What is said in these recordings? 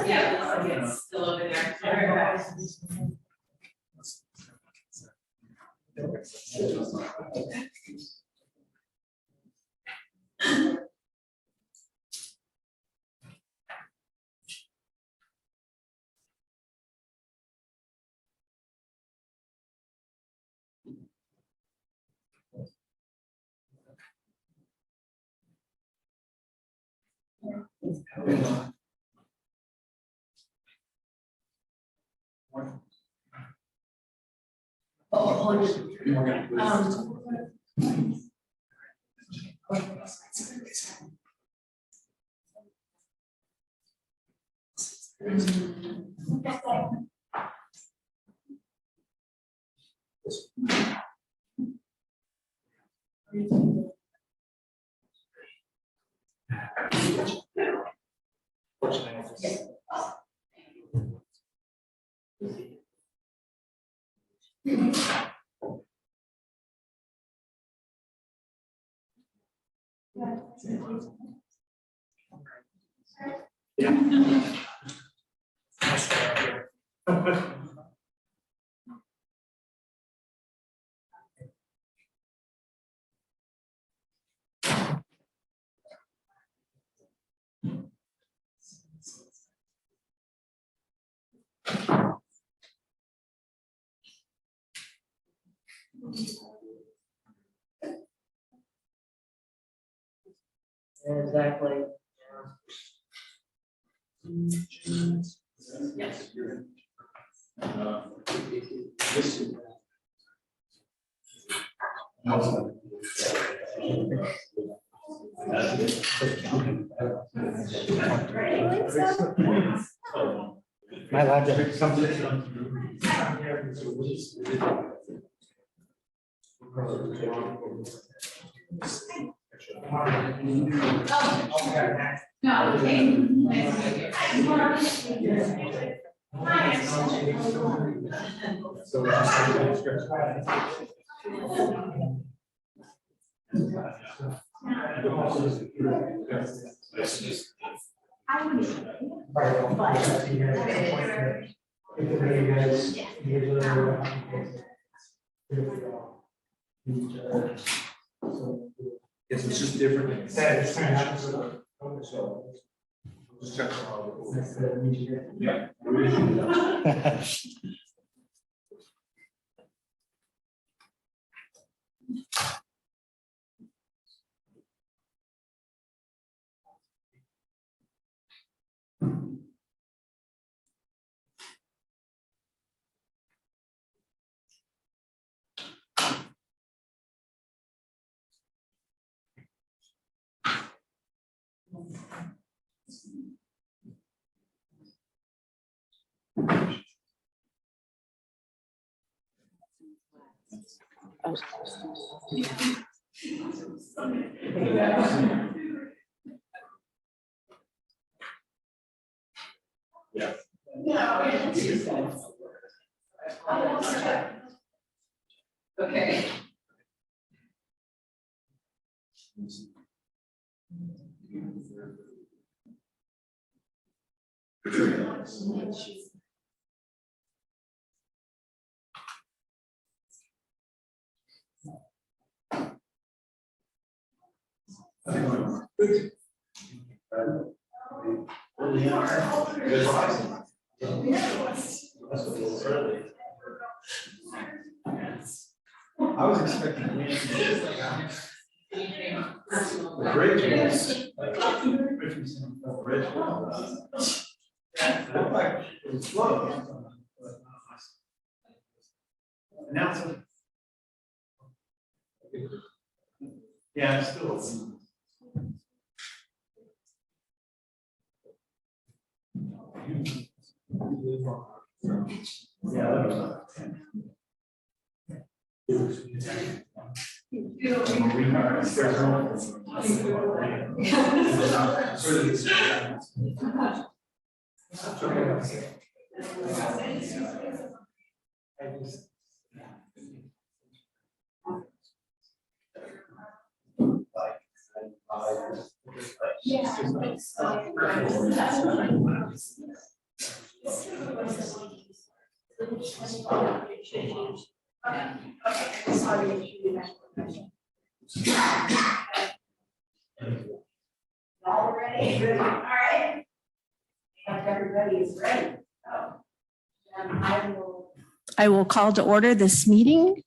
Yeah, it's still over there. Exactly. Yes. Am I allowed to? No, okay. Yes, it's just different. Just check. Yeah. Yeah. Okay. I was expecting to win. The bridge was. The bridge was. It looked like it was slow. Now it's. Yeah, it's still. All ready? All right. If everybody is ready. I will call to order this meeting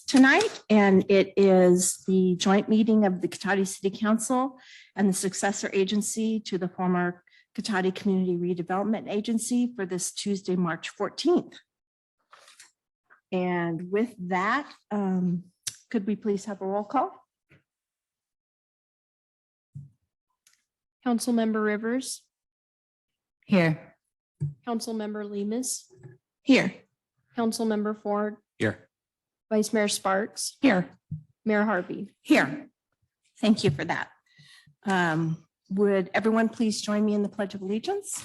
tonight, and it is the joint meeting of the Cotati City Council and the successor agency to the former Cotati Community Redevelopment Agency for this Tuesday, March 14th. And with that, could we please have a roll call? Councilmember Rivers, Here. Councilmember Lemus, Here. Councilmember Ford, Here. Vice Mayor Sparks, Here. Mayor Harvey. Here. Thank you for that. Would everyone please join me in the Pledge of Allegiance?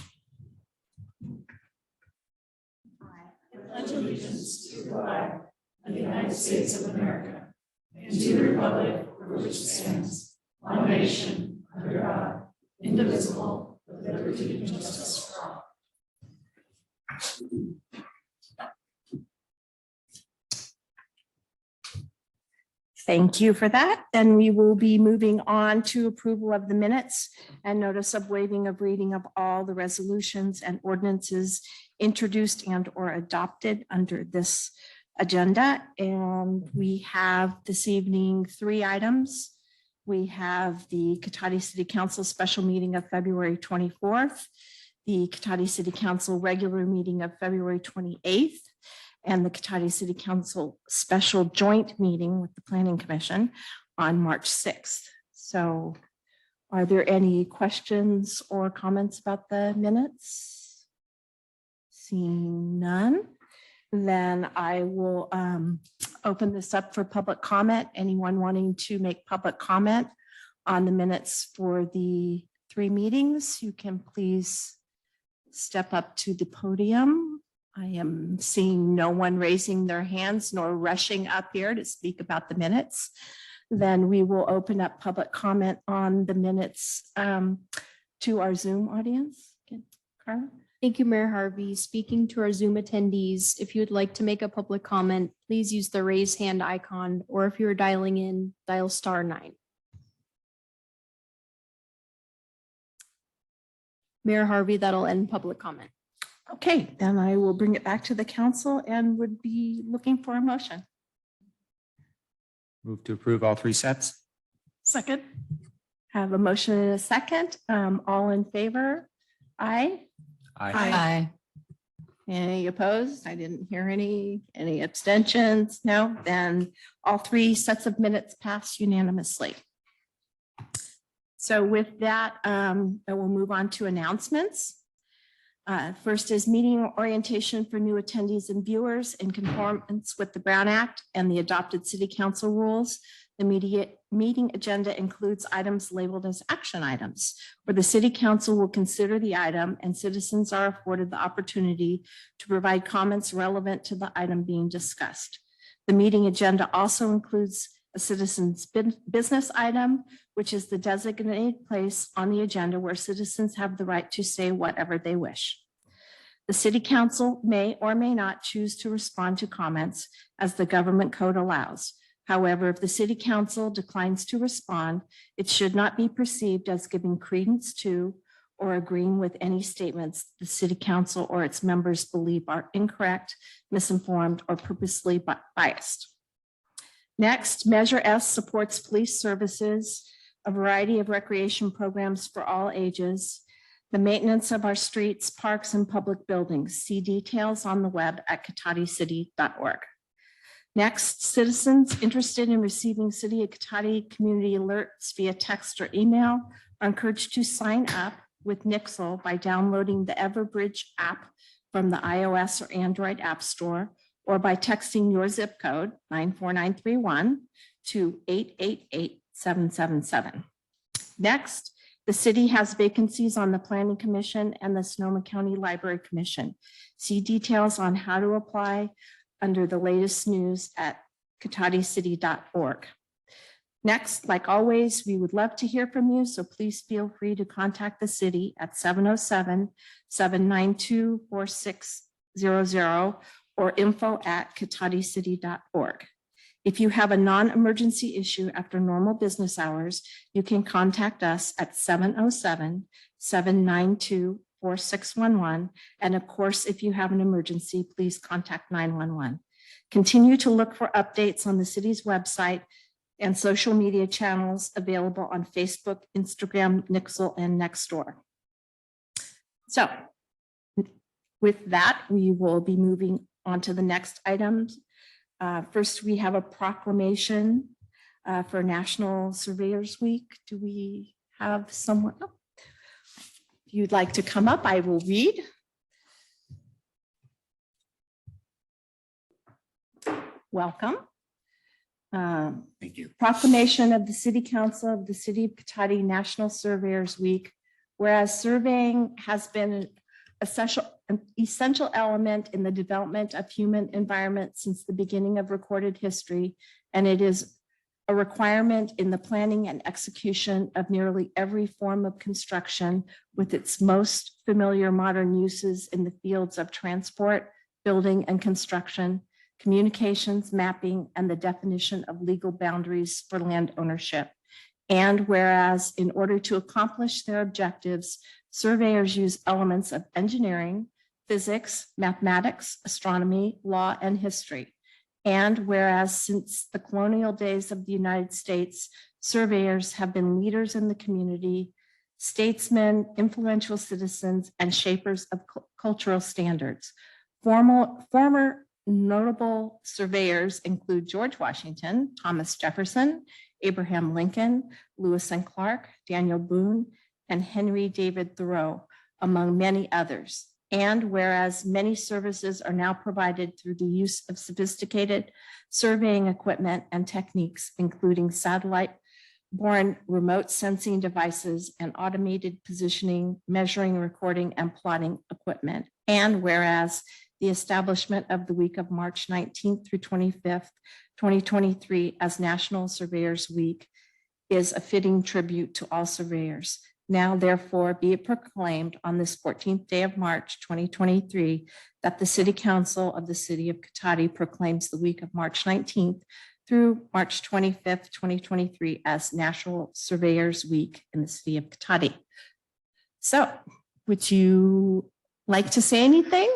Pledge allegiance to the flag of the United States of America and to the republic for which it stands, one nation, under God, indivisible, with liberty and justice for all. Thank you for that. Then we will be moving on to approval of the minutes and notice of waiving of reading of all the resolutions and ordinances introduced and or adopted under this agenda. And we have this evening 3 items. We have the Cotati City Council special meeting of February 24th, the Cotati City Council regular meeting of February 28th, and the Cotati City Council special joint meeting with the Planning Commission on March 6th. So are there any questions or comments about the minutes? Seeing none, then I will open this up for public comment. Anyone wanting to make public comment on the minutes for the 3 meetings, you can please step up to the podium. I am seeing no one raising their hands nor rushing up here to speak about the minutes. Then we will open up public comment on the minutes to our Zoom audience. Carla? Thank you, Mayor Harvey. Speaking to our Zoom attendees, if you would like to make a public comment, please use the raise hand icon, or if you're dialing in, dial *9. Mayor Harvey, that'll end public comment. Okay, then I will bring it back to the council and would be looking for a motion. Move to approve all 3 sets. Second. Have a motion and a second. All in favor? Aye. Aye. Any opposed? I didn't hear any abstentions? No, then all 3 sets of minutes pass unanimously. So with that, I will move on to announcements. First is meeting orientation for new attendees and viewers in conformance with the Brown Act and the adopted City Council rules. The meeting agenda includes items labeled as action items, where the City Council will consider the item and citizens are afforded the opportunity to provide comments relevant to the item being discussed. The meeting agenda also includes a citizen's business item, which is the designated place on the agenda where citizens have the right to say whatever they wish. The City Council may or may not choose to respond to comments as the government code allows. However, if the City Council declines to respond, it should not be perceived as giving credence to or agreeing with any statements the City Council or its members believe are incorrect, misinformed, or purposely biased. Next, Measure S supports police services, a variety of recreation programs for all ages, the maintenance of our streets, parks, and public buildings. See details on the web at cotaticity.org. Next, citizens interested in receiving City of Cotati community alerts via text or email are encouraged to sign up with Nixle by downloading the Everbridge app from the iOS or Android App Store, or by texting your zip code 94931 to 888-777. Next, the city has vacancies on the Planning Commission and the Sonoma County Library Commission. See details on how to apply under the latest news at cotaticity.org. Next, like always, we would love to hear from you, so please feel free to contact the city at 707-792-4600 or info@cotaticity.org. If you have a non-emergency issue after normal business hours, you can contact us at 707-792-4611. And of course, if you have an emergency, please contact 911. Continue to look for updates on the city's website and social media channels available on Facebook, Instagram, Nixle, and Nextdoor. So with that, we will be moving on to the next items. First, we have a proclamation for National Surveyors Week. Do we have someone? Oh, if you'd like to come up, I will read. Welcome. Thank you. Proclamation of the City Council of the City of Cotati National Surveyors Week. Whereas surveying has been an essential element in the development of human environment since the beginning of recorded history, and it is a requirement in the planning and execution of nearly every form of construction, with its most familiar modern uses in the fields of transport, building and construction, communications, mapping, and the definition of legal boundaries for land ownership. And whereas in order to accomplish their objectives, surveyors use elements of engineering, physics, mathematics, astronomy, law, and history. And whereas since the colonial days of the United States, surveyors have been leaders in the community, statesmen, influential citizens, and shapers of cultural standards. Former notable surveyors include George Washington, Thomas Jefferson, Abraham Lincoln, Lewis and Clark, Daniel Boone, and Henry David Thoreau, among many others. And whereas many services are now provided through the use of sophisticated surveying equipment and techniques, including satellite-borne remote sensing devices and automated positioning, measuring, recording, and plotting equipment. And whereas the establishment of the week of March 19th through 25th, 2023 as National Surveyors Week is a fitting tribute to all surveyors. Now, therefore, be it proclaimed on this 14th day of March, 2023, that the City Council of the City of Cotati proclaims the week of March 19th through March 25th, 2023 as National Surveyors Week in the City of Cotati. So, would you like to say anything?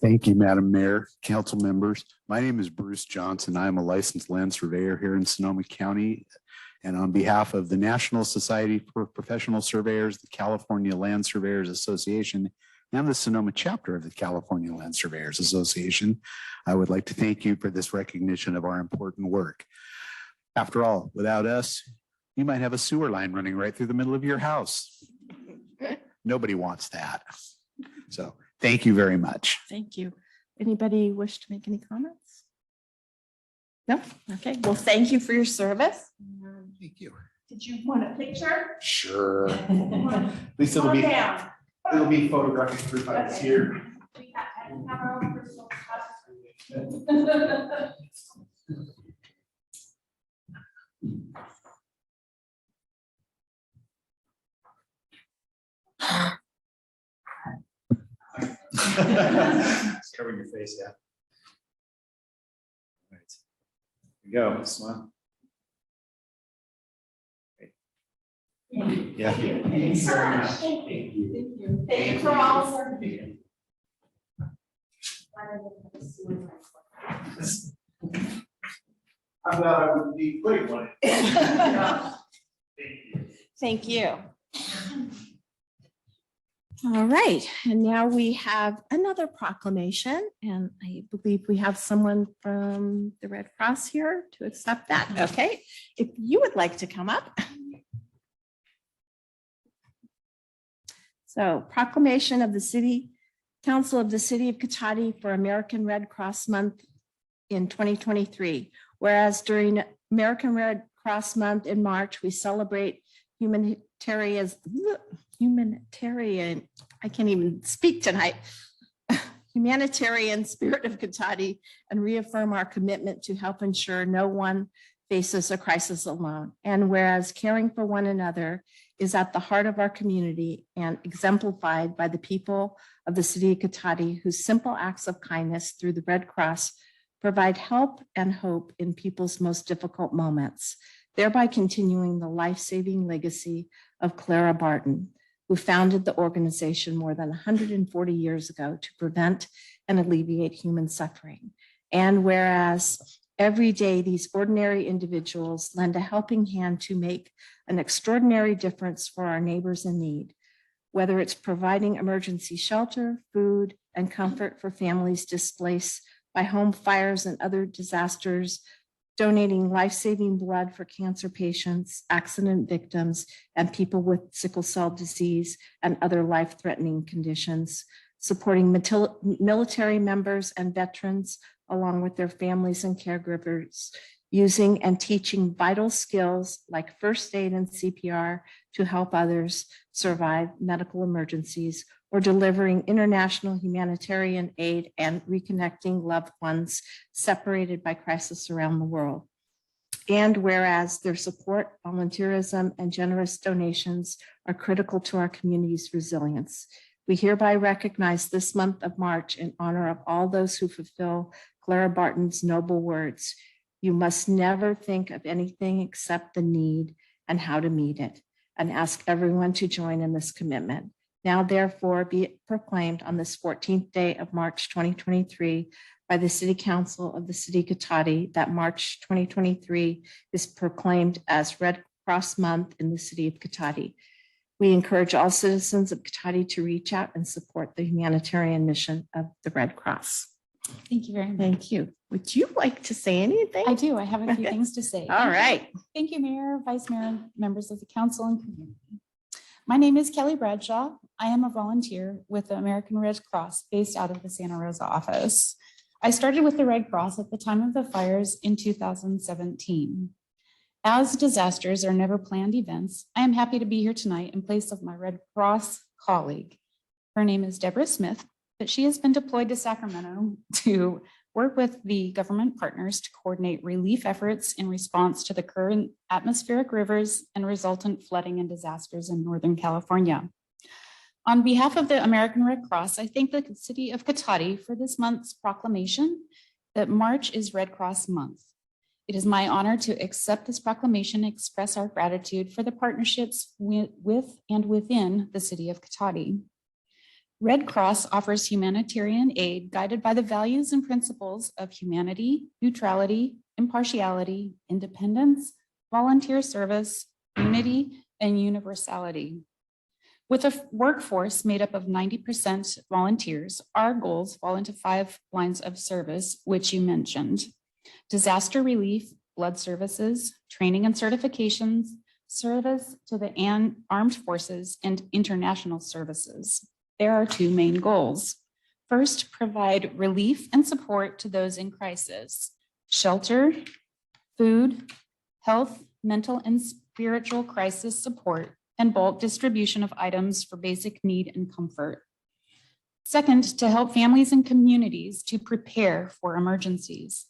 Thank you, Madam Mayor, council members. My name is Bruce Johnson. I'm a licensed land surveyor here in Sonoma County. And on behalf of the National Society for Professional Surveyors, the California Land Surveyors Association, and the Sonoma chapter of the California Land Surveyors Association, I would like to thank you for this recognition of our important work. After all, without us, you might have a sewer line running right through the middle of your house. Nobody wants that. So thank you very much. Thank you. Anybody wish to make any comments? No? Okay, well, thank you for your service. Thank you. Did you want a picture? Sure. At Come least on down. it'll be photographic proof I was here. We have our own personal stuff. It's covering your face, yeah. All right. Here we go, smile. Great. Yeah. Thank you so much. Thank you. Thank you for all of our. I thought I would be quick one. Thank you. All right, and now we have another proclamation, and I believe we have someone from the Red Cross here to accept that. Okay, if you would like to come up. So proclamation of the City Council of the City of Cotati for American Red Cross Month in 2023. Whereas during American Red Cross Month in March, we celebrate humanitarian, I can't even speak tonight, humanitarian spirit of Cotati and reaffirm our commitment to help ensure no one faces a crisis alone. And whereas caring for one another is at the heart of our community and exemplified by the people of the city of Cotati, whose simple acts of kindness through the Red Cross provide help and hope in people's most difficult moments, thereby continuing the life-saving legacy of Clara Barton, who founded the organization more than 140 years ago to prevent and alleviate human suffering. And whereas every day these ordinary individuals lend a helping hand to make an extraordinary difference for our neighbors in need, whether it's providing emergency shelter, food, and comfort for families displaced by home fires and other disasters, donating life-saving blood for cancer patients, accident victims, and people with sickle cell disease and other life-threatening conditions, supporting military members and veterans along with their families and caregivers, using and teaching vital skills like first aid and CPR to help others survive medical emergencies, or delivering international humanitarian aid and reconnecting loved ones separated by crisis around the world. And whereas their support, volunteerism, and generous donations are critical to our community's resilience, we hereby recognize this month of March in honor of all those who fulfill Clara Barton's noble words: you must never think of anything except the need and how to meet it, and ask everyone to join in this commitment. Now, therefore, be it proclaimed on this 14th day of March 2023 by the City Council of the City of Cotati that March 2023 is proclaimed as Red Cross Month in the City of Cotati. We encourage all citizens of Cotati to reach out and support the humanitarian mission of the Red Cross. Thank you very much. Thank you. Would you like to say anything? I do. I have a few things to say. All right. Thank you, Mayor, Vice Mayor, members of the council and community. My name is Kelly Bradshaw. I am a volunteer with the American Red Cross based out of the Santa Rosa office. I started with the Red Cross at the time of the fires in 2017. As disasters are never planned events, I am happy to be here tonight in place of my Red Cross colleague. Her name is Deborah Smith, but she has been deployed to Sacramento to work with the government partners to coordinate relief efforts in response to the current atmospheric rivers and resultant flooding and disasters in Northern California. On behalf of the American Red Cross, I thank the City of Cotati for this month's proclamation that March is Red Cross Month. It is my honor to accept this proclamation and express our gratitude for the partnerships with and within the City of Cotati. Red Cross offers humanitarian aid guided by the values and principles of humanity, neutrality, impartiality, independence, volunteer service, unity, and universality. With a workforce made up of 90% volunteers, our goals fall into 5 lines of service, which you mentioned: disaster relief, blood services, training and certifications, service to the armed forces, and international services. There are 2 main goals. First, provide relief and support to those in crisis: shelter, food, health, mental and spiritual crisis support, and bulk distribution of items for basic need and comfort. Second, to help families and communities to prepare for emergencies.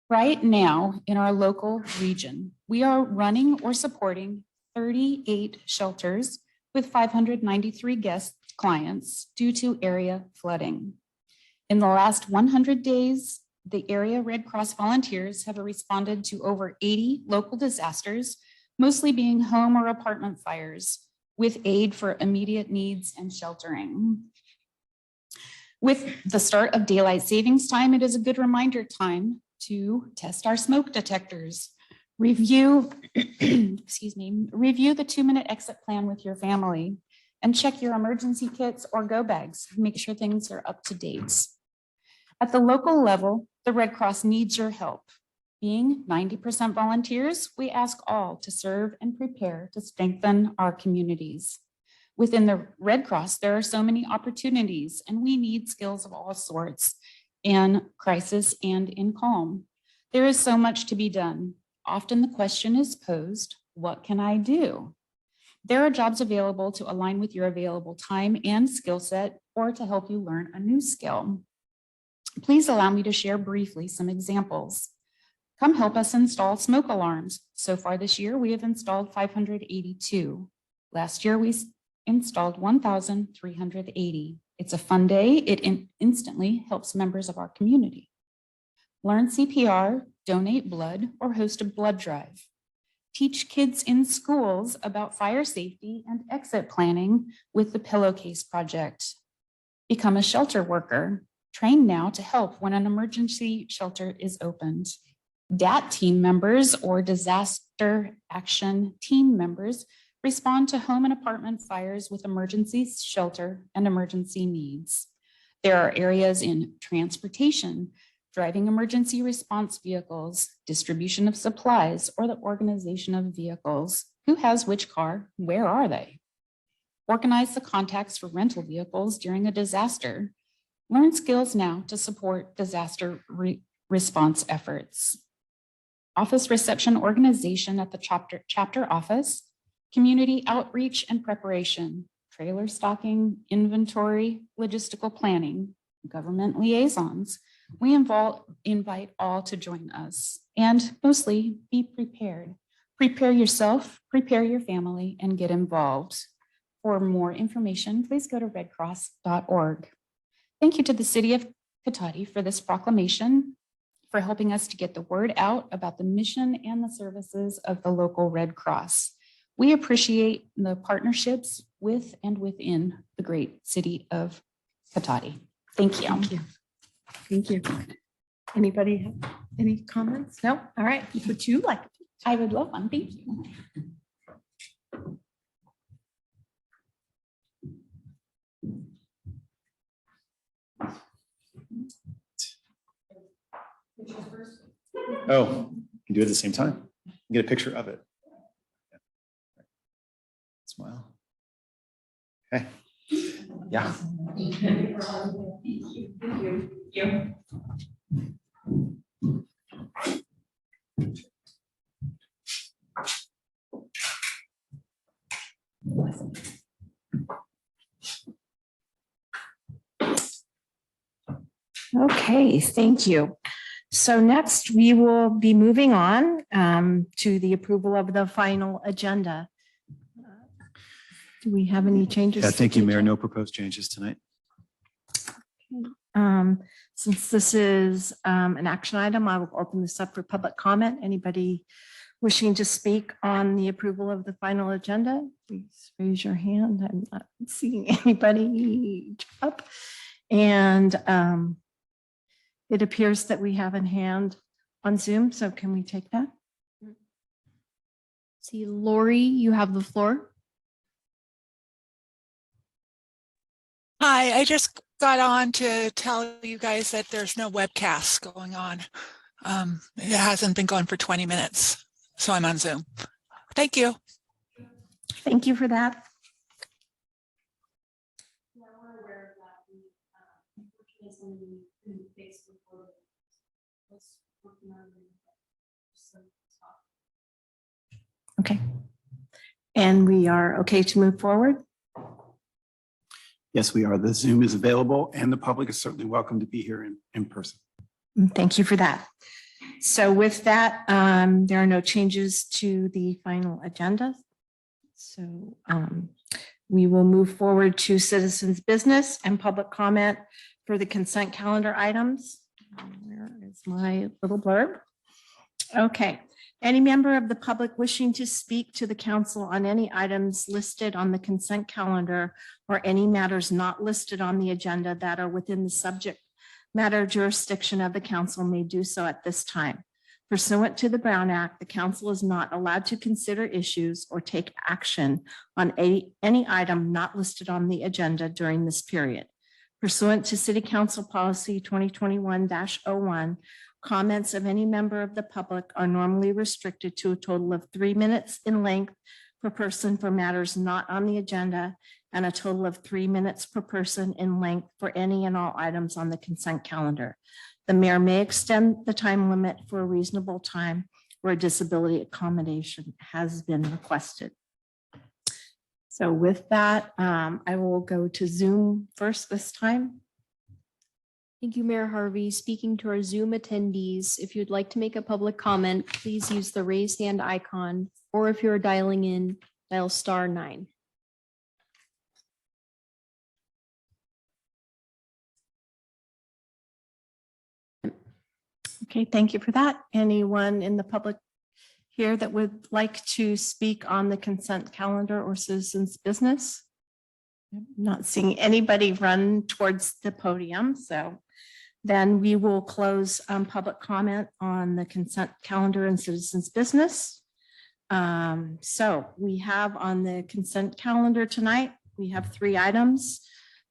Right now in our local region, we are running or supporting 38 shelters with 593 guest clients due to area flooding. In the last 100 days, the area Red Cross volunteers have responded to over 80 local disasters, mostly being home or apartment fires, with aid for immediate needs and sheltering. With the start of daylight savings time, it is a good reminder time to test our smoke detectors. Review, review the 2-minute exit plan with your family, and check your emergency kits or go bags. Make sure things are up to date. At the local level, the Red Cross needs your help. Being 90% volunteers, we ask all to serve and prepare to strengthen our communities. Within the Red Cross, there are so many opportunities, and we need skills of all sorts in crisis and in calm. There is so much to be done. Often the question is posed, what can I do? There are jobs available to align with your available time and skill set, or to help you learn a new skill. Please allow me to share briefly some examples. Come help us install smoke alarms. So far this year, we have installed 582. Last year, we installed 1,380. It's a fun day. It instantly helps members of our community. Learn CPR, donate blood, or host a blood drive. Teach kids in schools about fire safety and exit planning with the Pillowcase Project. Become a shelter worker. Train now to help when an emergency shelter is opened. DAT team members, or disaster action team members, respond to home and apartment fires with emergency shelter and emergency needs. There are areas in transportation, driving emergency response vehicles, distribution of supplies, or the organization of vehicles. Who has which car? Where are they? Organize the contacts for rental vehicles during a disaster. Learn skills now to support disaster response efforts. Office reception organization at the chapter office, community outreach and preparation, trailer stocking, inventory, logistical planning, government liaisons. We invite all to join us, and mostly be prepared. Prepare yourself, prepare your family, and get involved. For more information, please go to redcross.org. Thank you to the City of Cotati for this proclamation, for helping us to get the word out about the mission and the services of the local Red Cross. We appreciate the partnerships with and within the great city of Cotati. Thank you. Thank you. Thank you. Anybody have any comments? No? All right. Would you like? I would love one. Thank you. Oh, you can do it at the same time. Get a picture of it. Smile. Okay. Yeah. Okay, thank you. So next we will be moving on to the approval of the final agenda. Do we have any changes? Yeah, thank you, Mayor. No proposed changes tonight. Since this is an action item, I will open this up for public comment. Anybody wishing to speak on the approval of the final agenda, please raise your hand. I'm not seeing anybody up. And it appears that we have a hand on Zoom, so can we take that? See, Lori, you have the floor. Hi, I just got on to tell you guys that there's no webcast going on. It hasn't been going for 20 minutes, so I'm on Zoom. Thank you. Thank you for that. Okay. And we are okay to move forward? Yes, we are. The Zoom is available and the public is certainly welcome to be here in person. Thank you for that. So with that, there are no changes to the final agenda. So we will move forward to citizens' business and public comment for the consent calendar items. Where is my little blurb? Okay. Any member of the public wishing to speak to the council on any items listed on the consent calendar or any matters not listed on the agenda that are within the subject matter jurisdiction of the council may do so at this time. Pursuant to the Brown Act, the council is not allowed to consider issues or take action on any item not listed on the agenda during this period. Pursuant to City Council Policy 2021-01, comments of any member of the public are normally restricted to a total of 3 minutes in length per person for matters not on the agenda, and a total of 3 minutes per person in length for any and all items on the consent calendar. The mayor may extend the time limit for a reasonable time where disability accommodation has been requested. So with that, I will go to Zoom first this time. Thank you, Mayor Harvey. Speaking to our Zoom attendees, if you'd like to make a public comment, please use the raise hand icon, or if you're dialing in, dial *9. Okay, thank you for that. Anyone in the public here that would like to speak on the consent calendar or citizens' business? I'm not seeing anybody run towards the podium, so then we will close public comment on the consent calendar and citizens' business. So we have on the consent calendar tonight, we have 3 items.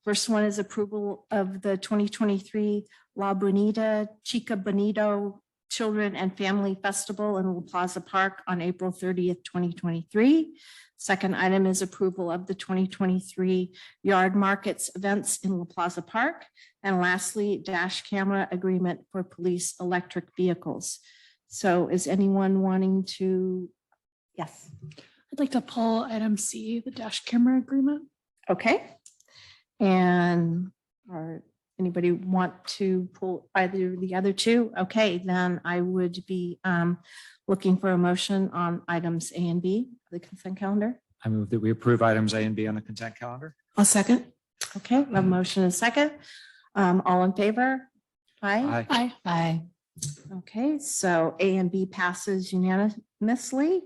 First one is approval of the 2023 La Bonita Chica Bonito Children and Family Festival in La Plaza Park on April 30th, 2023. Second item is approval of the 2023 Yard Markets events in La Plaza Park. And lastly, dash camera agreement for police electric vehicles. So is anyone wanting to? Yes. I'd like to pull item C, the dash camera agreement. Okay. And or anybody want to pull either of the other two? Okay, then I would be looking for a motion on items A and B, the consent calendar. I move that we approve items A and B on the consent calendar. I'll second. Okay, we have a motion and a second. All in favor? Aye. Aye. Aye. Okay, so A and B passes unanimously.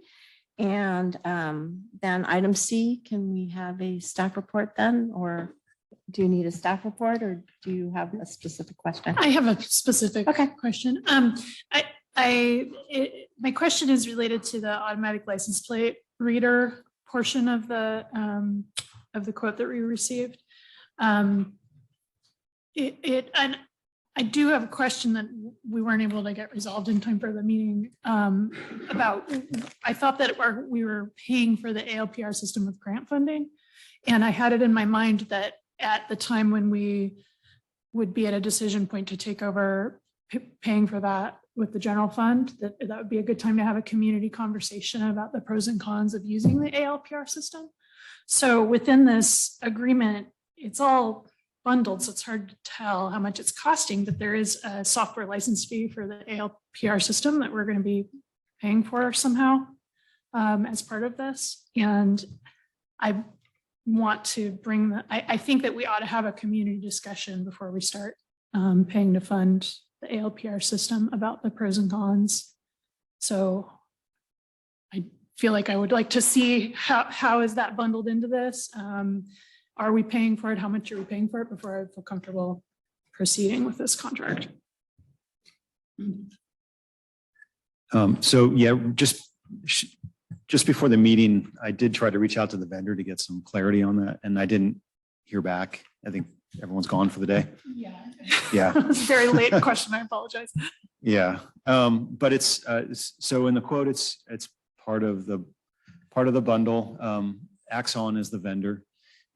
And then item C, can we have a staff report then, or do you need a staff report, or do you have a specific question? I have a specific Okay. question. My question is related to the automatic license plate reader portion of the quote that we received. And I do have a question that we weren't able to get resolved in time for the meeting about, I thought that we were paying for the ALPR system with grant funding. And I had it in my mind that at the time when we would be at a decision point to take over paying for that with the general fund, that would be a good time to have a community conversation about the pros and cons of using the ALPR system. So within this agreement, it's all bundled, so it's hard to tell how much it's costing, but there is a software license fee for the ALPR system that we're going to be paying for somehow as part of this. And I want to bring I think that we ought to have a community discussion before we start paying to fund the ALPR system about the pros and cons. So I feel like I would like to see how is that bundled into this? Are we paying for it? How much are we paying for it before I feel comfortable proceeding with this contract? So yeah, just before the meeting, I did try to reach out to the vendor to get some clarity on that, and I didn't hear back. I think everyone's gone for the day. Yeah. Yeah. It's a very late question. I apologize. Yeah. But it's so in the quote, it's part of the bundle. Axon is the vendor.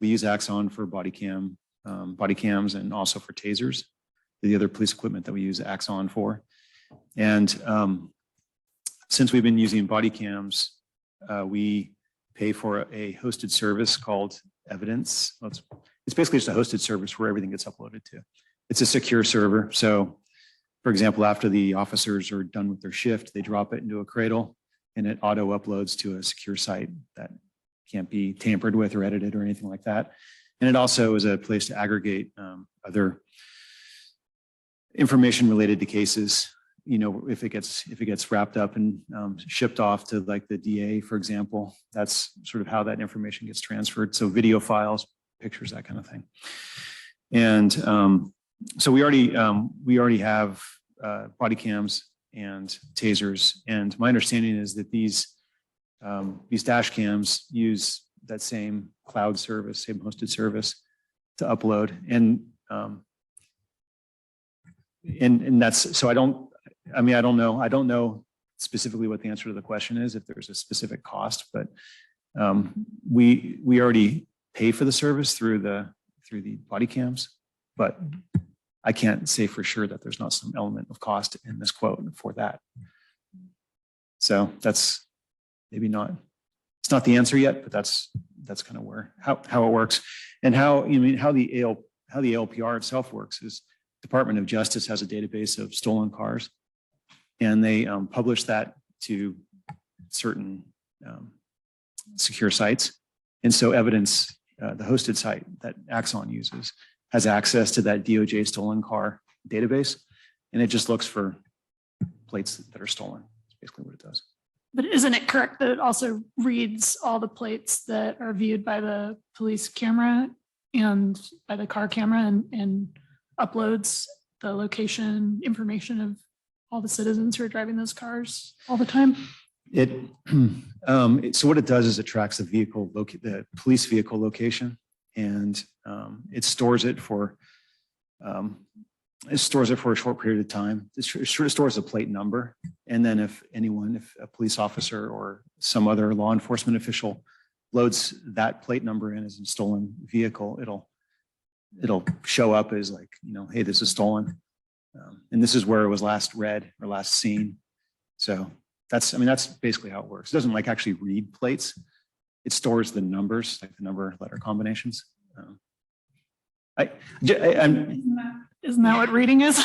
We use Axon for body cams and also for tasers, the other police equipment that we use Axon for. And since we've been using body cams, we pay for a hosted service called Evidence. Well, it's basically just a hosted service where everything gets uploaded to. It's a secure server. So for example, after the officers are done with their shift, they drop it into a cradle and it auto uploads to a secure site that can't be tampered with or edited or anything like that. And it also is a place to aggregate other information related to cases. You know, if it gets wrapped up and shipped off to like the DA, for example, that's sort of how that information gets transferred. So video files, pictures, that kind of thing. And so we already have body cams and tasers. And my understanding is that these dash cams use that same cloud service, same hosted service to upload. And that's, so I don't know specifically what the answer to the question is, if there's a specific cost, but We already pay for the service through the body cams, but I can't say for sure that there's not some element of cost in this quote for that. So that's maybe not, it's not the answer yet, but that's kind of where, how it works. And how the ALPR itself works is Department of Justice has a database of stolen cars, and they publish that to certain secure sites. And so evidence, the hosted site that Axon uses, has access to that DOJ stolen car database, and it just looks for plates that are stolen. That's basically what it does. But isn't it correct that it also reads all the plates that are viewed by the police camera and by the car camera and uploads the location information of all the citizens who are driving those cars all the time? So what it does is it tracks the police vehicle location, and it stores it for a short period of time. It stores a plate number, and then if a police officer or some other law enforcement official loads that plate number in as a stolen vehicle, it'll show up as like, hey, this is stolen, and this is where it was last read or last seen. So that's basically how it works. It doesn't actually read plates. It stores the numbers, like the number letter combinations. Isn't that what reading is?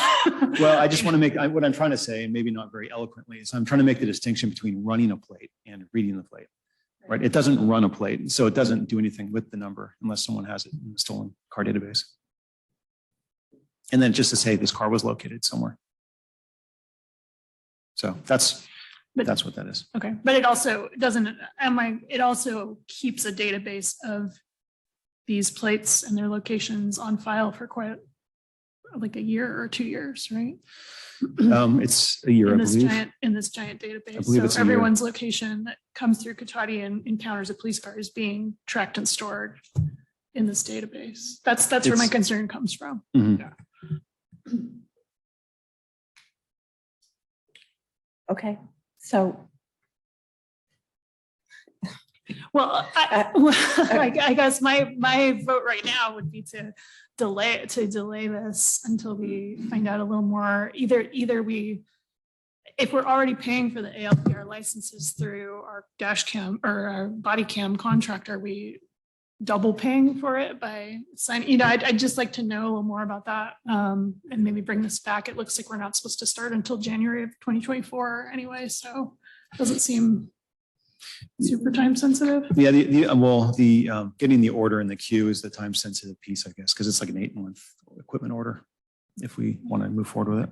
Well, I just want to make, what I'm trying to say, and maybe not very eloquently, is I'm trying to make the distinction between running a plate and reading the plate, right? It doesn't run a plate, so it doesn't do anything with the number unless someone has it in the stolen car database. And then just to say this car was located somewhere. So that's what that is. Okay, but it also it also keeps a database of these plates and their locations on file for quite like a year or 2 years, right? It's a year, I believe. In this giant database. I believe it's a year. Everyone's location that comes through Cotati and encounters a police car is being tracked and stored in this database. That's where my concern comes from. Mhm. Yeah. Okay, so Well, I guess my vote right now would be to delay this until we find out a little more. Either we, if we're already paying for the ALPR licenses through our dash cam or our body cam contract, are we double paying for it by signing? I'd just like to know a little more about that, and maybe bring this back. It looks like we're not supposed to start until January of 2024 anyway, so it doesn't seem super time sensitive. Yeah, the getting the order in the queue is the time sensitive piece, I guess, because it's like an 8-month equipment order if we want to move forward with it.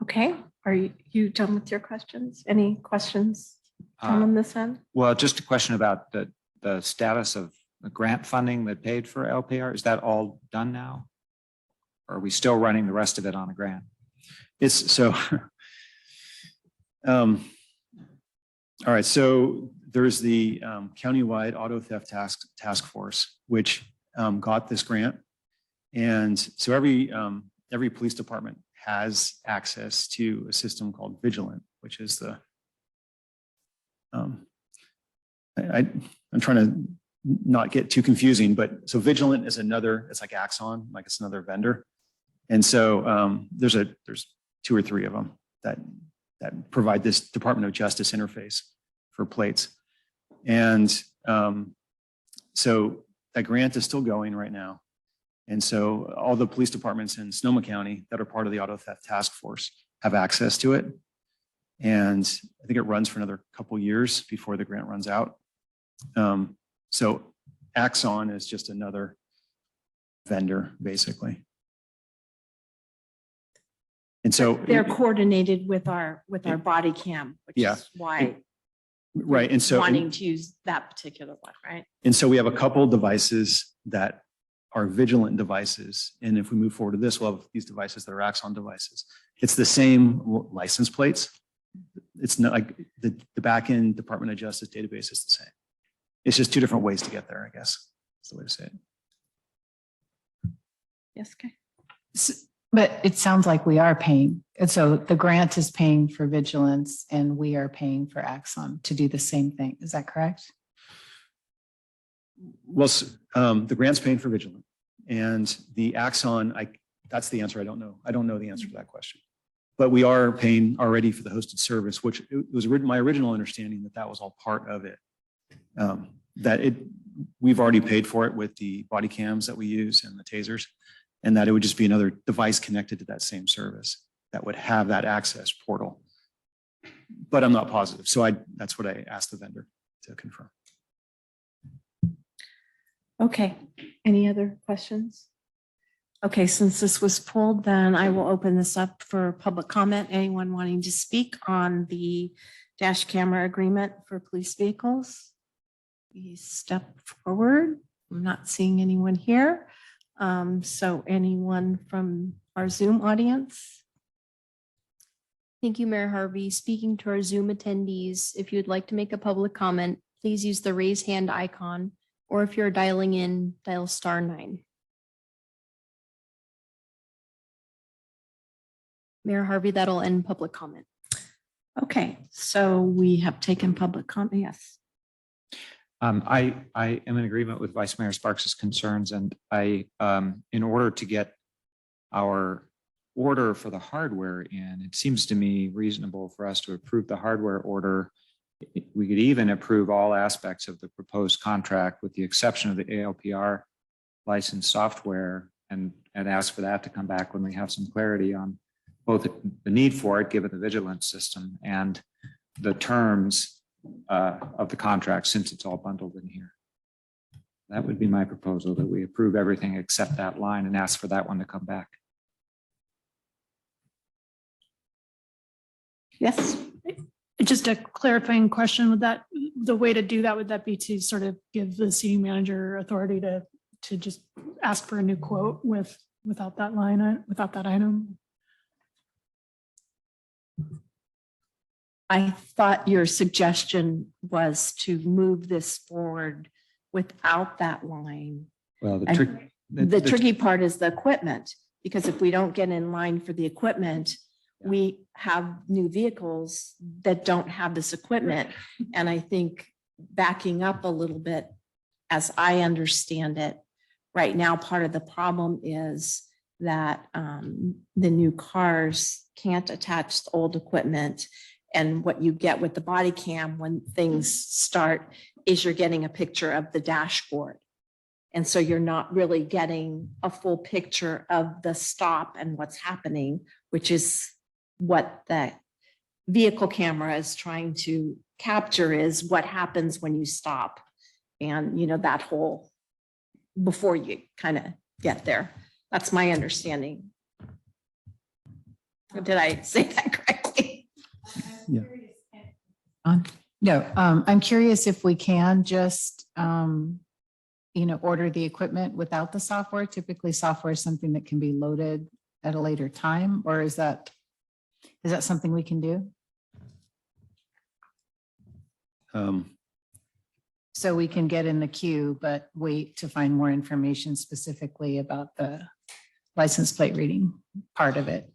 okay, are you done with your questions? Any questions on this end? Well, just a question about the status of the grant funding that paid for LPR. Is that all done now? Or are we still running the rest of it on a grant? It's so, all right, so there's the countywide auto theft task force, which got this grant. And so every police department has access to a system called Vigilant, which is the, I'm trying to not get too confusing, but so Vigilant is another, it's like Axon, like it's another vendor. And so there's 2 or 3 of them that provide this Department of Justice interface for plates. And so that grant is still going right now. And so all the police departments in Sonoma County that are part of the auto theft task force have access to it. And I think it runs for another couple years before the grant runs out. So Axon is just another vendor, basically. And so They're coordinated with our body cam, which Yeah. is why right. And so wanting to use that particular one, right? And so we have a couple devices that are Vigilant devices. And if we move forward to this, we'll have these devices that are Axon devices. It's the same license plates. It's not like the back end Department of Justice database is the same. It's just 2 different ways to get there, I guess. That's the way to say it. Yes, okay. But it sounds like we are paying. And so the grant is paying for vigilance and we are paying for Axon to do the same thing. Is that correct? Well, the grant's paying for vigilant and the Axon, that's the answer. I don't know. I don't know the answer to that question. But we are paying already for the hosted service, which it was my original understanding that that was all part of it. We've already paid for it with the body cams that we use and the tasers, and that it would just be another device connected to that same service that would have that access portal. But I'm not positive. So that's what I asked the vendor to confirm. Okay, any other questions? Okay, since this was pulled, then I will open this up for public comment. Anyone wanting to speak on the dash camera agreement for police vehicles? Please step forward. I'm not seeing anyone here. So anyone from our Zoom audience? Thank you, Mayor Harvey. Speaking to our Zoom attendees, if you'd like to make a public comment, please use the raise hand icon, or if you're dialing in, dial *9. Mayor Harvey, that'll end public comment. Okay, so we have taken public comment. Yes. I am in agreement with Vice Mayor Sparks's concerns, and in order to get our order for the hardware in, it seems to me reasonable for us to approve the hardware order. We could even approve all aspects of the proposed contract with the exception of the ALPR licensed software and ask for that to come back when we have some clarity on both the need for it, given the vigilance system, and the terms of the contract, since it's all bundled in here. That would be my proposal, that we approve everything except that line and ask for that one to come back. Yes. Just a clarifying question, would that, the way to do that, would that be to sort of give the city manager authority to just ask for a new quote without that line, without that item? I thought your suggestion was to move this forward without that line. Well, And the tricky part is the equipment, because if we don't get in line for the equipment, we have new vehicles that don't have this equipment. And I think backing up a little bit, as I understand it, right now, part of the problem is that the new cars can't attach the old equipment. And what you get with the body cam when things start is you're getting a picture of the dashboard. And so you're not really getting a full picture of the stop and what's happening, which is what the vehicle camera is trying to capture, is what happens when you stop. And, you know, that whole, before you kind of get there. That's my understanding. Did I say that correctly? Yeah. No, I'm curious if we can just, order the equipment without the software. Typically software is something that can be loaded at a later time, or is that something we can do? So we can get in the queue, but wait to find more information specifically about the license plate reading part of it.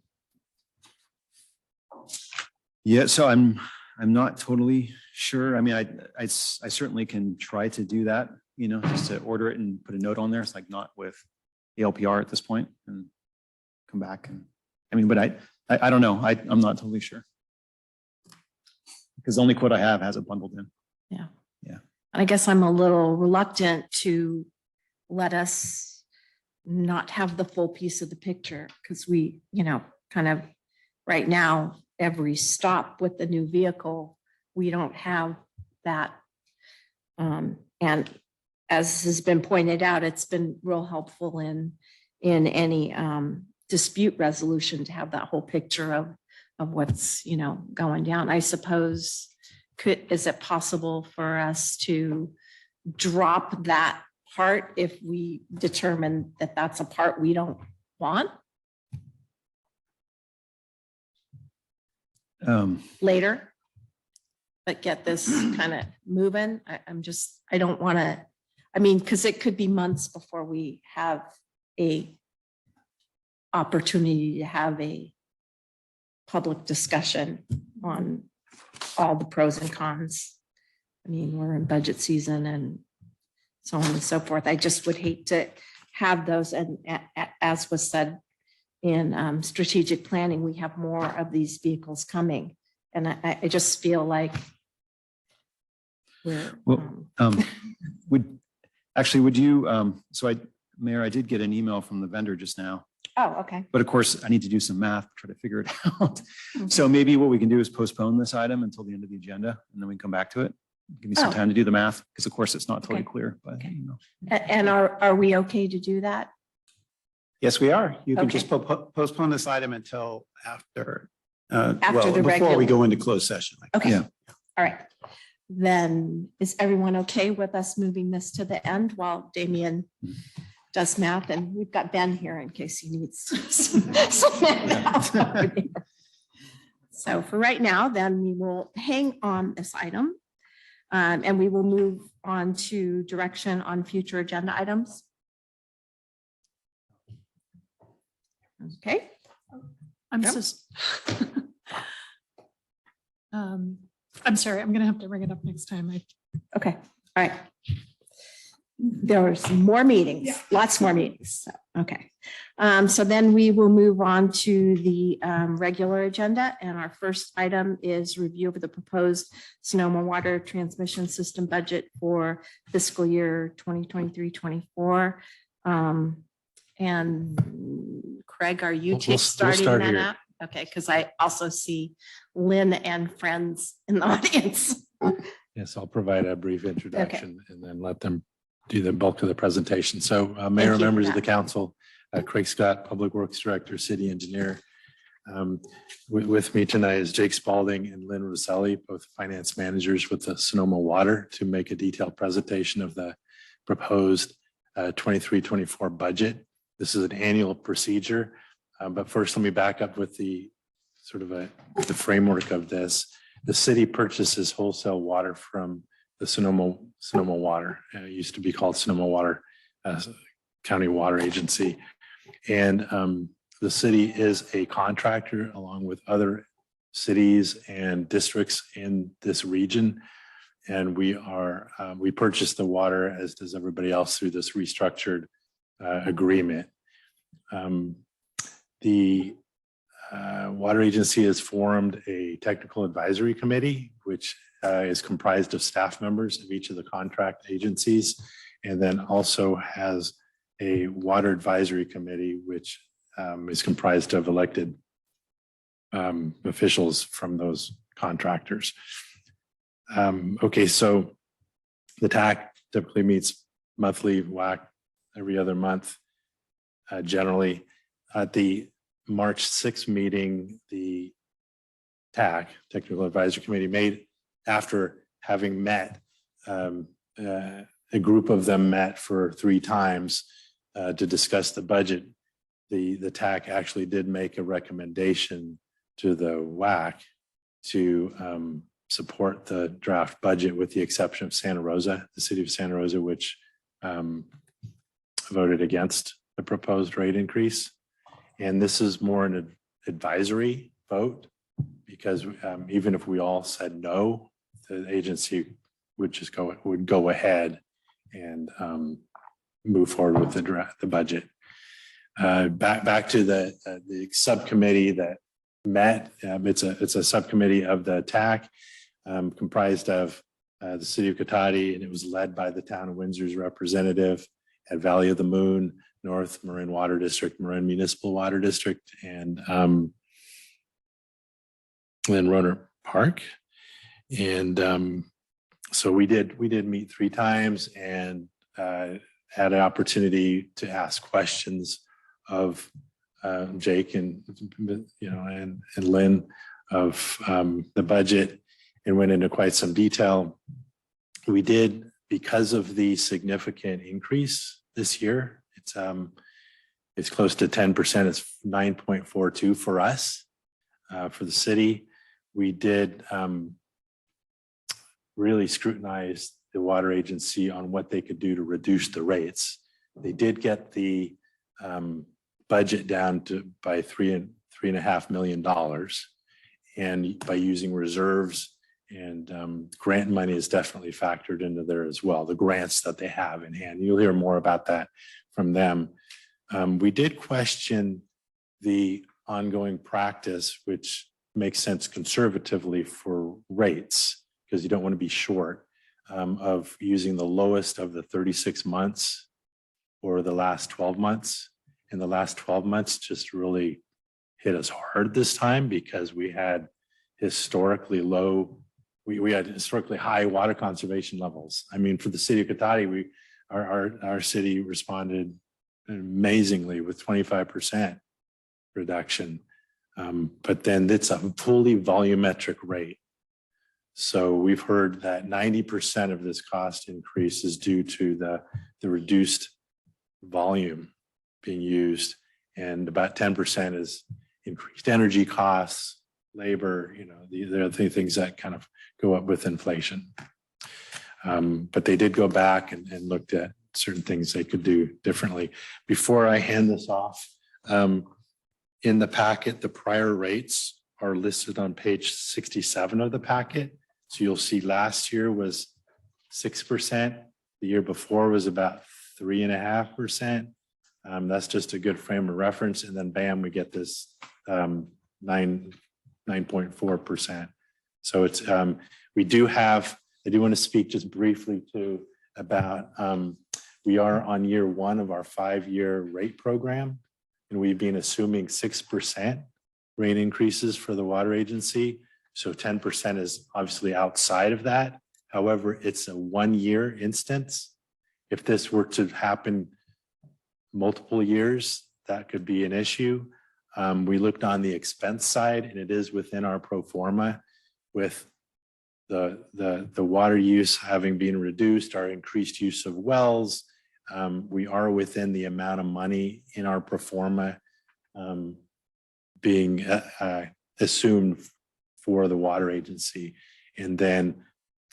Yeah, so I'm not totally sure. I mean, I certainly can try to do that, just to order it and put a note on there. It's like not with the LPR at this point, and come back but I don't know. I'm not totally sure. Because the only quote I have has it bundled in. Yeah. Yeah. I guess I'm a little reluctant to let us not have the full piece of the picture, because we, kind of right now, every stop with the new vehicle, we don't have that. And as has been pointed out, it's been real helpful in any dispute resolution to have that whole picture of what's, going down. I suppose, is it possible for us to drop that part if we determine that that's a part we don't want? Later, but get this kind of moving. I don't want to, because it could be months before we have a opportunity to have a public discussion on all the pros and cons. I mean, we're in budget season and so on and so forth. I just would hate to have those, and as was said in strategic planning, we have more of these vehicles coming. And I just feel like we're. Well, would you, Mayor, I did get an email from the vendor just now, Oh, okay. but of course I need to do some math, try to figure it out. So maybe what we can do is postpone this item until the end of the agenda and then we can come back to it. Give me some Oh. time to do the math, because of course it's not totally Okay. clear, but Okay. you know. And are we okay to do that? Yes, we are. You can Okay. just postpone this item until after, After the before we regular. go into closed session. Okay. Yeah. All right. Then is everyone okay with us moving this to the end while Damien does math? And we've got Ben here in case he needs some math over there. So for right now, then we will hang on this item. And we will move on to direction on future agenda items. Okay. I'm Yep. so. I'm sorry, I'm gonna have to bring it up next time. Okay, all right. There's more meetings, lots more meetings. So, okay. So then we will move on to the regular agenda. And our first item is review of the proposed Sonoma Water Transmission System budget for fiscal year 2023-24. And Craig, are you We'll starting start that here. out? Okay, because I also see Lynn and friends in the audience. Yes, I'll provide a brief introduction and then let them do the bulk of the presentation. So Mayor, you for members of the that. council, Craig Scott, Public Works Director, City Engineer. With me tonight is Jake Spalding and Lynn Roselli, both finance managers with the Sonoma Water, to make a detailed presentation of the proposed 23-24 budget. This is an annual procedure, but first let me back up with the sort of the framework of this. The city purchases wholesale water from the Sonoma Water. It used to be called Sonoma Water County Water Agency. And the city is a contractor along with other cities and districts in this region. And we purchase the water, as does everybody else, through this restructured agreement. The Water Agency has formed a technical advisory committee, which is comprised of staff members of each of the contract agencies, and then also has a water advisory committee, which is comprised of elected officials from those contractors. Okay, so the TAC typically meets monthly, WAC every other month. Generally, at the March 6th meeting, the TAC, Technical Advisory Committee, made after having met, a group of them met for 3 times to discuss the budget. The TAC actually did make a recommendation to the WAC to support the draft budget, with the exception of Santa Rosa, the city of Santa Rosa, which voted against the proposed rate increase. And this is more an advisory vote, because even if we all said no, the agency would just go ahead and move forward with the budget. Back to the subcommittee that met. It's a subcommittee of the TAC, comprised of the city of Cotati, and it was led by the town of Windsor's representative at Valley of the Moon, North Marin Water District, Marin Municipal Water District, and then Roner Park. And so we did meet 3 times and had an opportunity to ask questions of Jake and Lynn of the budget, and went into quite some detail. We did, because of the significant increase this year. It's close to 10%. It's 9.42 for us. For the city, we did really scrutinize the water agency on what they could do to reduce the rates. They did get the budget down to by $3.5 million. And by using reserves and grant money is definitely factored into there as well, the grants that they have in hand. You'll hear more about that from them. We did question the ongoing practice, which makes sense conservatively for rates, because you don't want to be short of using the lowest of the 36 months or the last 12 months. And the last 12 months just really hit us hard this time because we had historically low, we had historically high water conservation levels. I mean, for the city of Cotati, our city responded amazingly with 25% reduction. But then it's a fully volumetric rate. So we've heard that 90% of this cost increase is due to the reduced volume being used, and about 10% is increased energy costs, labor, the other things that kind of go up with inflation. But they did go back and looked at certain things they could do differently. Before I hand this off, in the packet, the prior rates are listed on page 67 of the packet. So you'll see last year was 6%. The year before was about 3.5%. That's just a good frame of reference. And then bam, we get this 9.4%. So it's, we do have, I do want to speak just briefly too about, we are on year one of our 5-year rate program, and we've been assuming 6% rate increases for the water agency. So 10% is obviously outside of that. However, it's a 1-year instance. If this were to happen multiple years, that could be an issue. We looked on the expense side, and it is within our pro forma with the water use having been reduced, our increased use of wells. We are within the amount of money in our pro forma being assumed for the water agency. And then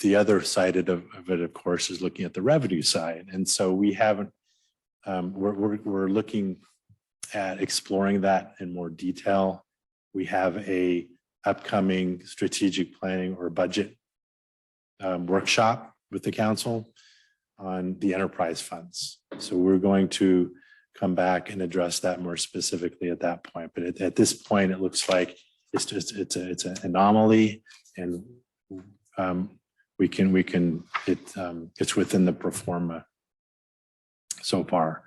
the other side of it, of course, is looking at the revenue side. And so we haven't, we're looking at exploring that in more detail. We have a upcoming strategic planning or budget workshop with the council on the enterprise funds. So we're going to come back and address that more specifically at that point. But at this point, it looks like it's an anomaly, and it's within the pro forma so far.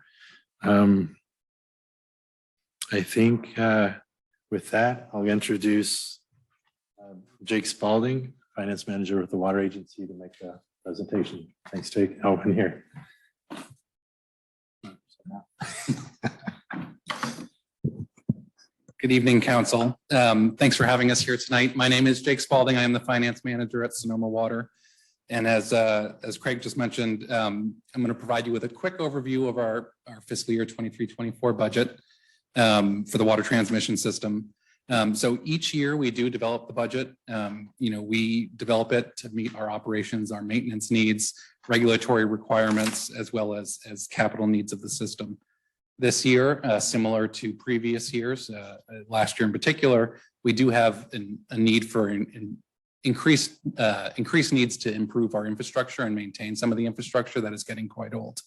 I think with that, I'll introduce Jake Spalding, Finance Manager with the Water Agency, to make the presentation. Thanks, Jake. Oh, and here. Good evening, Council. Thanks for having us here tonight. My name is Jake Spalding. I am the Finance Manager at Sonoma Water. And as Craig just mentioned, I'm going to provide you with a quick overview of our fiscal year 23-24 budget for the water transmission system. So each year we do develop the budget. We develop it to meet our operations, our maintenance needs, regulatory requirements, as well as capital needs of the system. This year, similar to previous years, last year in particular, we do have a need for increased needs to improve our infrastructure and maintain some of the infrastructure that is getting quite old.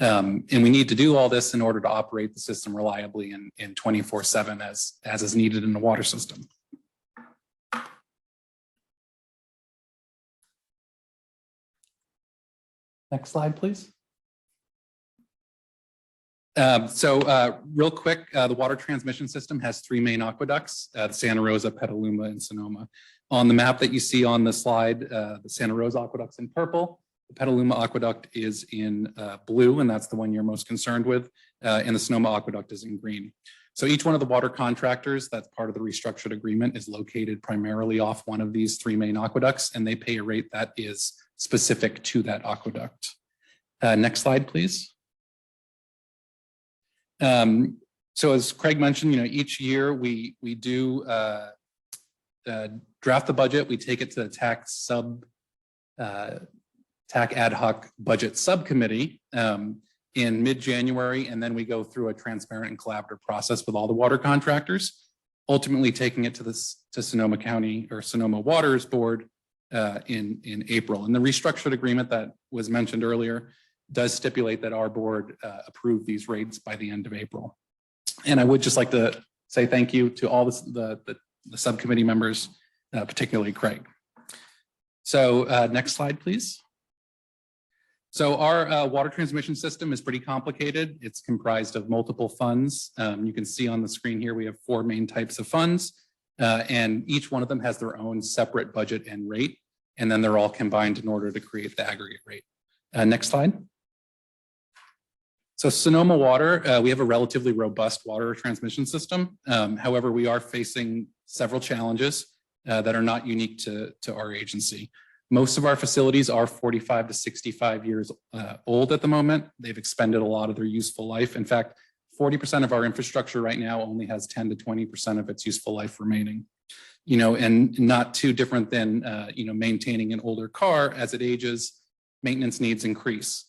And we need to do all this in order to operate the system reliably and 24/7 as is needed in the water system. Next slide, please. Real quick, the water transmission system has 3 main aqueducts, the Santa Rosa, Petaluma, and Sonoma. On the map that you see on the slide, the Santa Rosa aqueduct's in purple, the Petaluma aqueduct is in blue, and that's the one you're most concerned with, and the Sonoma aqueduct is in green. So each one of the water contractors that's part of the restructured agreement is located primarily off one of these 3 main aqueducts, and they pay a rate that is specific to that aqueduct. Next slide, please. So as Craig mentioned, each year we do draft the budget. We take it to the TAC ad hoc budget subcommittee. in mid-January, and then we go through a transparent and collaborative process with all the water contractors, ultimately taking it to Sonoma County or Sonoma Waters Board in April. And the restructured agreement that was mentioned earlier does stipulate that our board approve these rates by the end of April. And I would just like to say thank you to all the subcommittee members, particularly Craig. So next slide, please. So our water transmission system is pretty complicated. It's comprised of multiple funds. You can see on the screen here, we have 4 main types of funds, and each one of them has their own separate budget and rate, and then they're all combined in order to create the aggregate rate. Next slide. So Sonoma Water, we have a relatively robust water transmission system. However, we are facing several challenges that are not unique to our agency. Most of our facilities are 45 to 65 years old at the moment. They've expended a lot of their useful life. In fact, 40% of our infrastructure right now only has 10 to 20% of its useful life remaining. You know, and not too different than, you know, maintaining an older car. As it ages, maintenance needs increase.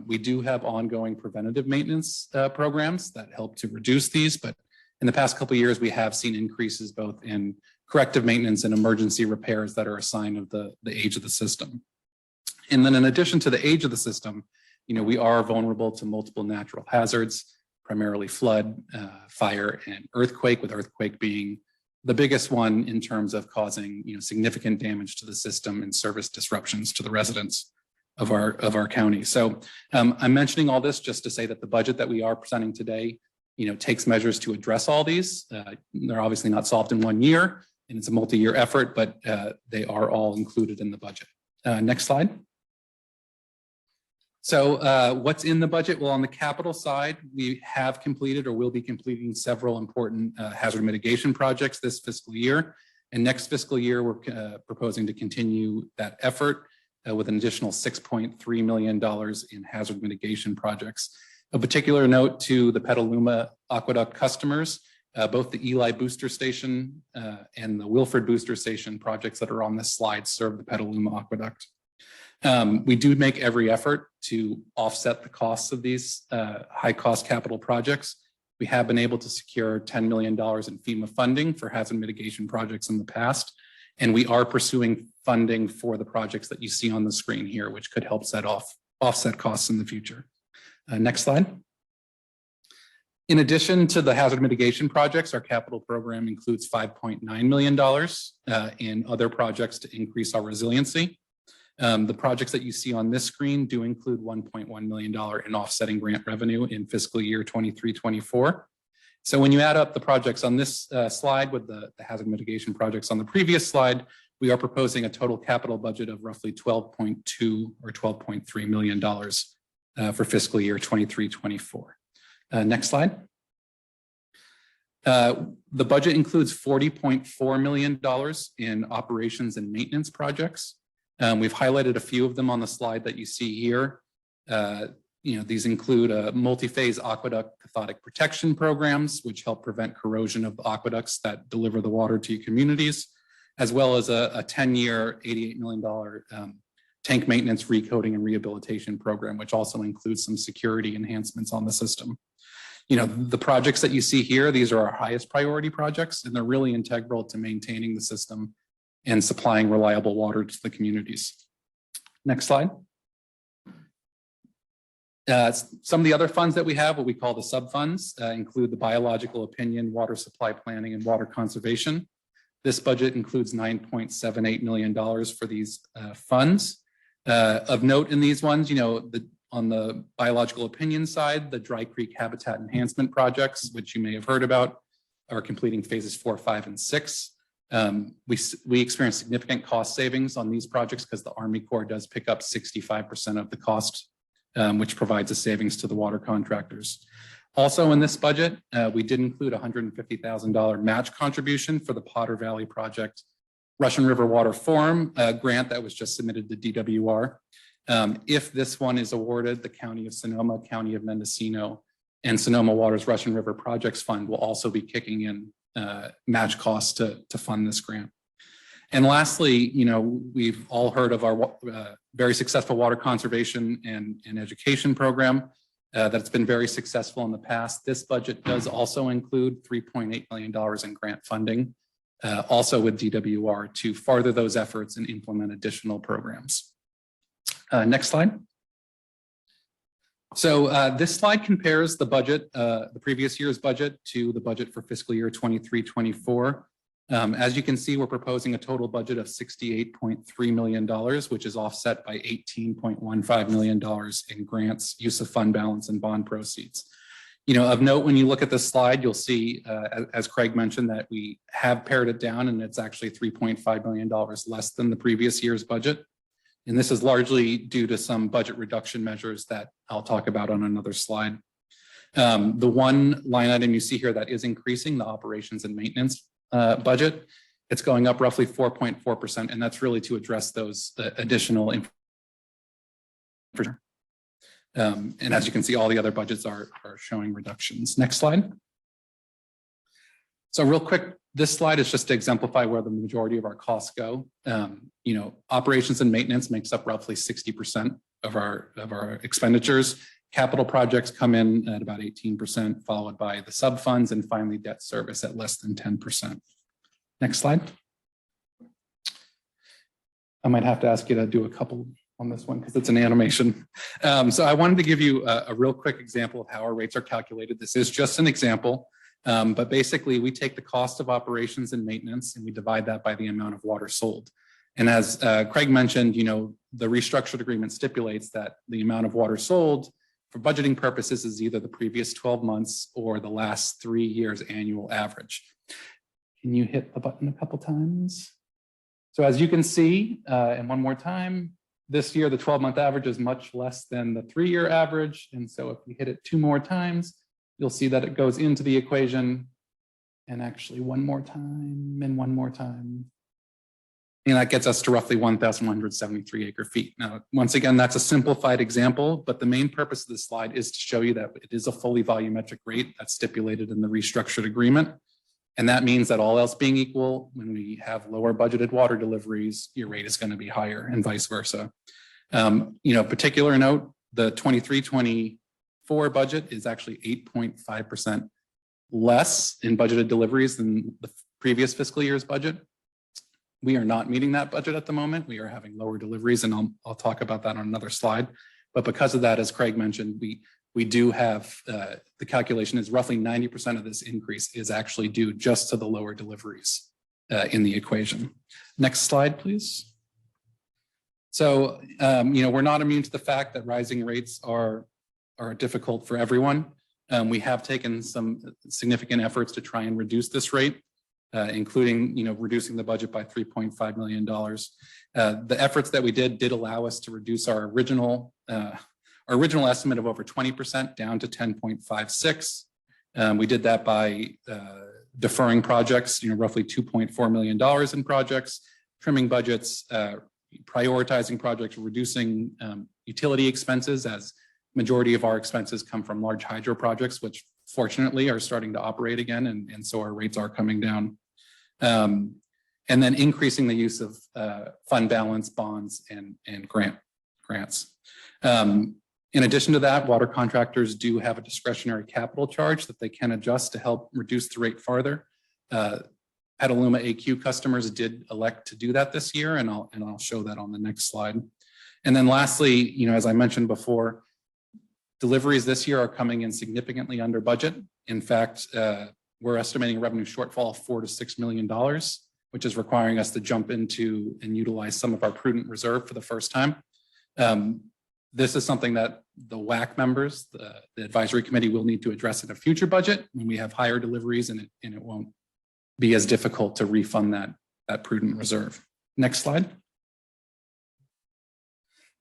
We do have ongoing preventative maintenance programs that help to reduce these, but in the past couple of years, we have seen increases both in corrective maintenance and emergency repairs that are a sign of the age of the system. And then in addition to the age of the system, you know, we are vulnerable to multiple natural hazards, primarily flood, fire, and earthquake, with earthquake being the biggest one in terms of causing, you know, significant damage to the system and service disruptions to the residents of our county. So I'm mentioning all this just to say that the budget that we are presenting today, you know, takes measures to address all these. They're obviously not solved in 1 year, and it's a multi-year effort, but they are all included in the budget. Next slide. So what's in the budget? Well, on the capital side, we have completed or will be completing several important hazard mitigation projects this fiscal year. And next fiscal year, we're proposing to continue that effort with an additional $6.3 million in hazard mitigation projects. A particular note to the Petaluma Aqueduct customers, both the Eli Booster Station and the Wilford Booster Station projects that are on this slide serve the Petaluma Aqueduct. We do make every effort to offset the costs of these high cost capital projects. We have been able to secure $10 million in FEMA funding for hazard mitigation projects in the past, and we are pursuing funding for the projects that you see on the screen here, which could help offset costs in the future. Next slide. In addition to the hazard mitigation projects, our capital program includes $5.9 million in other projects to increase our resiliency. The projects that you see on this screen do include $1.1 million in offsetting grant revenue in fiscal year 23-24. So when you add up the projects on this slide with the hazard mitigation projects on the previous slide, we are proposing a total capital budget of roughly $12.2 or $12.3 million for fiscal year 23-24. Next slide. The budget includes $40.4 million in operations and maintenance projects. We've highlighted a few of them on the slide that you see here. You know, these include multi-phase aqueduct cathodic protection programs, which help prevent corrosion of the aqueducts that deliver the water to your communities, as well as a 10-year, $88 million tank maintenance, recoating, and rehabilitation program, which also includes some security enhancements on the system. You know, the projects that you see here, these are our highest priority projects, and they're really integral to maintaining the system and supplying reliable water to the communities. Next slide. Some of the other funds that we have, what we call the sub-funds, include the biological opinion, water supply planning, and water conservation. This budget includes $9.78 million for these funds. Of note in these ones, you know, on the biological opinion side, the Dry Creek Habitat Enhancement projects, which you may have heard about, are completing phases 4, 5, and 6. We experience significant cost savings on these projects because the Army Corps does pick up 65% of the cost, which provides a savings to the water contractors. Also in this budget, we did include a $150,000 match contribution for the Potter Valley Project Russian River Water Forum grant that was just submitted to DWR. If this one is awarded, the County of Sonoma, County of Mendocino, and Sonoma Water's Russian River Projects Fund will also be kicking in match costs to fund this grant. And lastly, you know, we've all heard of our very successful water conservation and education program. that's been very successful in the past. This budget does also include $3.8 million in grant funding, also with DWR to further those efforts and implement additional programs. Next slide. So this slide compares the budget, the previous year's budget to the budget for fiscal year 23-24. As you can see, we're proposing a total budget of $68.3 million, which is offset by $18.15 million in grants, use of fund balance, and bond proceeds. You know, of note, when you look at this slide, you'll see, as Craig mentioned, that we have pared it down, and it's actually $3.5 million less than the previous year's budget. And this is largely due to some budget reduction measures that I'll talk about on another slide. The one line item you see here that is increasing, the operations and maintenance budget, it's going up roughly 4.4%, and that's really to address those additional infrastructure. And as you can see, all the other budgets are showing reductions. Next slide. So real quick, this slide is just to exemplify where the majority of our costs go. You know, operations and maintenance makes up roughly 60% of our expenditures. Capital projects come in at about 18%, followed by the sub funds, and finally debt service at less than 10%. Next slide. I might have to ask you to do a couple on this one because it's an animation. So I wanted to give you a real quick example of how our rates are calculated. This is just an example, but basically we take the cost of operations and maintenance and we divide that by the amount of water sold. And as Craig mentioned, you know, the restructured agreement stipulates that the amount of water sold for budgeting purposes is either the previous 12 months or the last 3 years annual average. Can you hit the button a couple times? So as you can see, and one more time, this year, the 12-month average is much less than the 3-year average. And so if you hit it 2 more times, you'll see that it goes into the equation, and actually 1 more time and 1 more time. And that gets us to roughly 1,173 acre feet. Now, once again, that's a simplified example, but the main purpose of this slide is to show you that it is a fully volumetric rate that's stipulated in the restructured agreement. And that means that all else being equal, when we have lower budgeted water deliveries, your rate is going to be higher and vice versa. You know, particular note, the 23-24 budget is actually 8.5% less in budgeted deliveries than the previous fiscal year's budget. We are not meeting that budget at the moment. We are having lower deliveries, and I'll talk about that on another slide. But because of that, as Craig mentioned, we do have, the calculation is roughly 90% of this increase is actually due just to the lower deliveries in the equation. Next slide, please. So, you know, we're not immune to the fact that rising rates are difficult for everyone. We have taken some significant efforts to try and reduce this rate, including, you know, reducing the budget by $3.5 million. The efforts that we did allow us to reduce our original estimate of over 20% down to 10.56. We did that by deferring projects, you know, roughly $2.4 million in projects, trimming budgets, prioritizing projects, reducing utility expenses, as majority of our expenses come from large hydro projects, which fortunately are starting to operate again, and so our rates are coming down. And then increasing the use of fund balance, bonds, and grants. In addition to that, water contractors do have a discretionary capital charge that they can adjust to help reduce the rate farther. Petaluma AQ customers did elect to do that this year, and I'll show that on the next slide. And then lastly, you know, as I mentioned before, deliveries this year are coming in significantly under budget. In fact, we're estimating a revenue shortfall of $4 to $6 million, which is requiring us to jump into and utilize some of our prudent reserve for the first time. This is something that the WAC members, the advisory committee, will need to address in a future budget when we have higher deliveries, and it won't be as difficult to refund that prudent reserve. Next slide.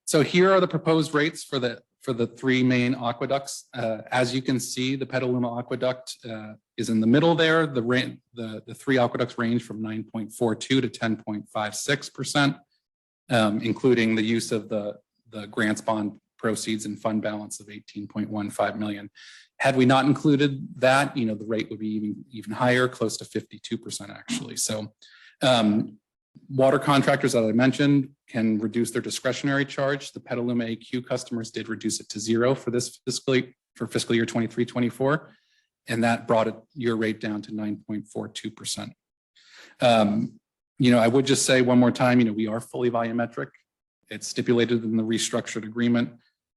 So here are the proposed rates for the 3 main aqueducts. As you can see, the Petaluma Aqueduct is in the middle there. The 3 aqueducts range from 9.42 to 10.56%, including the use of the grants, bond proceeds, and fund balance of $18.15 million. Had we not included that, you know, the rate would be even higher, close to 52% actually. So water contractors, as I mentioned, can reduce their discretionary charge. The Petaluma AQ customers did reduce it to 0 for this for fiscal year 23-24. And that brought your rate down to 9.42%. I would just say one more time, we are fully volumetric. It's stipulated in the restructured agreement.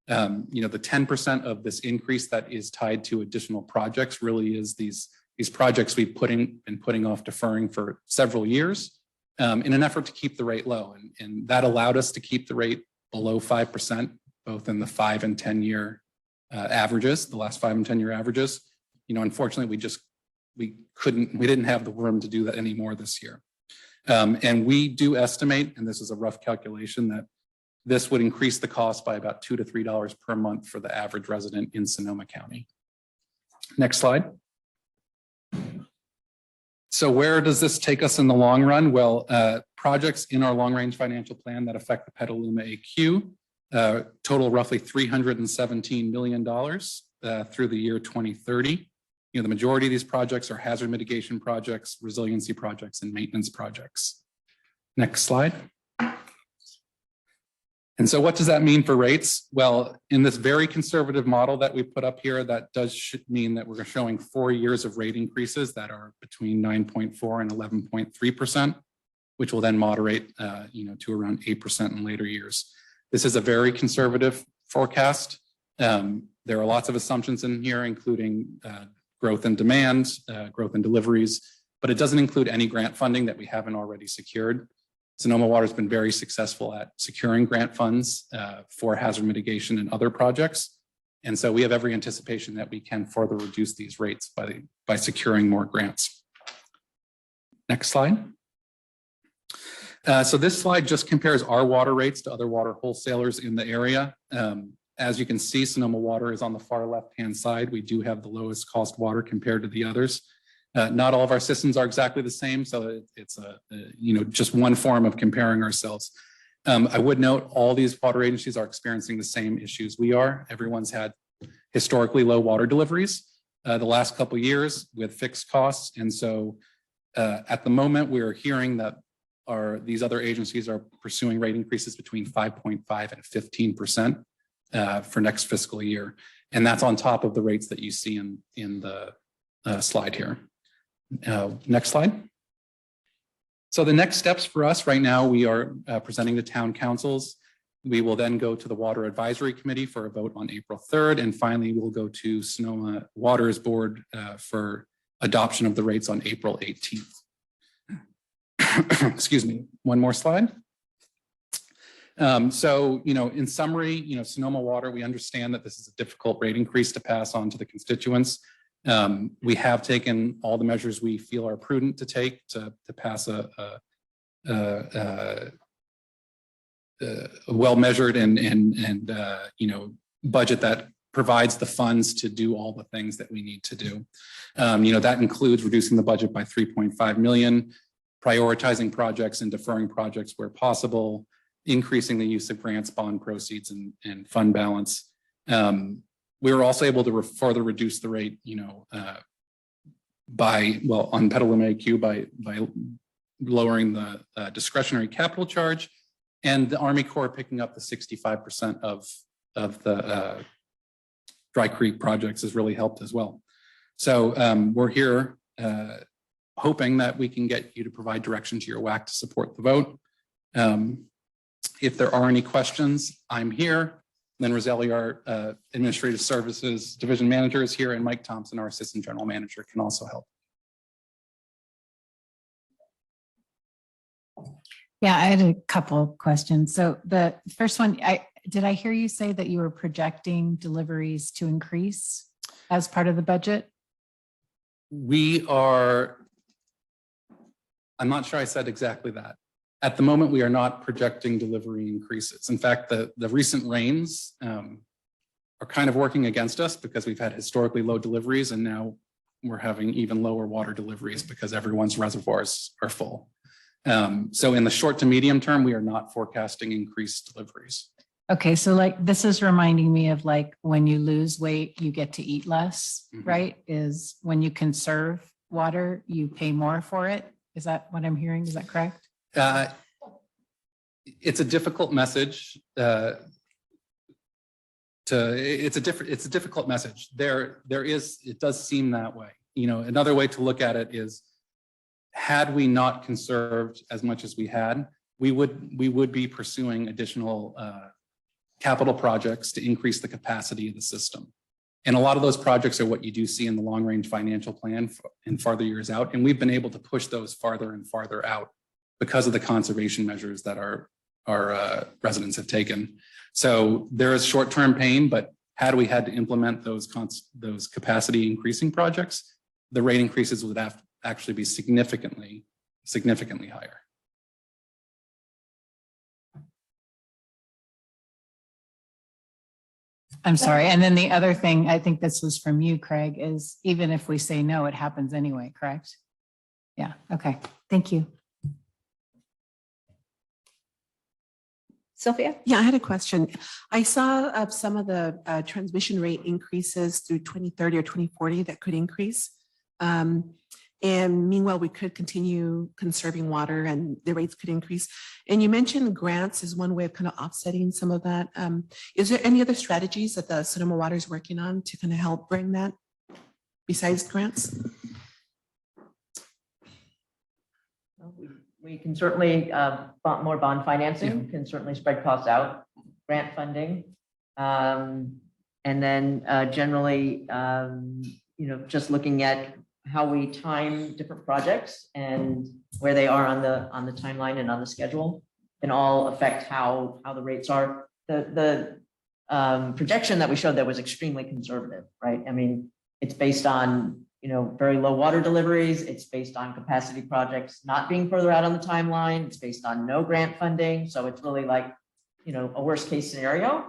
The 10% of this increase that is tied to additional projects really is these projects we've been putting off deferring for several years in an effort to keep the rate low. And that allowed us to keep the rate below 5%, both in the 5 and 10 year averages, the last 5 and 10 year averages. Unfortunately, we didn't have the room to do that anymore this year. And we do estimate, and this is a rough calculation, that this would increase the cost by about $2 to $3 per month for the average resident in Sonoma County. Next slide. So where does this take us in the long run? Well, projects in our long-range financial plan that affect the Petaluma AQ total roughly $317 million through the year 2030. The majority of these projects are hazard mitigation projects, resiliency projects, and maintenance projects. Next slide. And so what does that mean for rates? Well, in this very conservative model that we put up here, that does mean that we're showing 4 years of rate increases that are between 9.4 and 11.3%, which will then moderate to around 8% in later years. This is a very conservative forecast. There are lots of assumptions in here, including growth in demand, growth in deliveries, but it doesn't include any grant funding that we haven't already secured. Sonoma Water has been very successful at securing grant funds for hazard mitigation and other projects. And so we have every anticipation that we can further reduce these rates by securing more grants. Next slide. So this slide just compares our water rates to other water wholesalers in the area. As you can see, Sonoma Water is on the far left-hand side. We do have the lowest cost water compared to the others. Not all of our systems are exactly the same, so it's just one form of comparing ourselves. I would note all these water agencies are experiencing the same issues we are. Everyone's had historically low water deliveries the last couple of years with fixed costs, and so at the moment we're hearing that these other agencies are pursuing rate increases between 5.5 and 15%. For next fiscal year. And that's on top of the rates that you see in the slide here. Next slide. So the next steps for us right now, we are presenting to town councils. We will then go to the Water Advisory Committee for a vote on April 3rd. And finally, we'll go to Sonoma Water's Board for adoption of the rates on April 18th. Excuse me, one more slide. In summary, Sonoma Water, we understand that this is a difficult rate increase to pass on to the constituents. We have taken all the measures we feel are prudent to take to pass a well-measured and budget that provides the funds to do all the things that we need to do. That includes reducing the budget by $3.5 million, prioritizing projects and deferring projects where possible, increasing the use of grants, bond proceeds, and fund balance. We were also able to further reduce the rate, on Petaluma AQ by lowering the discretionary capital charge, and the Army Corps picking up the 65% of the Dry Creek projects has really helped as well. So we're here hoping that we can get you to provide direction to your WAC to support the vote. If there are any questions, I'm here. Lynn Roselli, our Administrative Services Division Manager, is here, and Mike Thompson, our Assistant General Manager, can also help. Yeah, I had a couple of questions. So the first one, did I hear you say that you were projecting deliveries to increase as part of the budget? I'm not sure I said exactly that. At the moment, we are not projecting delivery increases. In fact, the recent rains are kind of working against us because we've had historically low deliveries, and now we're having even lower water deliveries because everyone's reservoirs are full. So in the short to medium term, we are not forecasting increased deliveries. Okay, so this is reminding me of when you lose weight, you get to eat less, right? Is when you conserve water, you pay more for it. Is that what I'm hearing? Is that correct? It's a difficult message. it's a difficult message. It does seem that way. You know, another way to look at it is, had we not conserved as much as we had, we would be pursuing additional capital projects to increase the capacity of the system. And a lot of those projects are what you do see in the long range financial plan in farther years out. And we've been able to push those farther and farther out because of the conservation measures that our residents have taken. So there is short-term pain, but had we had to implement those capacity increasing projects, the rate increases would actually be significantly higher. I'm sorry. And then the other thing, I think this was from you, Craig, is even if we say no, it happens anyway, correct? Yeah, okay. Thank you. Sylvia? Yeah, I had a question. I saw some of the transmission rate increases through 2030 or 2040 that could increase. And meanwhile, we could continue conserving water and the rates could increase. And you mentioned grants is one way of kind of offsetting some of that. Is there any other strategies that the Sonoma Water is working on to kind of help bring that besides grants? We can certainly, more bond financing can certainly spread costs out, grant funding. And then generally, just looking at how we time different projects and where they are on the timeline and on the schedule can all affect how the rates are. The projection that we showed that was extremely conservative, right? I mean, it's based on very low water deliveries. It's based on capacity projects not being further out on the timeline. It's based on no grant funding. So it's really like, a worst case scenario.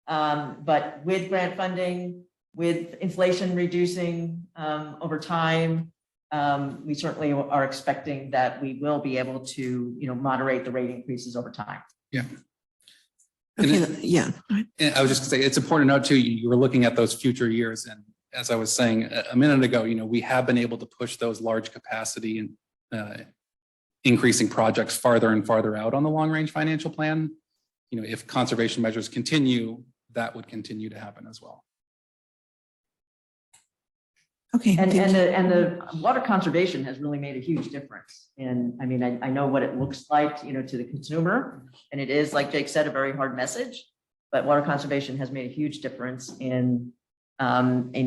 But with grant funding, with inflation reducing over time, we certainly are expecting that we will be able to, moderate the rate increases over time. Yeah. Okay, yeah. And I was just gonna say, it's important to note too, you were looking at those future years. And as I was saying a minute ago, we have been able to push those large capacity and increasing projects farther and farther out on the long range financial plan. If conservation measures continue, that would continue to happen as well. Okay. And the water conservation has really made a huge difference. And I mean, I know what it looks like, to the consumer, and it is, like Jake said, a very hard message, but water conservation has made a huge difference in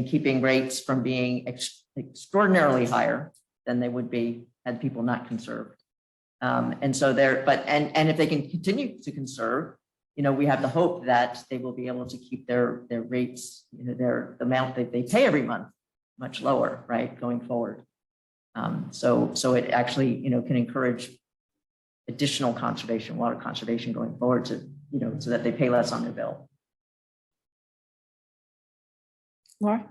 keeping rates from being extraordinarily higher than they would be had people not conserved. And so and if they can continue to conserve, we have the hope that they will be able to keep their rates, the amount that they pay every month much lower, right, going forward. So it actually, can encourage additional conservation, water conservation going forward to, so that they pay less on their bill. Laura?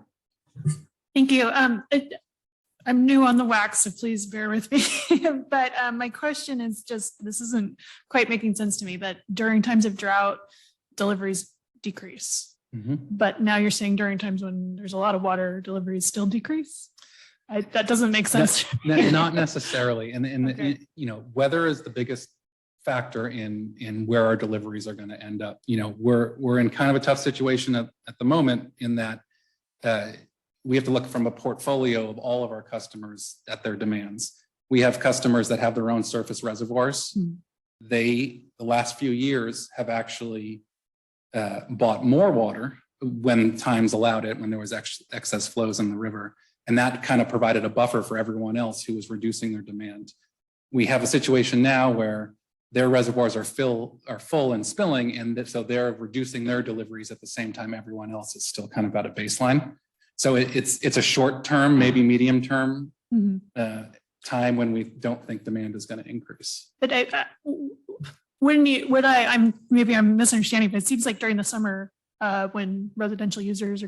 Thank you. I'm new on the wax, so please bear with me. But my question is just, this isn't quite making sense to me, but during times of drought, deliveries decrease. But now you're saying during times when there's a lot of water, deliveries still decrease? That doesn't make sense. Not necessarily. And Okay. Weather is the biggest factor in where our deliveries are going to end up. We're in kind of a tough situation at the moment in that we have to look from a portfolio of all of our customers at their demands. We have customers that have their own surface reservoirs. The last few years have actually bought more water when times allowed it, when there was excess flows in the river. And that kind of provided a buffer for everyone else who was reducing their demand. We have a situation now where their reservoirs are full and spilling, and so they're reducing their deliveries at the same time everyone else is still kind of at a baseline. So it's a short term, maybe medium term time when we don't think demand is going to increase. But I'm misunderstanding, but it seems like during the summer, when residential users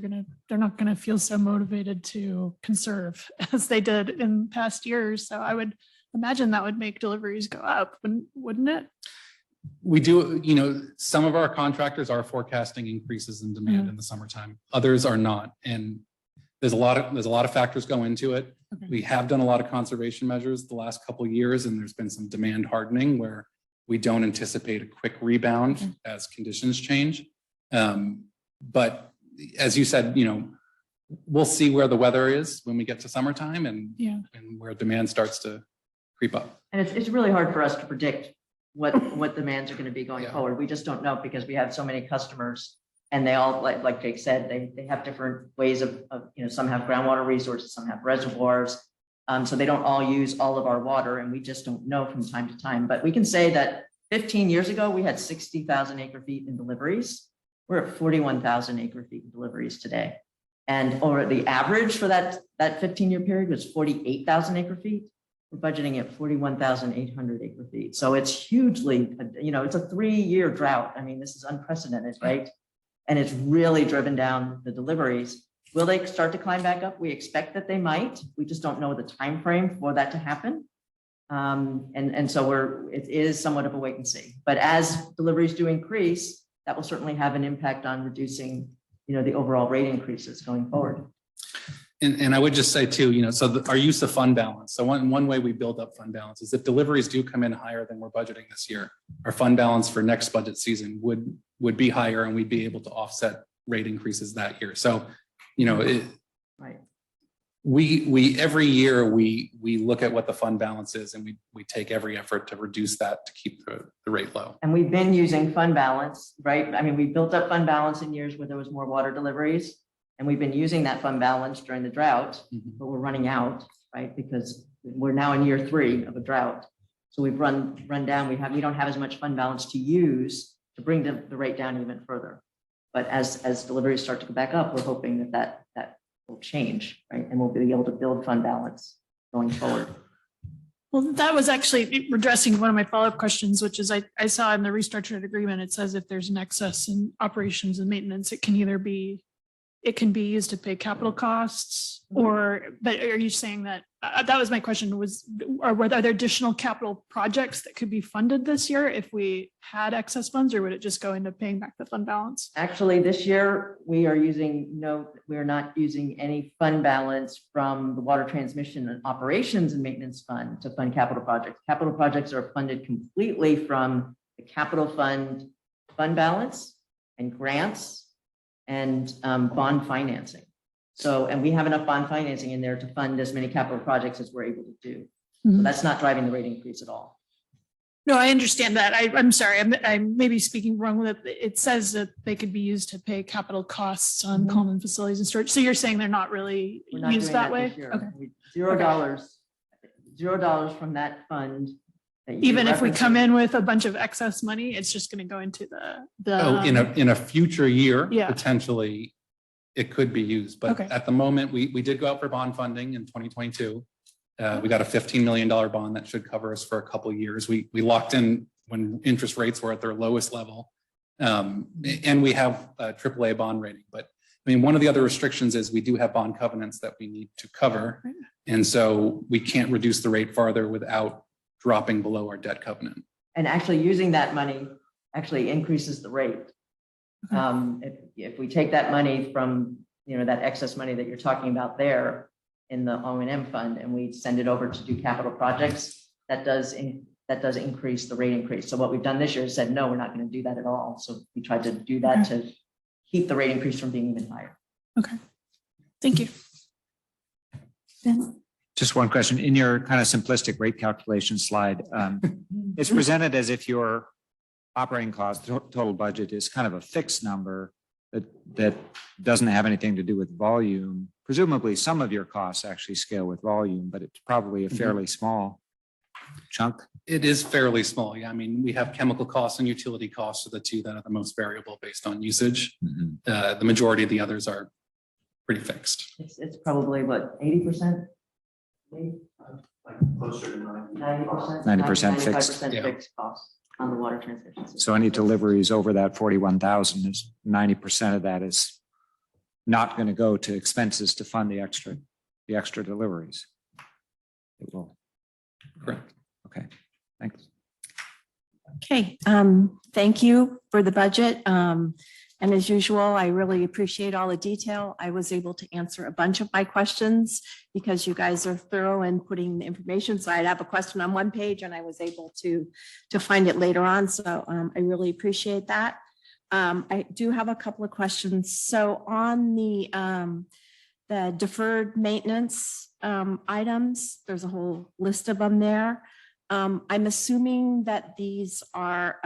they're not gonna feel so motivated to conserve as they did in past years. So I would imagine that would make deliveries go up, wouldn't it? We do, some of our contractors are forecasting increases in demand in the summertime. Others are not. And there's a lot of factors go into it. Okay. We have done a lot of conservation measures the last couple of years, and there's been some demand hardening where we don't anticipate a quick rebound as conditions change. But as you said, we'll see where the weather is when we get to summertime and where demand starts to creep up. And it's really hard for us to predict what demands are going to be going forward. We just don't know because we have so many customers and they all, like Jake said, they have different ways of, some have groundwater resources, some have reservoirs. So they don't all use all of our water and we just don't know from time to time. But we can say that 15 years ago, we had 60,000 acre feet in deliveries. We're at 41,000 acre feet in deliveries today. And over the average for that 15-year period was 48,000 acre feet. We're budgeting at 41,800 acre feet. So it's hugely, it's a 3-year drought. I mean, this is unprecedented, right? And it's really driven down the deliveries. Will they start to climb back up? We expect that they might. We just don't know the time frame for that to happen. And so it is somewhat of a wait and see. But as deliveries do increase, that will certainly have an impact on reducing, the overall rate increases going forward. And I would just say too, so our use of fund balance. So one way we build up fund balance is if deliveries do come in higher than we're budgeting this year, our fund balance for next budget season would be higher and we'd be able to offset rate increases that year. So, right. We every year we look at what the fund balance is and we take every effort to reduce that to keep the rate low. And we've been using fund balance, right? I mean, we built up fund balance in years where there was more water deliveries. And we've been using that fund balance during the drought, but we're running out, right? Because we're now in year 3 of a drought. So we've run down, we don't have as much fund balance to use to bring the rate down even further. But as deliveries start to go back up, we're hoping that will change, right? And we'll be able to build fund balance going forward. Well, that was actually addressing one of my follow-up questions, which is I saw in the restructured agreement, it says if there's an excess in operations and maintenance, it can be used to pay capital costs but are you saying that, that was my question are there additional capital projects that could be funded this year if we had excess funds, or would it just go into paying back the fund balance? Actually, this year we are not using any fund balance from the water transmission and operations and maintenance fund to fund capital projects. Capital projects are funded completely from the capital fund balance and grants and bond financing. So, and we have enough bond financing in there to fund as many capital projects as we're able to do. So that's not driving the rate increase at all. No, I understand that. I'm sorry, I'm maybe speaking wrong with it. It says that they could be used to pay capital costs on common facilities and storage. So you're saying they're not really used that way? Okay. $0 from that fund. Even if we come in with a bunch of excess money, it's just going to go into in a future year, potentially it could be used. But at the moment, we did go out for bond funding in 2022. We got a $15 million bond that should cover us for a couple of years. We locked in when interest rates were at their lowest level. And we have a AAA bond rating. But I mean, one of the other restrictions is we do have bond covenants that we need to cover. And so we can't reduce the rate farther without dropping below our debt covenant. And actually using that money actually increases the rate. If we take that money from, that excess money that you're talking about there in the O&M fund and we send it over to do capital projects, that does increase the rate increase. So what we've done this year is said, no, we're not going to do that at all. So we tried to do that to keep the rate increase from being even higher. Okay. Thank you. Ben? Just one question. In your kind of simplistic rate calculation slide, it's presented as if your operating cost total budget is kind of a fixed number that doesn't have anything to do with volume. Presumably some of your costs actually scale with volume, but it's probably a fairly small chunk. It is fairly small. Yeah. I mean, we have chemical costs and utility costs are the two that are the most variable based on usage. The majority of the others are pretty fixed. It's probably what, 80%? Like closer to 90%. 90% fixed. 95% fixed costs on the water transmission system. So any deliveries over that 41,000 is 90% of that is not going to go to expenses to fund the extra deliveries. It will. Correct. Okay. Thanks. Okay. Thank you for the budget. And as usual, I really appreciate all the detail. I was able to answer a bunch of my questions because you guys are thorough in putting the information. So I'd have a question on one page and I was able to find it later on. So I really appreciate that. I do have a couple of questions. So on the deferred maintenance items, there's a whole list of them there. I'm assuming that these are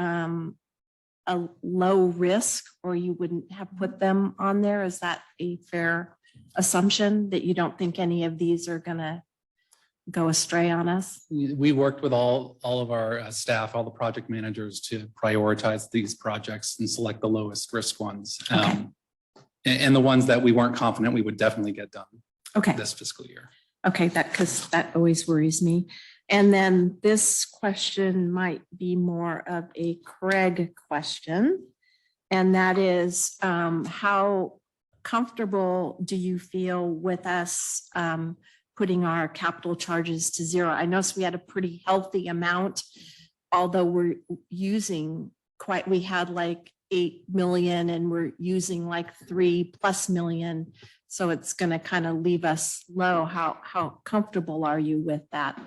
a low risk, or you wouldn't have put them on there. Is that a fair assumption, that you don't think any of these are gonna go astray on us? We worked with all of our staff, all the project managers to prioritize these projects and select the lowest risk ones. And the ones that we weren't confident we would definitely get done this fiscal year. Okay, because that always worries me. And then this question might be more of a Craig question. And that is, how comfortable do you feel with us putting our capital charges to zero? I noticed we had a pretty healthy amount, although we're using we had like 8 million and we're using like 3+ million. So it's going to kind of leave us low. How comfortable are you with that?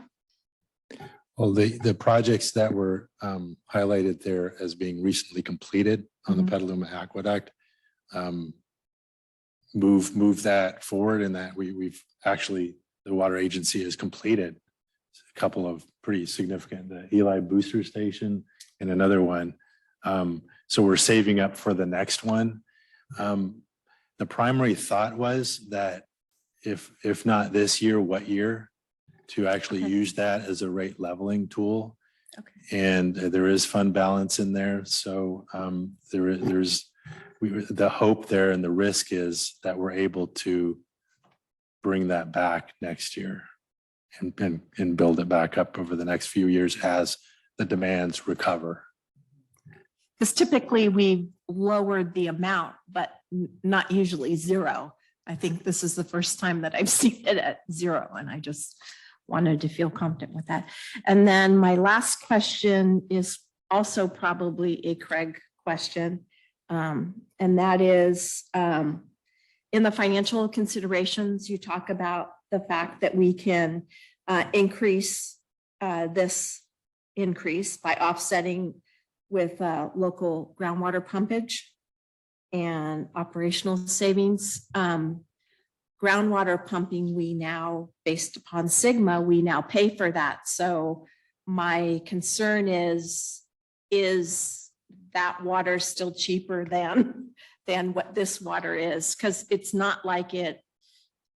Well, the projects that were highlighted there as being recently completed on the Petaluma Aqueduct, move that forward, and that we've actually, the water agency has completed a couple of pretty significant, the Eli Booster Station and another one. So we're saving up for the next one. The primary thought was that if not this year, what year, to actually use that as a rate leveling tool. And there is fund balance in there. So there's the hope there, and the risk is that we're able to bring that back next year and build it back up over the next few years as the demands recover. Because typically we lowered the amount, but not usually zero. I think this is the first time that I've seen it at zero, and I just wanted to feel confident with that. And then my last question is also probably a Craig question. And that is, in the financial considerations, you talk about the fact that we can increase this increase by offsetting with local groundwater pumpage and operational savings. Groundwater pumping, we now, based upon Sigma, we now pay for that. So my concern is that water still cheaper than what this water is? Because it's not like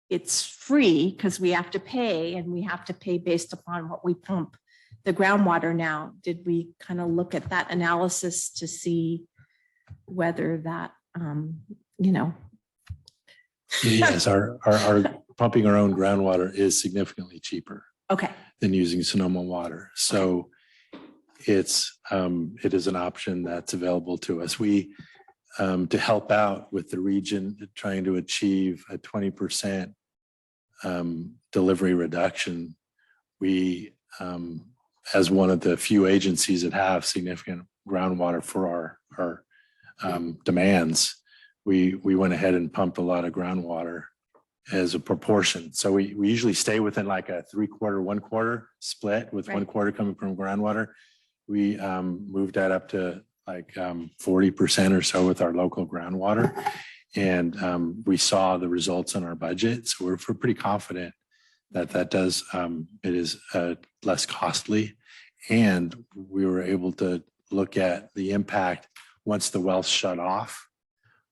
it's free, because we have to pay, and we have to pay based upon what we pump the groundwater now. Did we kind of look at that analysis to see whether that, Yes, our pumping our own groundwater is significantly cheaper than using Sonoma water. So it is an option that's available to us. We, to help out with the region trying to achieve a 20% delivery reduction, we, as one of the few agencies that have significant groundwater for our demands, we went ahead and pumped a lot of groundwater as a proportion. So we usually stay within like a 3/4, 1/4 split, with 1/4 coming from groundwater. We moved that up to like 40% or so with our local groundwater. And we saw the results in our budget. So we're pretty confident that it is less costly. And we were able to look at the impact once the wells shut off,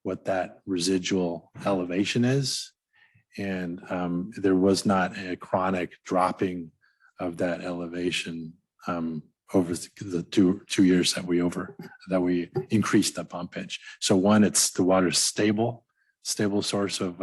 what that residual elevation is. And there was not a chronic dropping of that elevation over the two years that we increased the pumpage. So one, it's the water's stable source of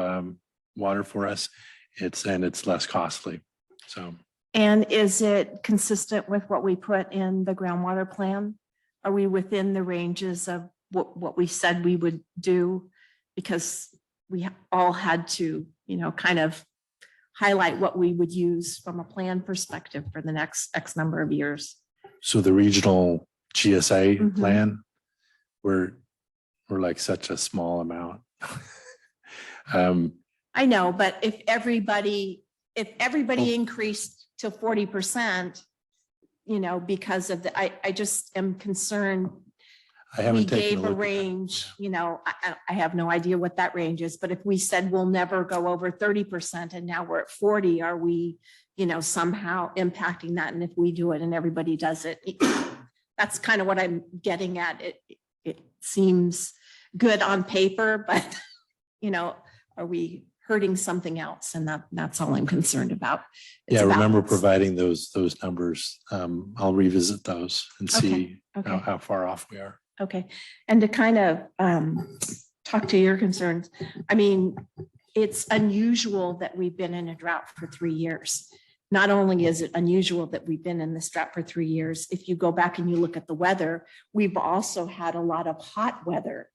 water for us. It's less costly. So. And is it consistent with what we put in the groundwater plan? Are we within the ranges of what we said we would do? Because we all had to, kind of highlight what we would use from a plan perspective for the next X number of years. So the regional GSA plan, we're like such a small amount. I know, but if everybody increased to 40%, because of I just am concerned. I haven't we taken a gave a look at that. range, I have no idea what that range is, but if we said we'll never go over 30% and now we're at 40, are we, somehow impacting that? And if we do it and everybody does it, that's kind of what I'm getting at. It seems good on paper, but, are we hurting something else? And that's all I'm concerned about. It's Yeah, a remember balance. providing those numbers. I'll revisit those and see Okay. how far off we are. Okay, and to kind of talk to your concerns, I mean, it's unusual that we've been in a drought for 3 years. Not only is it unusual that we've been in this drought for 3 years, if you go back and you look at the weather, we've also had a lot of hot weather.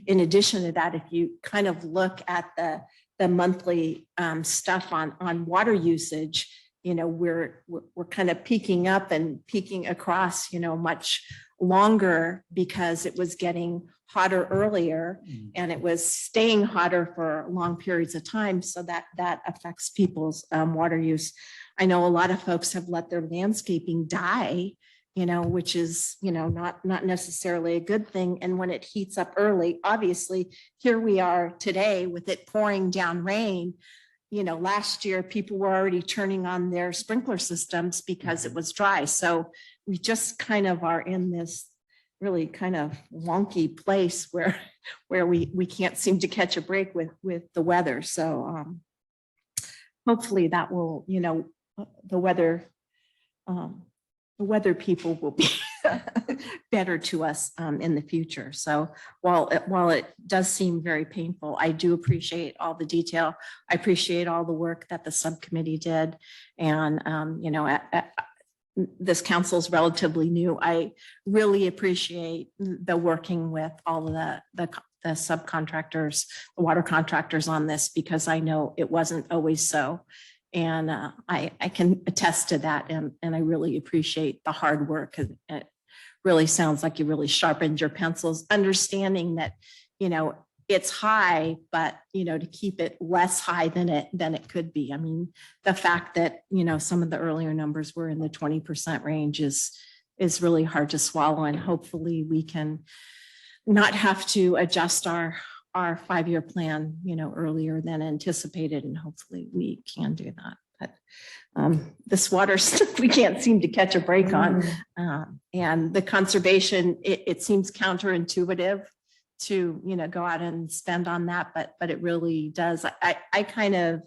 In addition to that, if you kind of look at the monthly stuff on water usage, we're kind of peaking up and peaking across, much longer because it was getting hotter earlier and it was staying hotter for long periods of time. So that affects people's water use. I know a lot of folks have let their landscaping die, which is, not necessarily a good thing. And when it heats up early, obviously, here we are today with it pouring down rain. Last year, people were already turning on their sprinkler systems because it was dry. So we just kind of are in this really kind of wonky place where we can't seem to catch a break with the weather. So hopefully that will, the weather people will be better to us in the future. So while it does seem very painful, I do appreciate all the detail. I appreciate all the work that the subcommittee did. And, this council is relatively new. I really appreciate the working with all of the subcontractors, the water contractors on this, because I know it wasn't always so. And I can attest to that. And I really appreciate the hard work. It really sounds like you really sharpened your pencils, understanding that, it's high, but, to keep it less high than it could be. I mean, the fact that, some of the earlier numbers were in the 20% range is really hard to swallow. And hopefully we can not have to adjust our 5-year plan, earlier than anticipated. And hopefully we can do that. But this water stuff, we can't seem to catch a break on. And the conservation, it seems counterintuitive to, go out and spend on that, but it really does. I kind of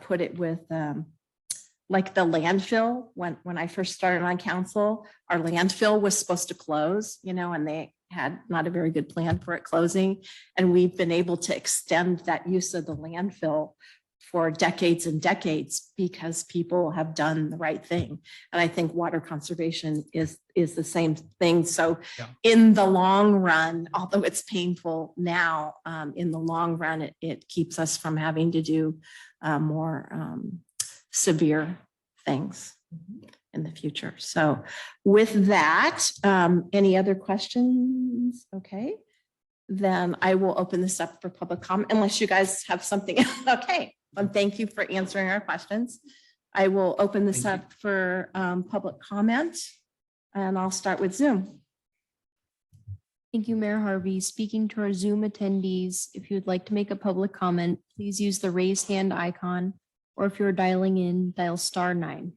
put it with like the landfill. When I first started on council, our landfill was supposed to close, and they had not a very good plan for it closing. And we've been able to extend that use of the landfill for decades and decades because people have done the right thing. And I think water conservation is the same thing. So in the long run, although it's painful now, in the long run, it keeps us from having to do more severe things in the future. So with that, any other questions? Okay, then I will open this up for public comment unless you guys have something. Okay, well, thank you for answering our questions. I will open this up for public comment and I'll start with Zoom. Thank you, Mayor Harvey. Speaking to our Zoom attendees, if you would like to make a public comment, please use the raised hand icon, or if you're dialing in, dial *9.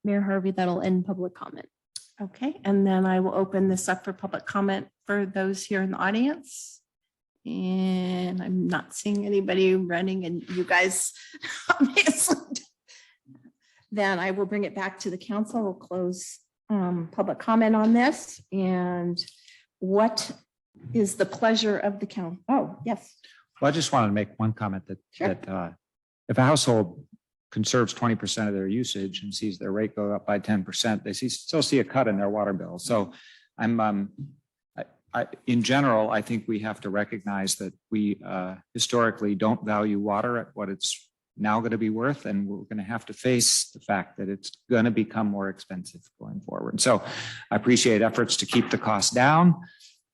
Mayor Harvey, that'll end public comment. Okay, and then I will open this up for public comment for those here in the audience. And I'm not seeing anybody running, and you guys obviously. Then I will bring it back to the council. We'll close public comment on this. And what is the pleasure of the council? Oh, yes. Well, I just wanted to make one comment that if a household conserves 20% of their usage and sees their rate go up by 10%, they still see a cut in their water bill. So in general, I think we have to recognize that we historically don't value water at what it's now going to be worth, and we're going to have to face the fact that it's going to become more expensive going forward. So I appreciate efforts to keep the cost down,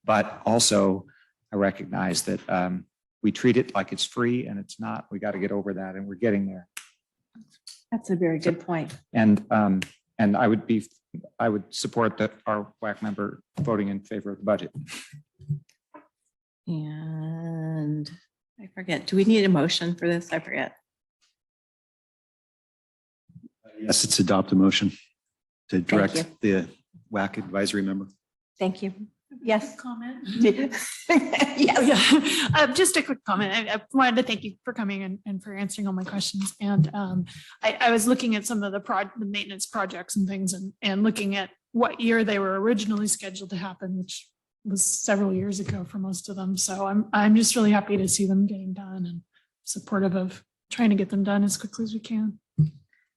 but also I recognize that we treat it like it's free and it's not. We got to get over that, and we're getting there. That's a very good point. And I would be I would support that our WAC member voting in favor of the budget. And I forget, do we need a motion for this? I forget. Yes, it's adopt a motion to direct you. the WAC advisory member. Thank you. Yes. Comment. Yes. Just a quick comment. I wanted to thank you for coming and for answering all my questions. And I was looking at some of the maintenance projects and things and looking at what year they were originally scheduled to happen, which was several years ago for most of them. So I'm just really happy to see them getting done and supportive of trying to get them done as quickly as we can.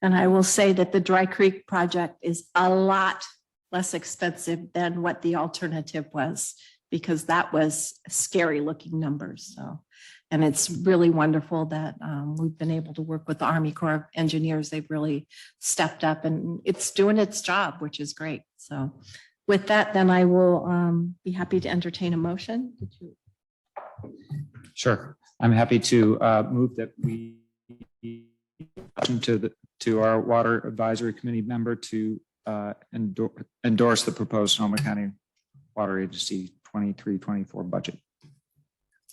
And I will say that the Dry Creek project is a lot less expensive than what the alternative was, because that was scary looking numbers. So, and it's really wonderful that we've been able to work with the Army Corps of Engineers. They've really stepped up and it's doing its job, which is great. So with that, then I will be happy to entertain a motion. Sure. I'm happy to move that we to our Water Advisory Committee member to endorse the proposed Sonoma County Water Agency 23-24 budget.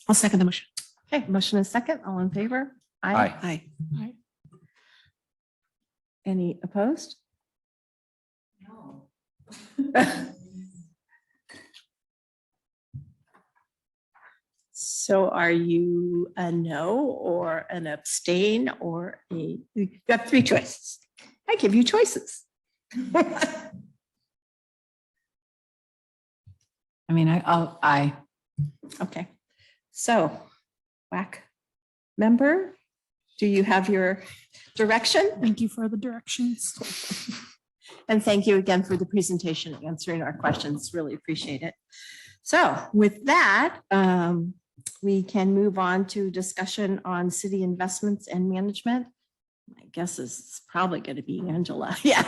I'll second the motion. Okay, motion is second. All in favor? Aye. Aye. Any opposed? No. So are you a no or an abstain or a, you got three choices. I give you choices. I mean, I. Okay, so WAC member, do you have your direction? Thank you for the directions. And thank you again for the presentation, answering our questions. Really appreciate it. So with that, we can move on to discussion on city investments and management. My guess is probably going to be Angela. Yeah.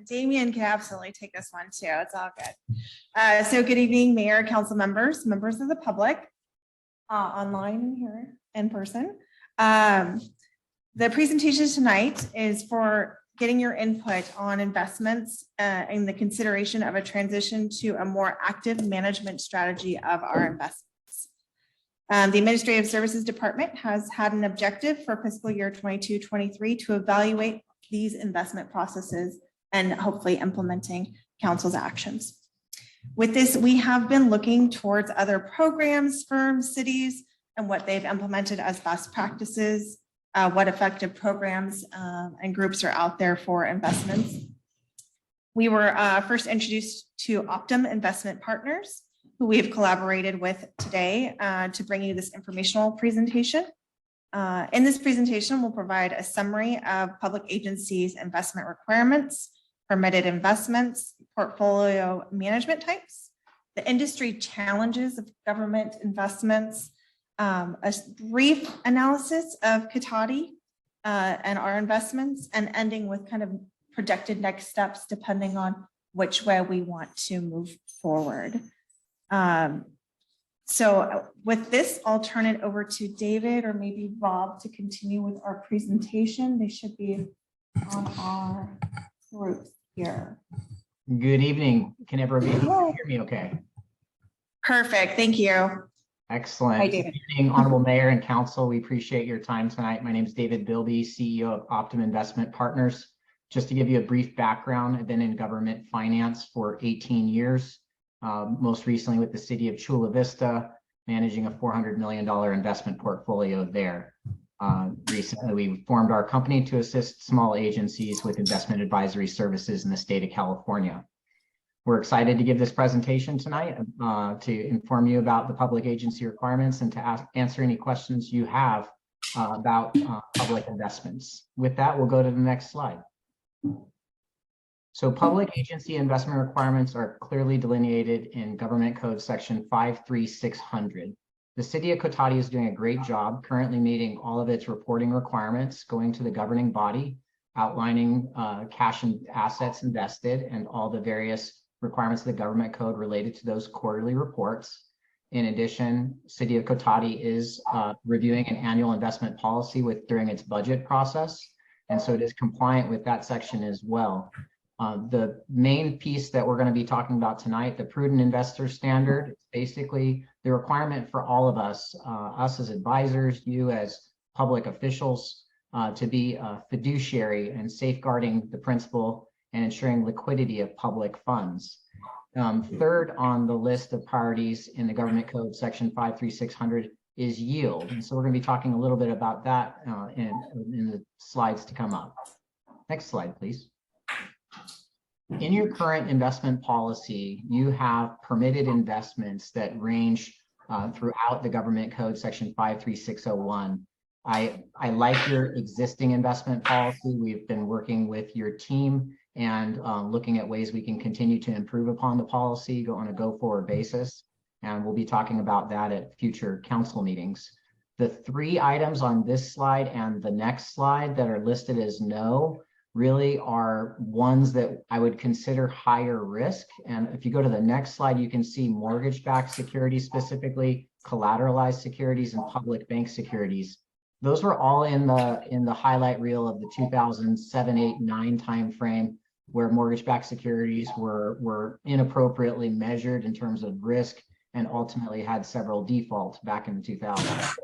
Damien can absolutely take this one too. It's all good. So good evening, Mayor, council members, members of the public, online and here in person. The presentation tonight is for getting your input on investments and the consideration of a transition to a more active management strategy of our investments. The Administrative Services Department has had an objective for fiscal year 22-23 to evaluate these investment processes and hopefully implementing council's actions. With this, we have been looking towards other programs, firms, cities, and what they've implemented as best practices, what effective programs and groups are out there for investments. We were first introduced to Optum Investment Partners, who we have collaborated with today to bring you this informational presentation. In this presentation, we'll provide a summary of public agencies' investment requirements, permitted investments, portfolio management types, the industry challenges of government investments, a brief analysis of Cotati and our investments, and ending with kind of projected next steps depending on which way we want to move forward. So with this, I'll turn it over to David or maybe Rob to continue with our presentation. They should be on our group here. Good evening. Can everybody hear me okay? Perfect. Thank you. Excellent. Hi, David. Good evening, Honorable Mayor and Council. We appreciate your time tonight. My name is David Bilby, CEO of Optum Investment Partners. Just to give you a brief background, I've been in government finance for 18 years. Most recently with the city of Chula Vista, managing a $400 million investment portfolio there. Recently, we formed our company to assist small agencies with investment advisory services in the state of California. We're excited to give this presentation tonight to inform you about the public agency requirements and to answer any questions you have about public investments. With that, we'll go to the next slide. So public agency investment requirements are clearly delineated in Government Code Section 53600. The city of Cotati is doing a great job currently meeting all of its reporting requirements, going to the governing body, outlining cash and assets invested and all the various requirements of the government code related to those quarterly reports. In addition, city of Cotati is reviewing an annual investment policy during its budget process. And so it is compliant with that section as well. The main piece that we're going to be talking about tonight, the prudent investor standard, it's basically the requirement for all of us, us as advisors, you as public officials, to be a fiduciary and safeguarding the principal and ensuring liquidity of public funds. Third on the list of priorities in the government code, section 53600, is yield. And so we're going to be talking a little bit about that in the slides to come up. Next slide, please. In your current investment policy, you have permitted investments that range throughout the government code, section 53601. I like your existing investment policy. We've been working with your team and looking at ways we can continue to improve upon the policy on a go-forward basis. And we'll be talking about that at future council meetings. The 3 items on this slide and the next slide that are listed as no really are ones that I would consider higher risk. And if you go to the next slide, you can see mortgage-backed securities, specifically collateralized securities and public bank securities. Those were all in the highlight reel of the 2007, 8, 9 timeframe, where mortgage-backed securities were inappropriately measured in terms of risk and ultimately had several defaults back in the 2000s.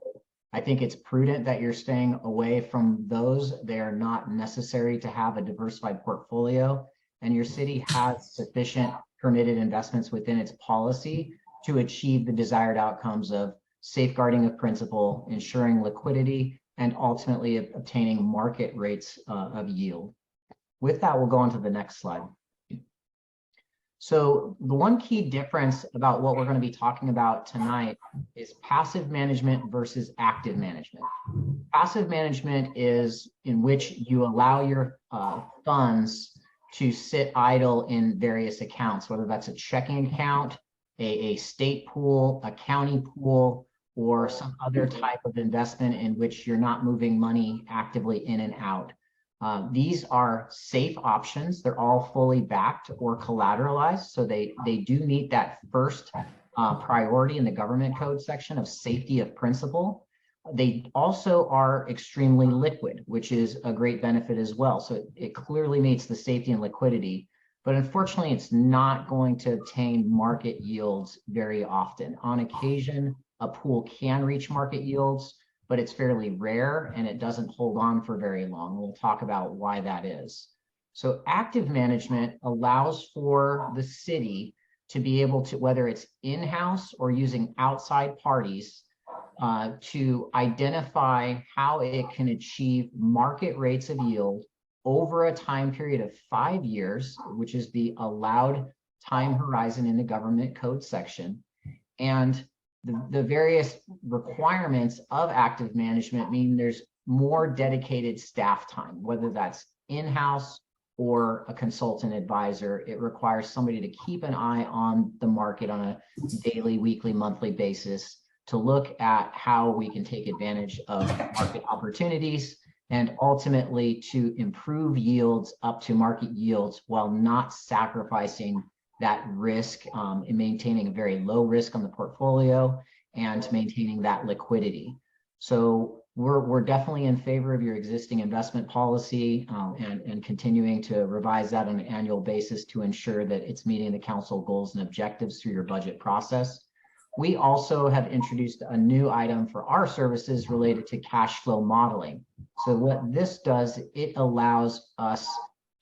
I think it's prudent that you're staying away from those. They are not necessary to have a diversified portfolio, and your city has sufficient permitted investments within its policy to achieve the desired outcomes of safeguarding of principal, ensuring liquidity, and ultimately obtaining market rates of yield. With that, we'll go on to the next slide. So the one key difference about what we're going to be talking about tonight is passive management versus active management. Passive management is in which you allow your funds to sit idle in various accounts, whether that's a checking account, a state pool, a county pool, or some other type of investment in which you're not moving money actively in and out. These are safe options. They're all fully backed or collateralized. So they do meet that first priority in the government code section of safety of principal. They also are extremely liquid, which is a great benefit as well. So it clearly meets the safety and liquidity, but unfortunately it's not going to obtain market yields very often. On occasion, a pool can reach market yields, but it's fairly rare and it doesn't hold on for very long. We'll talk about why that is. So active management allows for the city to be able to, whether it's in-house or using outside parties, to identify how it can achieve market rates of yield over a time period of 5 years, which is the allowed time horizon in the government code section. And the various requirements of active management mean there's more dedicated staff time, whether that's in-house or a consultant advisor. It requires somebody to keep an eye on the market on a daily, weekly, monthly basis to look at how we can take advantage of market opportunities and ultimately to improve yields up to market yields while not sacrificing that risk in maintaining a very low risk on the portfolio and maintaining that liquidity. So we're definitely in favor of your existing investment policy and continuing to revise that on an annual basis to ensure that it's meeting the council goals and objectives through your budget process. We also have introduced a new item for our services related to cash flow modeling. So what this does, it allows us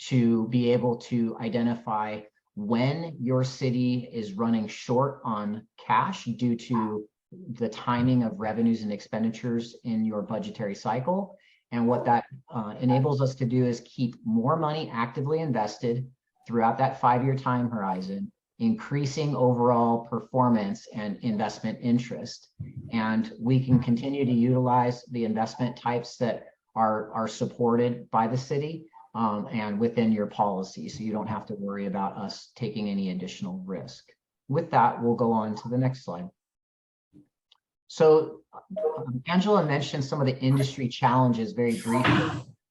to be able to identify when your city is running short on cash due to the timing of revenues and expenditures in your budgetary cycle. And what that enables us to do is keep more money actively invested throughout that 5-year time horizon, increasing overall performance and investment interest. And we can continue to utilize the investment types that are supported by the city and within your policy. So you don't have to worry about us taking any additional risk. With that, we'll go on to the next slide. So Angela mentioned some of the industry challenges very briefly.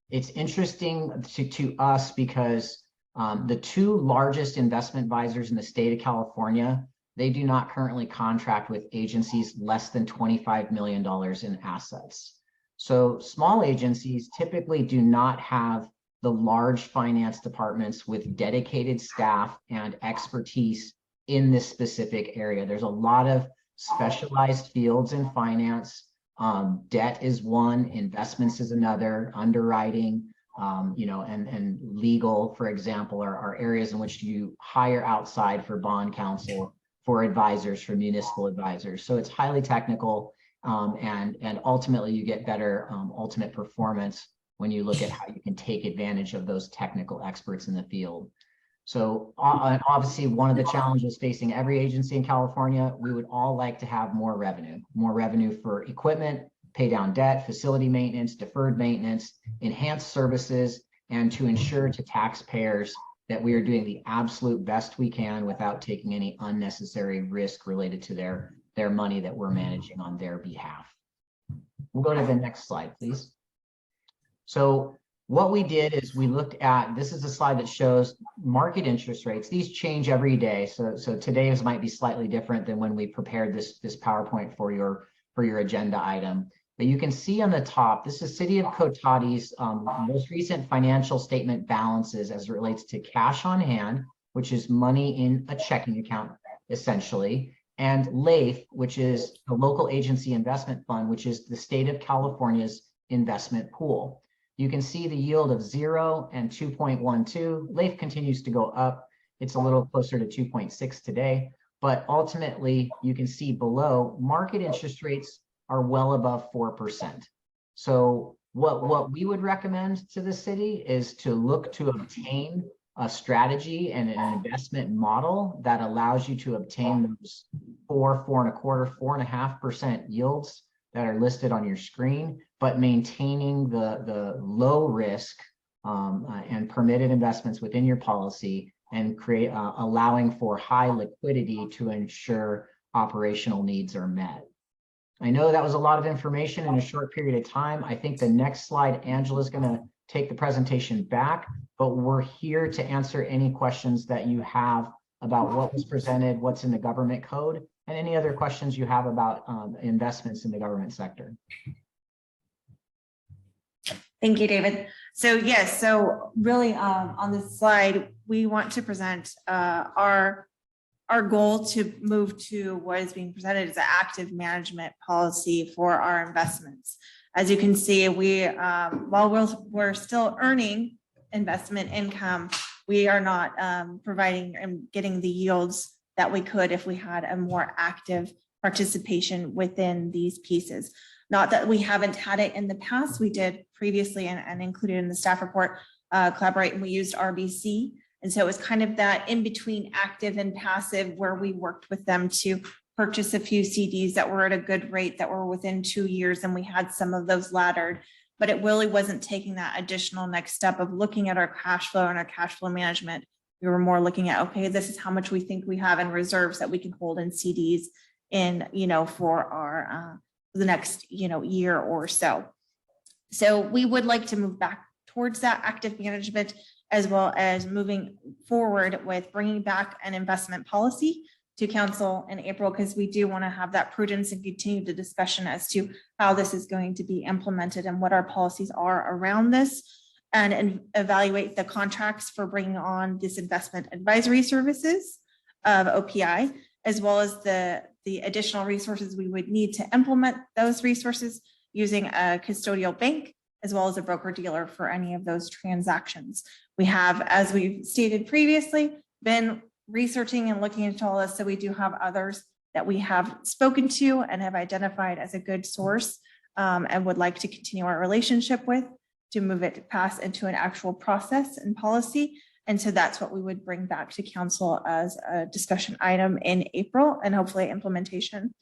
It's interesting to us because the 2 largest investment advisors in the state of California, they do not currently contract with agencies less than $25 million in assets. So small agencies typically do not have the large finance departments with dedicated staff and expertise in this specific area. There's a lot of specialized fields in finance. Debt is one, investments is another, underwriting, and legal, for example, are areas in which you hire outside for bond counsel, for advisors, for municipal advisors. So it's highly technical, and ultimately you get better ultimate performance when you look at how you can take advantage of those technical experts in the field. So obviously, one of the challenges facing every agency in California, we would all like to have more revenue for equipment, pay down debt, facility maintenance, deferred maintenance, enhanced services, and to ensure to taxpayers that we are doing the absolute best we can without taking any unnecessary risk related to their money that we're managing on their behalf. We'll go to the next slide, please. So what we did is we looked at, this is a slide that shows market interest rates. These change every day. So today's might be slightly different than when we prepared this PowerPoint for your agenda item. But you can see on the top, this is City of Cotati's most recent financial statement balances as it relates to cash on hand, which is money in a checking account, essentially, and LAIF, which is the local agency investment fund, which is the state of California's investment pool. You can see the yield of 0 and 2.12. LAIF continues to go up. It's a little closer to 2.6 today, but ultimately you can see below market interest rates are well above 4%. So what we would recommend to the city is to look to obtain a strategy and an investment model that allows you to obtain those 4.25%, 4.5% yields that are listed on your screen, but maintaining the low risk and permitted investments within your policy, and allowing for high liquidity to ensure operational needs are met. I know that was a lot of information in a short period of time. I think the next slide, Angela's going to take the presentation back, but we're here to answer any questions that you have about what was presented, what's in the government code, and any other questions you have about investments in the government sector. Thank you, David. So yes, so really on this slide, we want to present our goal to move to what is being presented as an active management policy for our investments. As you can see, while we're still earning investment income, we are not providing and getting the yields that we could if we had a more active participation within these pieces. Not that we haven't had it in the past, we did previously and included in the staff report, collaborate, and we used RBC. And so it was kind of that in between active and passive where we worked with them to purchase a few CDs that were at a good rate that were within 2 years, and we had some of those laddered, but it really wasn't taking that additional next step of looking at our cash flow and our cash flow management. We were more looking at, okay, this is how much we think we have in reserves that we can hold in CDs in, for our the next, year or so. So we would like to move back towards that active management, as well as moving forward with bringing back an investment policy to council in April, because we do want to have that prudence and continue the discussion as to how this is going to be implemented and what our policies are around this, and evaluate the contracts for bringing on this investment advisory services of OPI, as well as the additional resources we would need to implement those resources using a custodial bank, as well as a broker dealer for any of those transactions. We have, as we've stated previously, been researching and looking into all this. So we do have others that we have spoken to and have identified as a good source, and would like to continue our relationship with to move it past into an actual process and policy. And so that's what we would bring back to council as a discussion item in April, and hopefully implementation.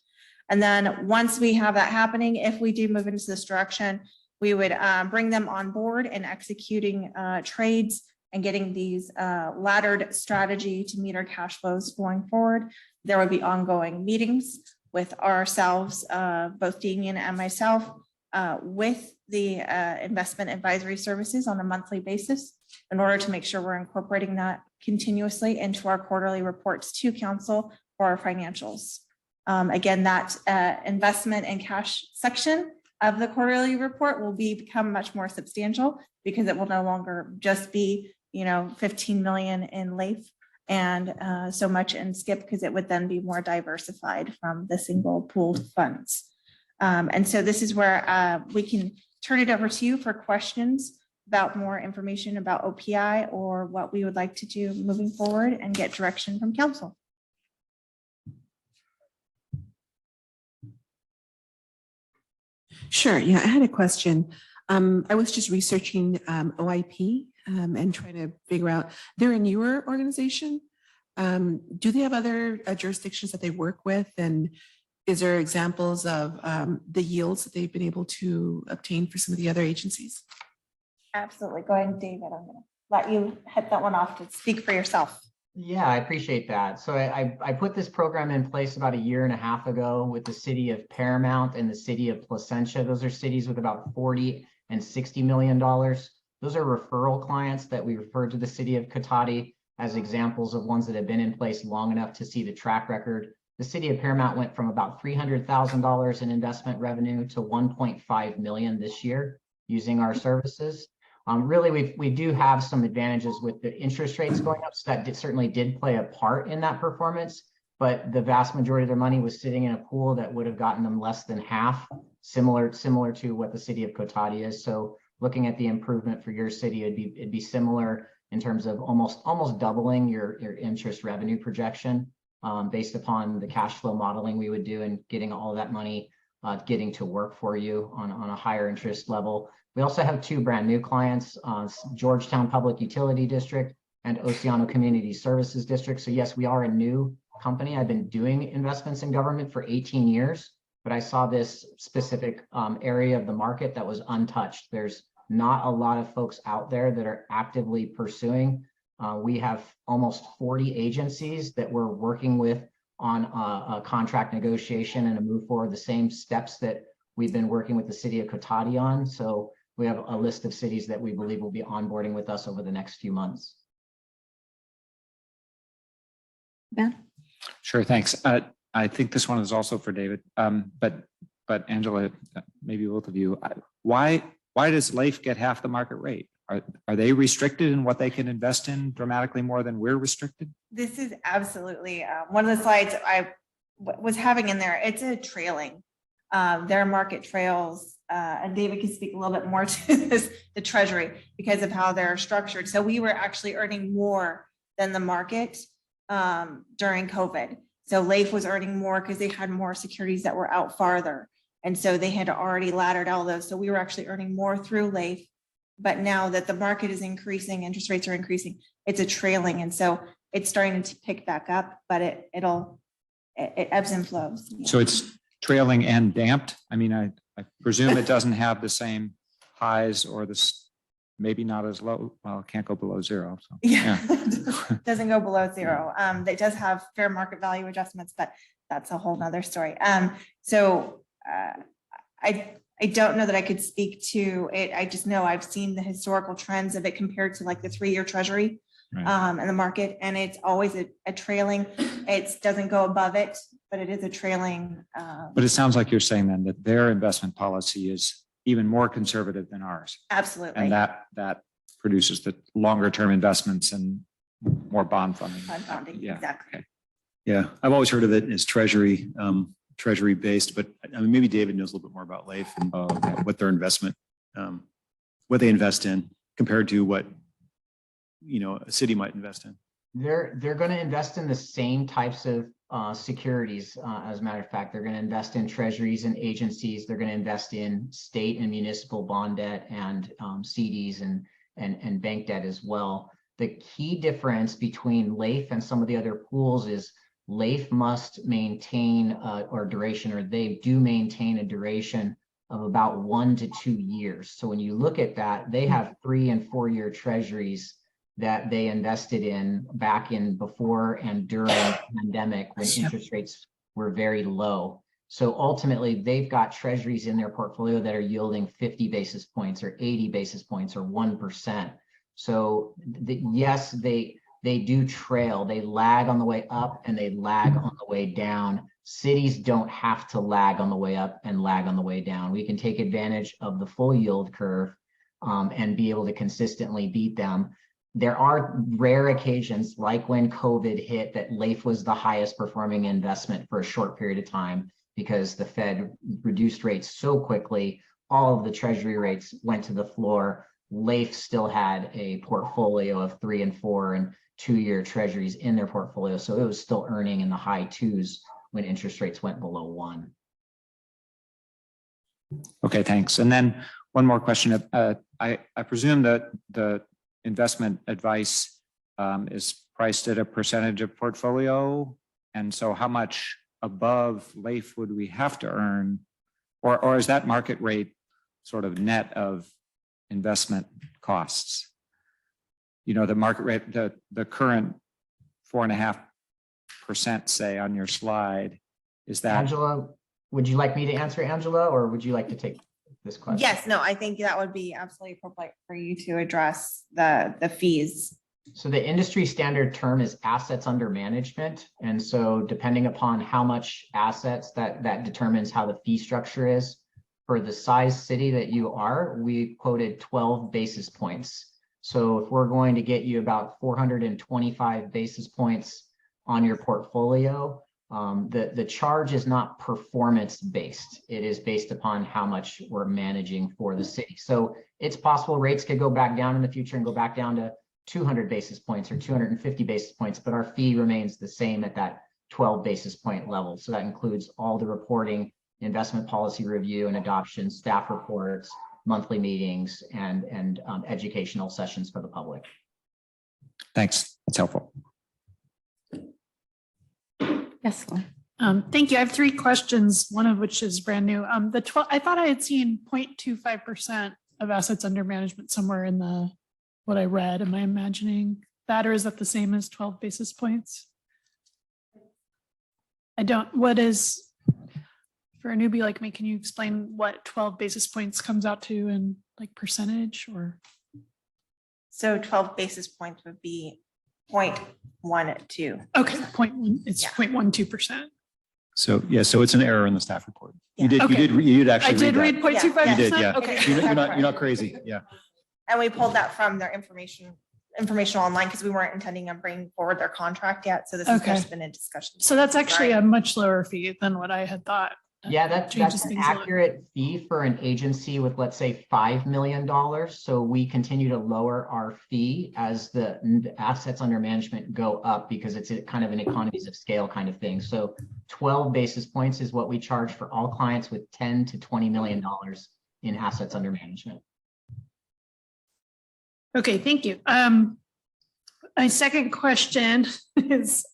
And then once we have that happening, if we do move into this direction, we would bring them on board and executing trades and getting these laddered strategy to meet our cash flows going forward. There would be ongoing meetings with ourselves, both Damien and myself, with the investment advisory services on a monthly basis in order to make sure we're incorporating that continuously into our quarterly reports to council for our financials. Again, that investment and cash section of the quarterly report will become much more substantial because it will no longer just be, 15 million in LAIF and so much in SCIP, because it would then be more diversified from the single pooled funds. And so this is where we can turn it over to you for questions about more information about OPI or what we would like to do moving forward and get direction from council. Sure. Yeah, I had a question. I was just researching OIP and trying to figure out, they're a newer organization. Do they have other jurisdictions that they work with? And is there examples of the yields that they've been able to obtain for some of the other agencies? Absolutely. Go ahead, David. I'm going to let you hit that one off to speak for yourself. Yeah, I appreciate that. So I put this program in place about 1.5 years ago with the city of Paramount and the city of Placentia. Those are cities with about $40 and $60 million. Those are referral clients that we refer to the city of Cotati as examples of ones that have been in place long enough to see the track record. The city of Paramount went from about $300,000 in investment revenue to 1.5 million this year using our services. Really, we do have some advantages with the interest rates going up, so that certainly did play a part in that performance, but the vast majority of their money was sitting in a pool that would have gotten them less than half, similar to what the city of Cotati is. So looking at the improvement for your city, it'd be similar in terms of almost doubling your interest revenue projection based upon the cash flow modeling we would do and getting all of that money getting to work for you on a higher interest level. We also have 2 brand new clients, Georgetown Public Utility District and Oceano Community Services District. So yes, we are a new company. I've been doing investments in government for 18 years, but I saw this specific area of the market that was untouched. There's not a lot of folks out there that are actively pursuing. We have almost 40 agencies that we're working with on a contract negotiation and a move forward, the same steps that we've been working with the city of Cotati on. So we have a list of cities that we believe will be onboarding with us over the next few months. Ben? Sure, thanks. I think this one is also for David, but Angela, maybe both of you. Why does LAIF get half the market rate? Are they restricted in what they can invest in dramatically more than we're restricted? This is absolutely one of the slides I was having in there. It's a trailing. Their market trails, and David can speak a little bit more to this, the treasury, because of how they're structured. So we were actually earning more than the market during COVID. So LAIF was earning more because they had more securities that were out farther. And so they had already laddered all those. So we were actually earning more through LAIF. But now that the market is increasing, interest rates are increasing, it's a trailing. And so it's starting to pick back up, but it ebbs and flows. So it's trailing and damped. I mean, I presume it doesn't have the same highs or this, maybe not as low. Well, it can't go below 0. So, yeah. Doesn't go below 0. It does have fair market value adjustments, but that's a whole nother story. So I don't know that I could speak to it. I just know I've seen the historical trends of it compared to like the 3-year treasury in the market. And it's always a trailing. It doesn't go above it, but it is a trailing. But it sounds like you're saying then that their investment policy is even more conservative than ours. Absolutely. And that produces the longer term investments and more bond funding. Bond funding, Yeah. exactly. Okay. Yeah, I've always heard of it as treasury based, but I mean, maybe David knows a little bit more about LAIF and what their investment, what they invest in compared to what, a city might invest in. They're going to invest in the same types of securities. As a matter of fact, they're going to invest in treasuries and agencies. They're going to invest in state and municipal bond debt and CDs and bank debt as well. The key difference between LAIF and some of the other pools is LAIF must maintain they do maintain a duration of about 1 to 2 years. So when you look at that, they have 3 and 4 year treasuries that they invested in back in before and during the pandemic when interest rates were very low. So ultimately, they've got treasuries in their portfolio that are yielding 50 basis points or 80 basis points or 1%. So yes, they do trail. They lag on the way up and they lag on the way down. Cities don't have to lag on the way up and lag on the way down. We can take advantage of the full yield curve and be able to consistently beat them. There are rare occasions, like when COVID hit, that LAIF was the highest performing investment for a short period of time because the Fed reduced rates so quickly. All of the treasury rates went to the floor. LAIF still had a portfolio of 3 and 4 and 2-year treasuries in their portfolio. So it was still earning in the high 2s when interest rates went below 1. Okay, thanks. And then one more question. I presume that the investment advice is priced at a percentage of portfolio. And so how much above LAIF would we have to earn? Or is that market rate sort of net of investment costs? You know, the market rate, the current 4.5%, say, on your slide, is that? Angela, would you like me to answer, Angela, or would you like to take this question? Yes, no, I think that would be absolutely appropriate for you to address the fees. So the industry standard term is assets under management. And so depending upon how much assets, that determines how the fee structure is. For the size city that you are, we quoted 12 basis points. So if we're going to get you about 425 basis points on your portfolio, the charge is not performance based. It is based upon how much we're managing for the city. So it's possible rates could go back down in the future and go back down to 200 basis points or 250 basis points, but our fee remains the same at that 12 basis point level. So that includes all the reporting, investment policy review and adoption, staff reports, monthly meetings, and educational sessions for the public. Thanks, that's helpful. Yes. Thank you. I have 3 questions, one of which is brand new. I thought I had seen 0.25% of assets under management somewhere in what I read. Am I imagining that, or is that the same as 12 basis points? What is, for a newbie like me, can you explain what 12 basis points comes out to in like percentage or? So 12 basis points would be 0.12. Okay, it's 0.12%. So, yeah, so it's an error in the staff report. You did, Okay. you did actually. I did read that. 0.25%. You did, yeah. Okay. You're not crazy, yeah. And we pulled that from their informational online because we weren't intending on bringing forward their contract yet. So this has Okay. just been a discussion. So that's actually a much lower fee than what I had thought. Yeah, that's Changes an things a lot. accurate fee for an agency with, let's say, $5 million. So we continue to lower our fee as the assets under management go up because it's a kind of an economies of scale kind of thing. So 12 basis points is what we charge for all clients with $10 to $20 million in assets under management. Okay, thank you. My second question is,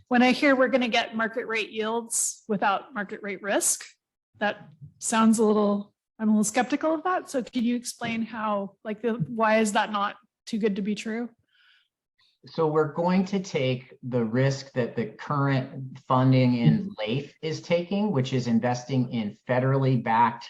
when I hear we're going to get market rate yields without market rate risk, that sounds I'm a little skeptical of that. So can you explain how, why is that not too good to be true? So we're going to take the risk that the current funding in LAIF is taking, which is investing in federally backed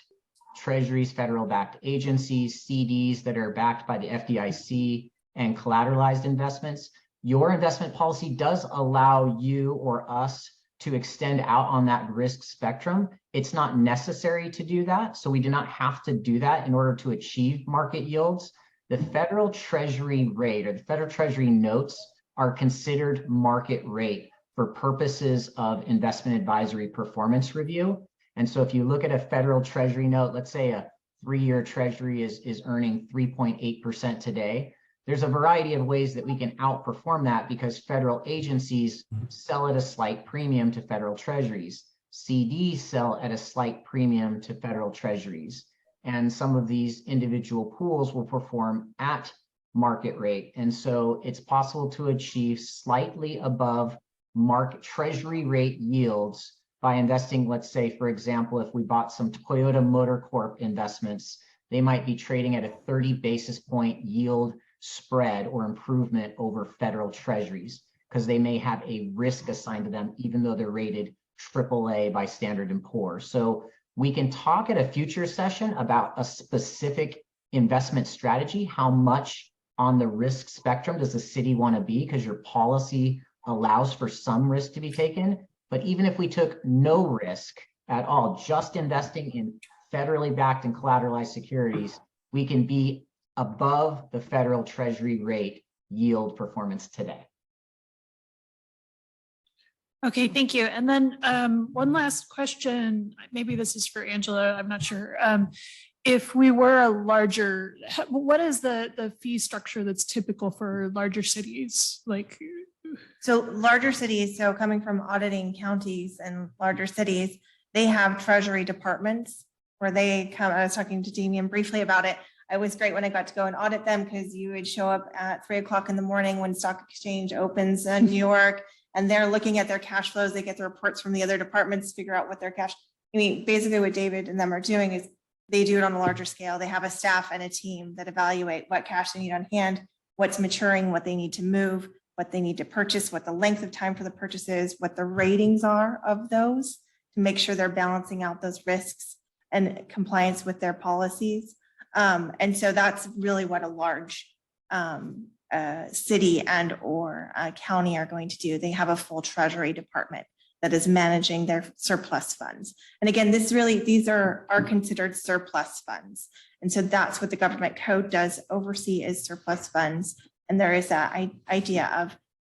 treasuries, federal backed agencies, CDs that are backed by the FDIC and collateralized investments. Your investment policy does allow you or us to extend out on that risk spectrum. It's not necessary to do that. So we do not have to do that in order to achieve market yields. The federal treasury rate or the federal treasury notes are considered market rate for purposes of investment advisory performance review. And so if you look at a federal treasury note, let's say a 3-year treasury is earning 3.8% today. There's a variety of ways that we can outperform that because federal agencies sell at a slight premium to federal treasuries. CDs sell at a slight premium to federal treasuries. And some of these individual pools will perform at market rate. And so it's possible to achieve slightly above market treasury rate yields by investing, let's say, for example, if we bought some Toyota Motor Corp investments, they might be trading at a 30 basis point yield spread or improvement over federal treasuries because they may have a risk assigned to them, even though they're rated AAA by Standard & Poor's. So we can talk at a future session about a specific investment strategy, how much on the risk spectrum does the city want to be? Because your policy allows for some risk to be taken. But even if we took no risk at all, just investing in federally backed and collateralized securities, we can be above the federal treasury rate yield performance today. Okay, thank you. And then one last question, maybe this is for Angela, I'm not sure. If we were a larger, what is the fee structure that's typical for larger cities? Like, so larger cities, so coming from auditing counties and larger cities, they have treasury departments where they come, I was talking to Damian briefly about it. It was great when I got to go and audit them because you would show up at 3 o'clock in the morning when stock exchange opens in New York, and they're looking at their cash flows. They get the reports from the other departments, figure out what their cash, I mean, basically what David and them are doing is they do it on a larger scale. They have a staff and a team that evaluate what cash they need on hand, what's maturing, what they need to move, what they need to purchase, what the length of time for the purchases, what the ratings are of those to make sure they're balancing out those risks and compliance with their policies. And so that's really what a large city and or county are going to do. They have a full treasury department that is managing their surplus funds. And again, these are considered surplus funds. And so that's what the government code does oversee is surplus funds. And there is that idea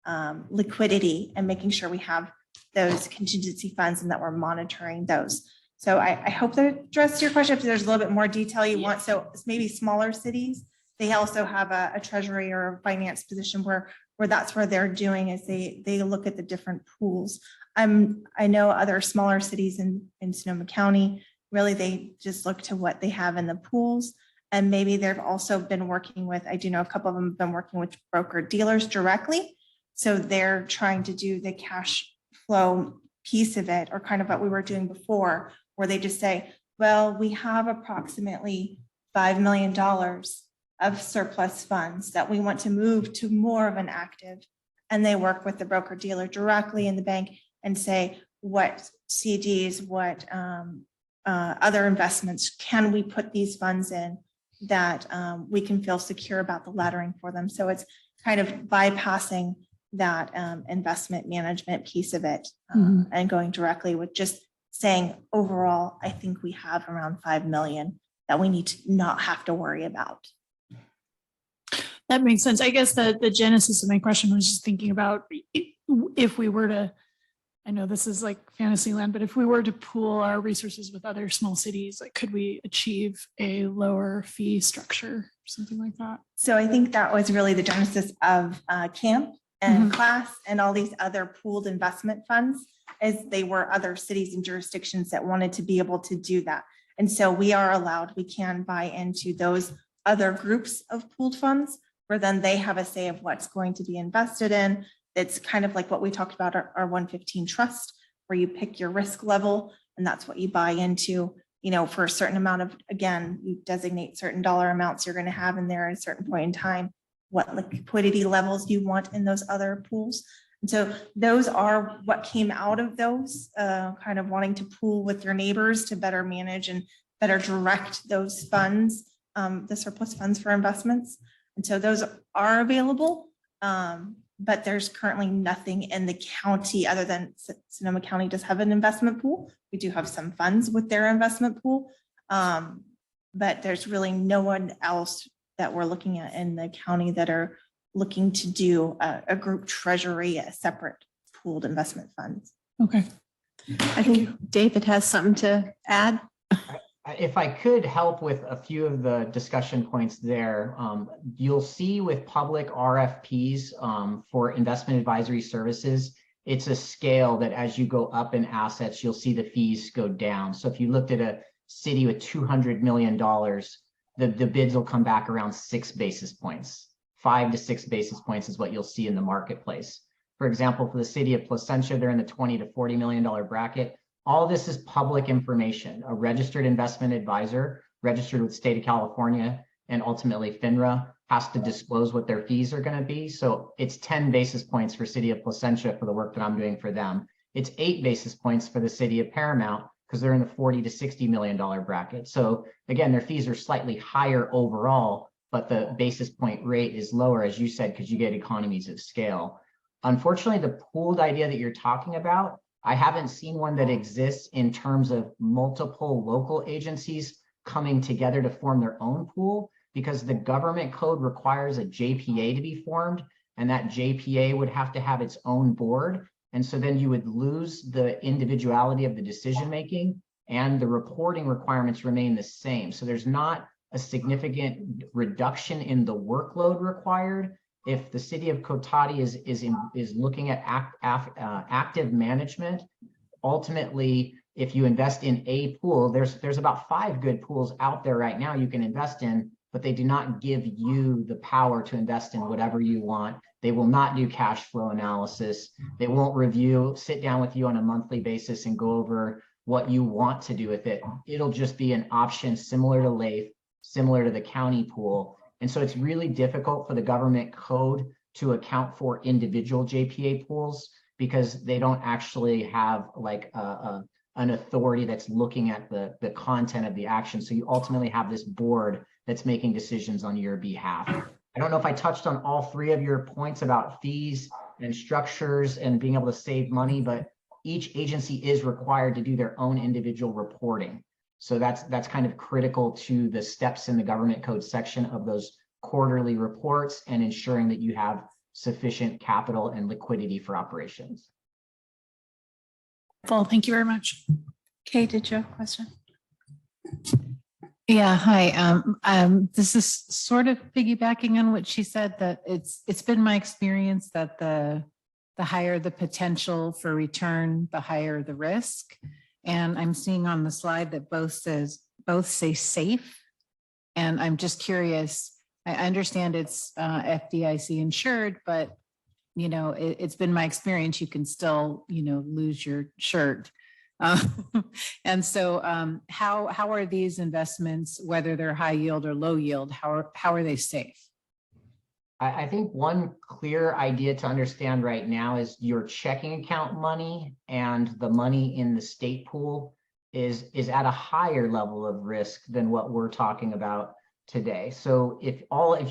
of liquidity and making sure we have those contingency funds and that we're monitoring those. So I hope that addressed your question. If there's a little bit more detail you want, so maybe smaller cities, they also have a treasury or a finance position where that's where they're doing is they look at the different pools. I know other smaller cities in Sonoma County, really they just look to what they have in the pools. And maybe they've also been working with, I do know a couple of them have been working with broker dealers directly. So they're trying to do the cash flow piece of it, or kind of what we were doing before, where they just say, well, we have approximately $5 million of surplus funds that we want to move to more of an active. And they work with the broker dealer directly in the bank and say, what CDs, what other investments can we put these funds in that we can feel secure about the laddering for them. So it's kind of bypassing that investment management piece of it and going directly with just saying overall, I think we have around 5 million that we need to not have to worry about. that makes sense. I guess the genesis of my question was just thinking about if we were to, I know this is like fantasy land, but if we were to pool our resources with other small cities, like could we achieve a lower fee structure, something like that? So I think that was really the genesis of CAMP and CLASS and all these other pooled investment funds, as they were other cities and jurisdictions that wanted to be able to do that. And so we are allowed, we can buy into those other groups of pooled funds where then they have a say of what's going to be invested in. It's kind of like what we talked about our 115 trust, where you pick your risk level and that's what you buy into, you know, for a certain amount of, again, you designate certain dollar amounts you're going to have in there at a certain point in time, what liquidity levels you want in those other pools. And so those are what came out of those kind of wanting to pool with your neighbors to better manage and better direct those funds, the surplus funds for investments. And so those are available, but there's currently nothing in the county other than Sonoma County does have an investment pool. We do have some funds with their investment pool, but there's really no one else that we're looking at in the county that are looking to do a group treasury, a separate pooled investment funds. Okay. I think David has something to add. If I could help with a few of the discussion points there, you'll see with public RFPs for investment advisory services, it's a scale that as you go up in assets, you'll see the fees go down. So if you looked at a city with $200 million, the bids will come back around 6 basis points. 5 to 6 basis points is what you'll see in the marketplace. For example, for the city of Placentia, they're in the $20 to $40 million bracket. All this is public information. A registered investment advisor, registered with the state of California, and ultimately FINRA has to disclose what their fees are going to be. So it's 10 basis points for city of Placentia for the work that I'm doing for them. It's 8 basis points for the city of Paramount because they're in the $40 to $60 million bracket. So again, their fees are slightly higher overall, but the basis point rate is lower, as you said, because you get economies of scale. Unfortunately, the pooled idea that you're talking about, I haven't seen one that exists in terms of multiple local agencies coming together to form their own pool, because the government code requires a JPA to be formed, and that JPA would have to have its own board. And so then you would lose the individuality of the decision-making, and the reporting requirements remain the same. So there's not a significant reduction in the workload required. If the city of Cotati is looking at active management, ultimately, if you invest in a pool, there's about 5 good pools out there right now you can invest in, but they do not give you the power to invest in whatever you want. They will not do cash flow analysis. They won't sit down with you on a monthly basis and go over what you want to do with it. It'll just be an option similar to LAIF, similar to the county pool. And so it's really difficult for the government code to account for individual JPA pools, because they don't actually have like an authority that's looking at the content of the action. So you ultimately have this board that's making decisions on your behalf. I don't know if I touched on all 3 of your points about fees and structures and being able to save money, but each agency is required to do their own individual reporting. So that's kind of critical to the steps in the government code section of those quarterly reports and ensuring that you have sufficient capital and liquidity for operations. Well, thank you very much. Kate, did you have a question? Yeah, hi. This is sort of piggybacking on what she said, that it's been my experience that the higher the potential for return, the higher the risk. And I'm seeing on the slide that both say safe. And I'm just curious, I understand it's FDIC insured, but it's been my experience, you can still, lose your shirt. And so how are these investments, whether they're high yield or low yield, how are they safe? I think one clear idea to understand right now is your checking account money and the money in the state pool is at a higher level of risk than what we're talking about today. So if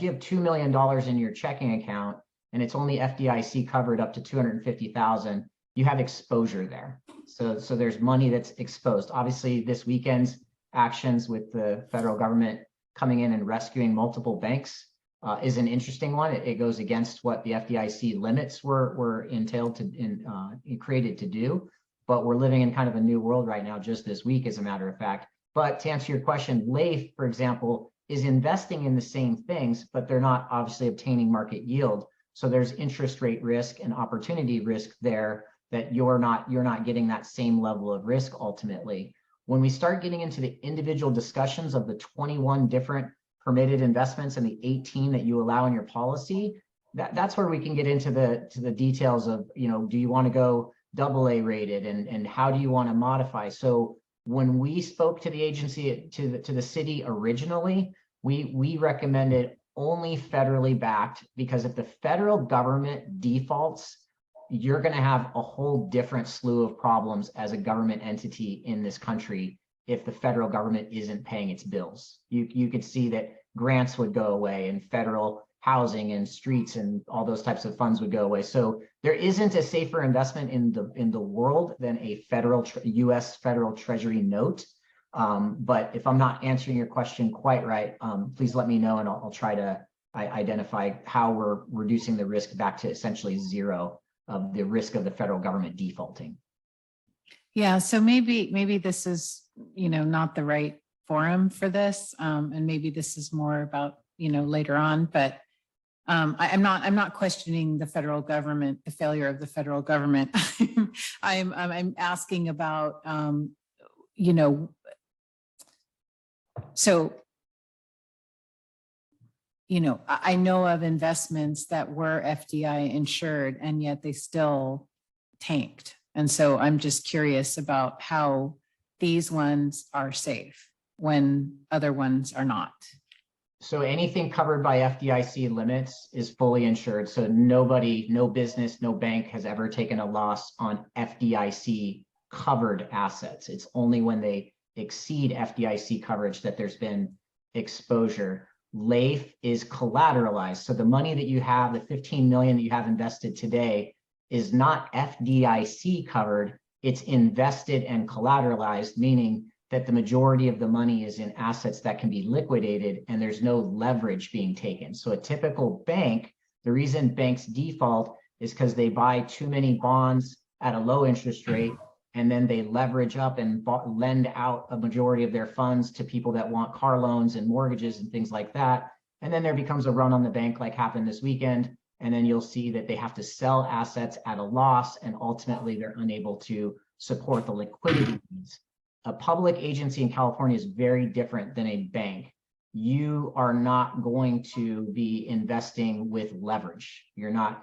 you have $2 million in your checking account and it's only FDIC covered up to 250,000, you have exposure there. So there's money that's exposed. Obviously, this weekend's actions with the federal government coming in and rescuing multiple banks is an interesting one. It goes against what the FDIC limits were entailed to created to do. But we're living in kind of a new world right now, just this week, as a matter of fact. But to answer your question, LAIF, for example, is investing in the same things, but they're not obviously obtaining market yield. So there's interest rate risk and opportunity risk there that you're not getting that same level of risk ultimately. When we start getting into the individual discussions of the 21 different permitted investments and the 18 that you allow in your policy, that's where we can get into the details of, do you want to go AA rated and how do you want to modify? So when we spoke to the agency, to the city originally, we recommended only federally backed, because if the federal government defaults, you're going to have a whole different slew of problems as a government entity in this country if the federal government isn't paying its bills. You could see that grants would go away and federal housing and streets and all those types of funds would go away. So there isn't a safer investment in the world than a US federal treasury note. But if I'm not answering your question quite right, please let me know and I'll try to identify how we're reducing the risk back to essentially zero of the risk of the federal government defaulting. Yeah, so maybe this is, not the right forum for this. And maybe this is more about, later on, but I'm not questioning the federal government, the failure of the federal government. I'm asking about, so, I know of investments that were FDI insured and yet they still tanked. And so I'm just curious about how these ones are safe when other ones are not. So anything covered by FDIC limits is fully insured. So nobody, no business, no bank has ever taken a loss on FDIC covered assets. It's only when they exceed FDIC coverage that there's been exposure. LAIF is collateralized. So the money that you have, the 15 million that you have invested today, is not FDIC covered. It's invested and collateralized, meaning that the majority of the money is in assets that can be liquidated and there's no leverage being taken. So a typical bank, the reason banks default is because they buy too many bonds at a low interest rate, and then they leverage up and lend out a majority of their funds to people that want car loans and mortgages and things like that. And then there becomes a run on the bank like happened this weekend. And then you'll see that they have to sell assets at a loss, and ultimately they're unable to support the liquidity needs. A public agency in California is very different than a bank. You are not going to be investing with leverage. You're not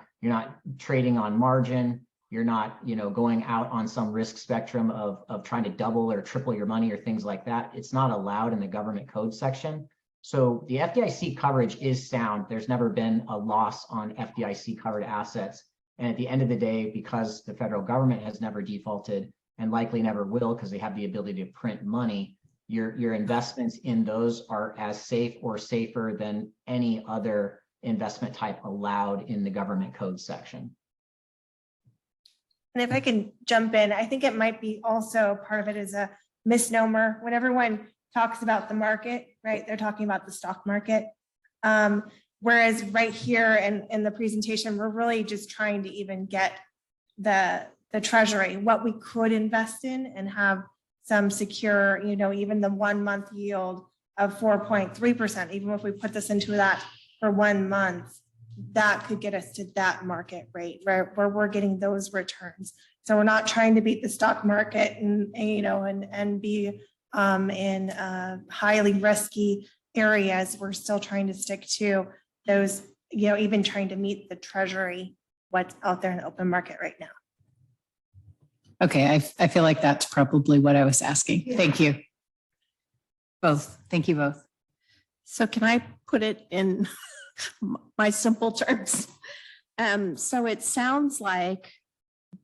trading on margin. You're not, going out on some risk spectrum of trying to double or triple your money or things like that. It's not allowed in the government code section. So the FDIC coverage is sound. There's never been a loss on FDIC covered assets. And at the end of the day, because the federal government has never defaulted and likely never will, because they have the ability to print money, your investments in those are as safe or safer than any other investment type allowed in the government code section. And if I can jump in, I think it might be also part of it is a misnomer. When everyone talks about the market, right, they're talking about the stock market. Whereas right here in the presentation, we're really just trying to even get the treasury, what we could invest in and have some secure, even the 1 month yield of 4.3%, even if we put this into that for 1 month, that could get us to that market rate where we're getting those returns. So we're not trying to beat the stock market and be in highly risky areas. We're still trying to stick to those, even trying to meet the treasury, what's out there in the open market right now. Okay, I feel like that's probably what I was asking. Yeah. Thank you. Both. Thank you both. So can I put it in my simple terms? So it sounds like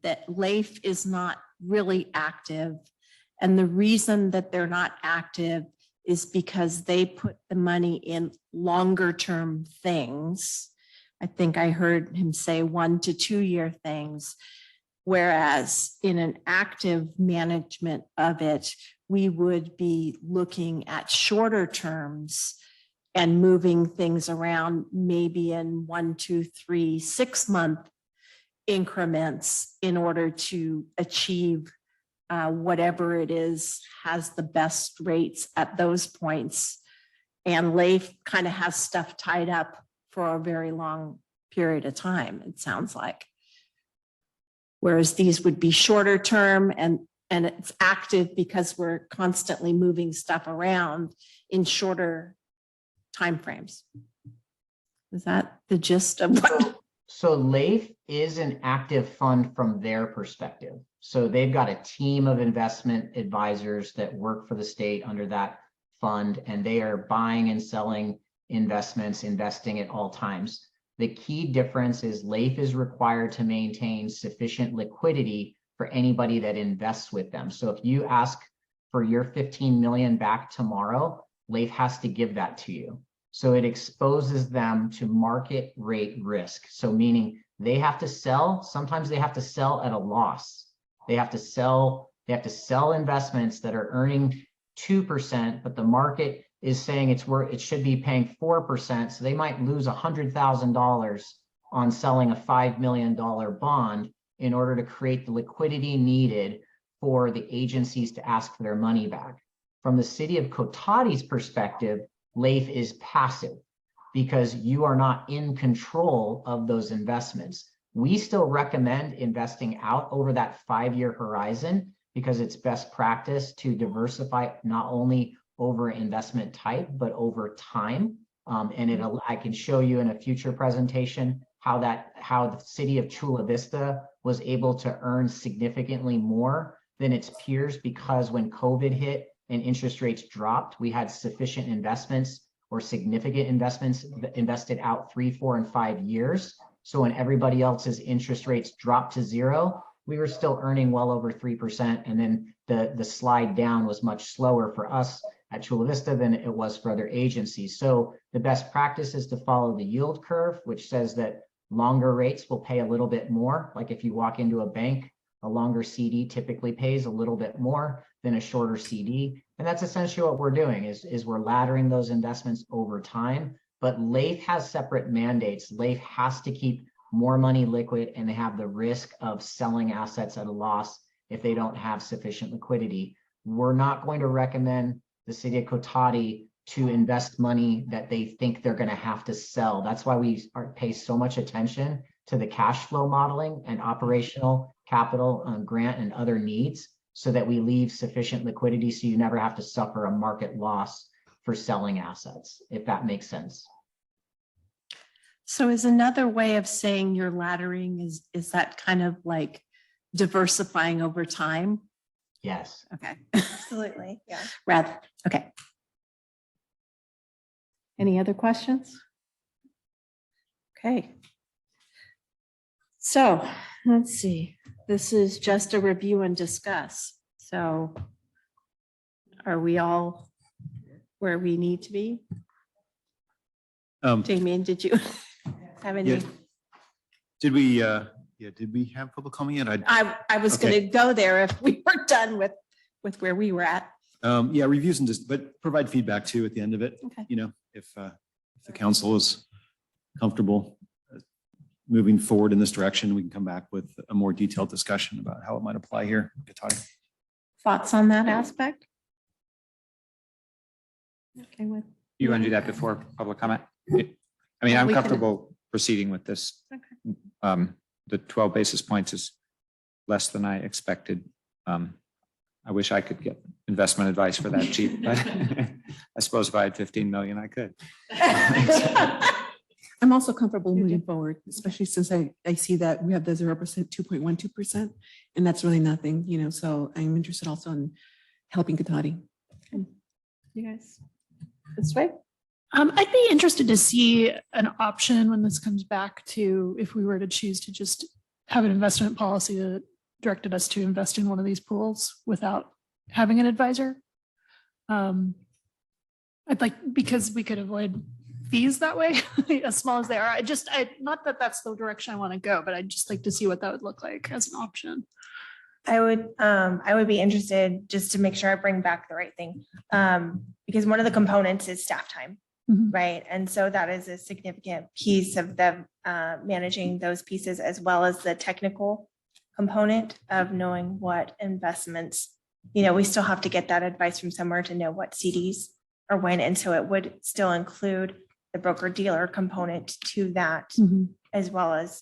that LAIF is not really active. And the reason that they're not active is because they put the money in longer term things. I think I heard him say 1 to 2 year things. Whereas in an active management of it, we would be looking at shorter terms and moving things around maybe in 1, 2, 3, 6 month increments in order to achieve whatever it is has the best rates at those points. And LAIF kind of has stuff tied up for a very long period of time, it sounds like. Whereas these would be shorter term and it's active because we're constantly moving stuff around in shorter timeframes. Is that the gist of what? So LAIF is an active fund from their perspective. So they've got a team of investment advisors that work for the state under that fund, and they are buying and selling investments, investing at all times. The key difference is LAIF is required to maintain sufficient liquidity for anybody that invests with them. So if you ask for your 15 million back tomorrow, LAIF has to give that to you. So it exposes them to market rate risk. So meaning they have to sell, sometimes they have to sell at a loss. They have to sell investments that are earning 2%, but the market is saying it should be paying 4%. So they might lose $100,000 on selling a $5 million bond in order to create the liquidity needed for the agencies to ask for their money back. From the city of Cotati's perspective, LAIF is passive because you are not in control of those investments. We still recommend investing out over that 5-year horizon because it's best practice to diversify not only over investment type, but over time. I can show you in a future presentation how the city of Chula Vista was able to earn significantly more than its peers because when COVID hit and interest rates dropped, we had sufficient investments or significant investments invested out 3, 4, and 5 years. So when everybody else's interest rates dropped to 0, we were still earning well over 3%. And then the slide down was much slower for us at Chula Vista than it was for other agencies. So the best practice is to follow the yield curve, which says that longer rates will pay a little bit more. Like if you walk into a bank, a longer CD typically pays a little bit more than a shorter CD. And that's essentially what we're doing is we're laddering those investments over time. But LAIF has separate mandates. LAIF has to keep more money liquid, and they have the risk of selling assets at a loss if they don't have sufficient liquidity. We're not going to recommend the city of Cotati to invest money that they think they're going to have to sell. That's why we pay so much attention to the cash flow modeling and operational capital, grant and other needs, so that we leave sufficient liquidity so you never have to suffer a market loss for selling assets, if that makes sense. So is another way of saying your laddering is that kind of like diversifying over time? Yes. Okay. Absolutely, yeah. Okay. Any other questions? Okay. So let's see. This is just a review and discuss. So are we all where we need to be? Damien, did you have any? Yeah. Did we have public comment yet? I was going to go there if we were done with where we were at. Yeah, reviews and just, but provide feedback too at the end of it. Okay. You know, if the council is comfortable moving forward in this direction, we can come back with a more detailed discussion about how it might apply here. Cotati. Thoughts on that aspect? Okay, with You want to do that before public comment? I mean, I'm We can- comfortable proceeding with this. Okay. The 12 basis points is less than I expected. I wish I could get investment advice for that cheap, but I suppose if I had 15 million, I could. I'm also comfortable moving forward, especially since I see that we have the 0%, 2.12%, and that's really nothing, you know, so I'm interested also in helping Cotati. You guys, this way? I'd be interested to see an option when this comes back to, if we were to choose to just have an investment policy that directed us to invest in one of these pools without having an advisor. I'd like, because we could avoid fees that way, as small as they are. Not that that's the direction I want to go, but I'd just like to see what that would look like as an option. I would be interested just to make sure I bring back the right thing. Because one of the components is staff time, right? And so that is a significant piece of the managing those pieces, as well as the technical component of knowing what investments, you know, we still have to get that advice from somewhere to know what CDs are when. And so it would still include the broker dealer component to that, as well as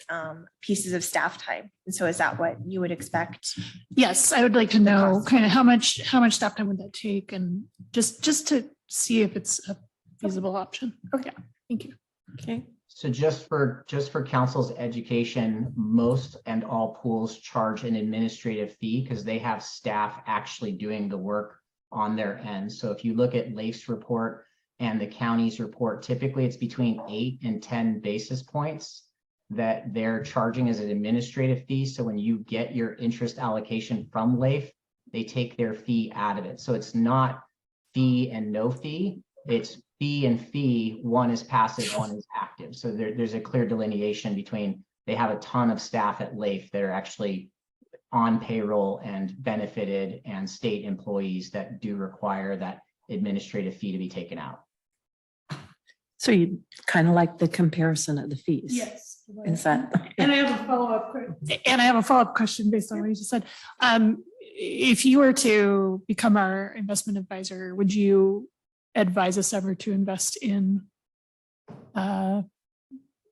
pieces of staff time. And so is that what you would expect? Yes, I would like to know kind of how much staff time would that take, and just to see if it's a feasible option. Okay, thank you. Okay. So just for council's education, most and all pools charge an administrative fee because they have staff actually doing the work on their end. So if you look at LAIF's report and the county's report, typically it's between 8 and 10 basis points that they're charging as an administrative fee. So when you get your interest allocation from LAIF, they take their fee out of it. So it's not fee and no fee, it's fee and fee. One is passive, one is active. So there's a clear delineation between, they have a ton of staff at LAIF that are actually on payroll and benefited, and state employees that do require that administrative fee to be taken out. So you kind of like the comparison of the fees? Yes. Is that? And I have a follow-up question based on what you just said. If you were to become our investment advisor, would you advise us ever to invest in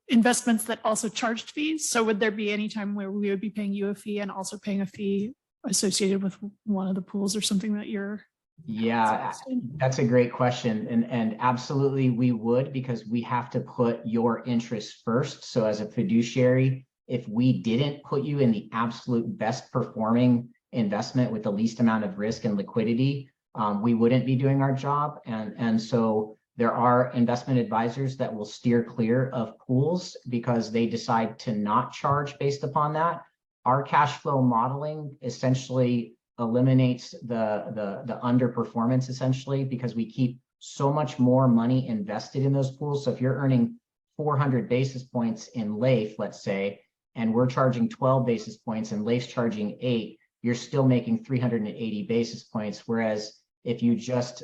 investments that also charged fees? So would there be any time where we would be paying you a fee and also paying a fee associated with one of the pools, or something that you're? Yeah, that's a great question. And absolutely we would, because we have to put your interests first. So as a fiduciary, if we didn't put you in the absolute best performing investment with the least amount of risk and liquidity, we wouldn't be doing our job. And so there are investment advisors that will steer clear of pools because they decide to not charge based upon that. Our cash flow modeling essentially eliminates the underperformance essentially, because we keep so much more money invested in those pools. So if you're earning 400 basis points in LAIF, let's say, and we're charging 12 basis points and LAIF's charging 8, you're still making 380 basis points. Whereas if you just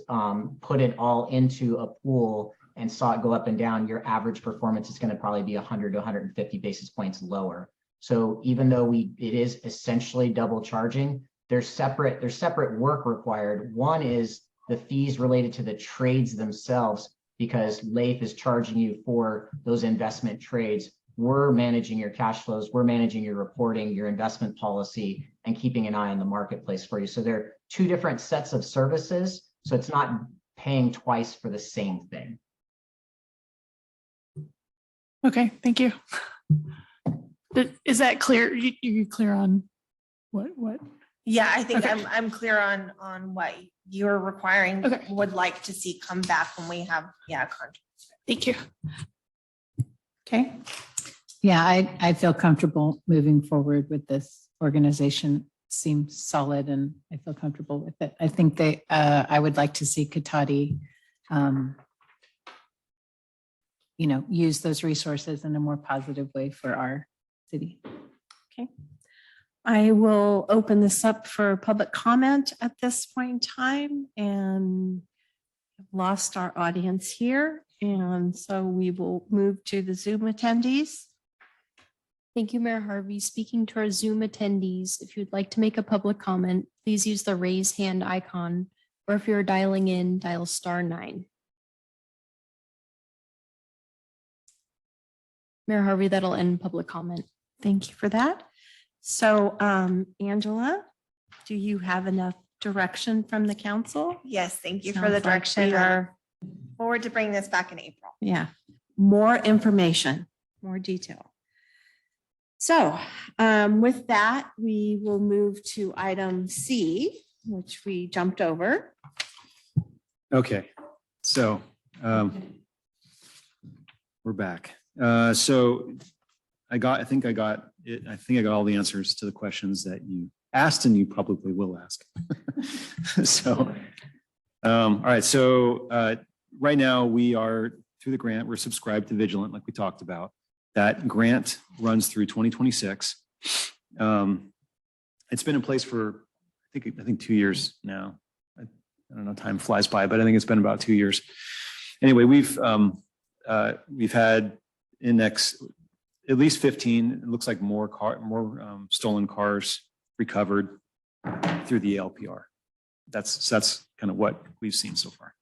put it all into a pool and saw it go up and down, your average performance is going to probably be 100 to 150 basis points lower. So even though it is essentially double charging, there's separate work required. One is the fees related to the trades themselves, because LAIF is charging you for those investment trades. We're managing your cash flows, we're managing your reporting, your investment policy, and keeping an eye on the marketplace for you. So they're two different sets of services. So it's not paying twice for the same thing. Okay, thank you. Is that clear? You clear on what? Yeah, I think Okay. I'm clear on what you're requiring, Okay. would like to see come back when we have, contracts. Thank you. Okay. Yeah, I feel comfortable moving forward with this organization. Seems solid and I feel comfortable with it. I think I would like to see Cotati, use those resources in a more positive way for our city. Okay. I will open this up for public comment at this point in time, and I've lost our audience here. And so we will move to the Zoom attendees. Thank you, Mayor Harvey. Speaking to our Zoom attendees, if you'd like to make a public comment, please use the raise hand icon, or if you're dialing in, dial *9. Mayor Harvey, that'll end public comment. Thank you for that. So Angela, do you have enough direction from the council? Yes, thank you for Sounds the like direction. we are, Forward to bring this back in April. yeah, more information, more detail. So with that, we will move to item C, which we jumped over. Okay, so we're back. So I think I got all the answers to the questions that you asked and you probably will ask. So, all right. So right now we are through the grant, we're subscribed to Vigilant like we talked about. That grant runs through 2026. It's been in place for, I think 2 years now. I don't know, time flies by, but I think it's been about 2 years. Anyway, we've had index at least 15. It looks like more stolen cars recovered through the ALPR. That's kind of what we've seen so far.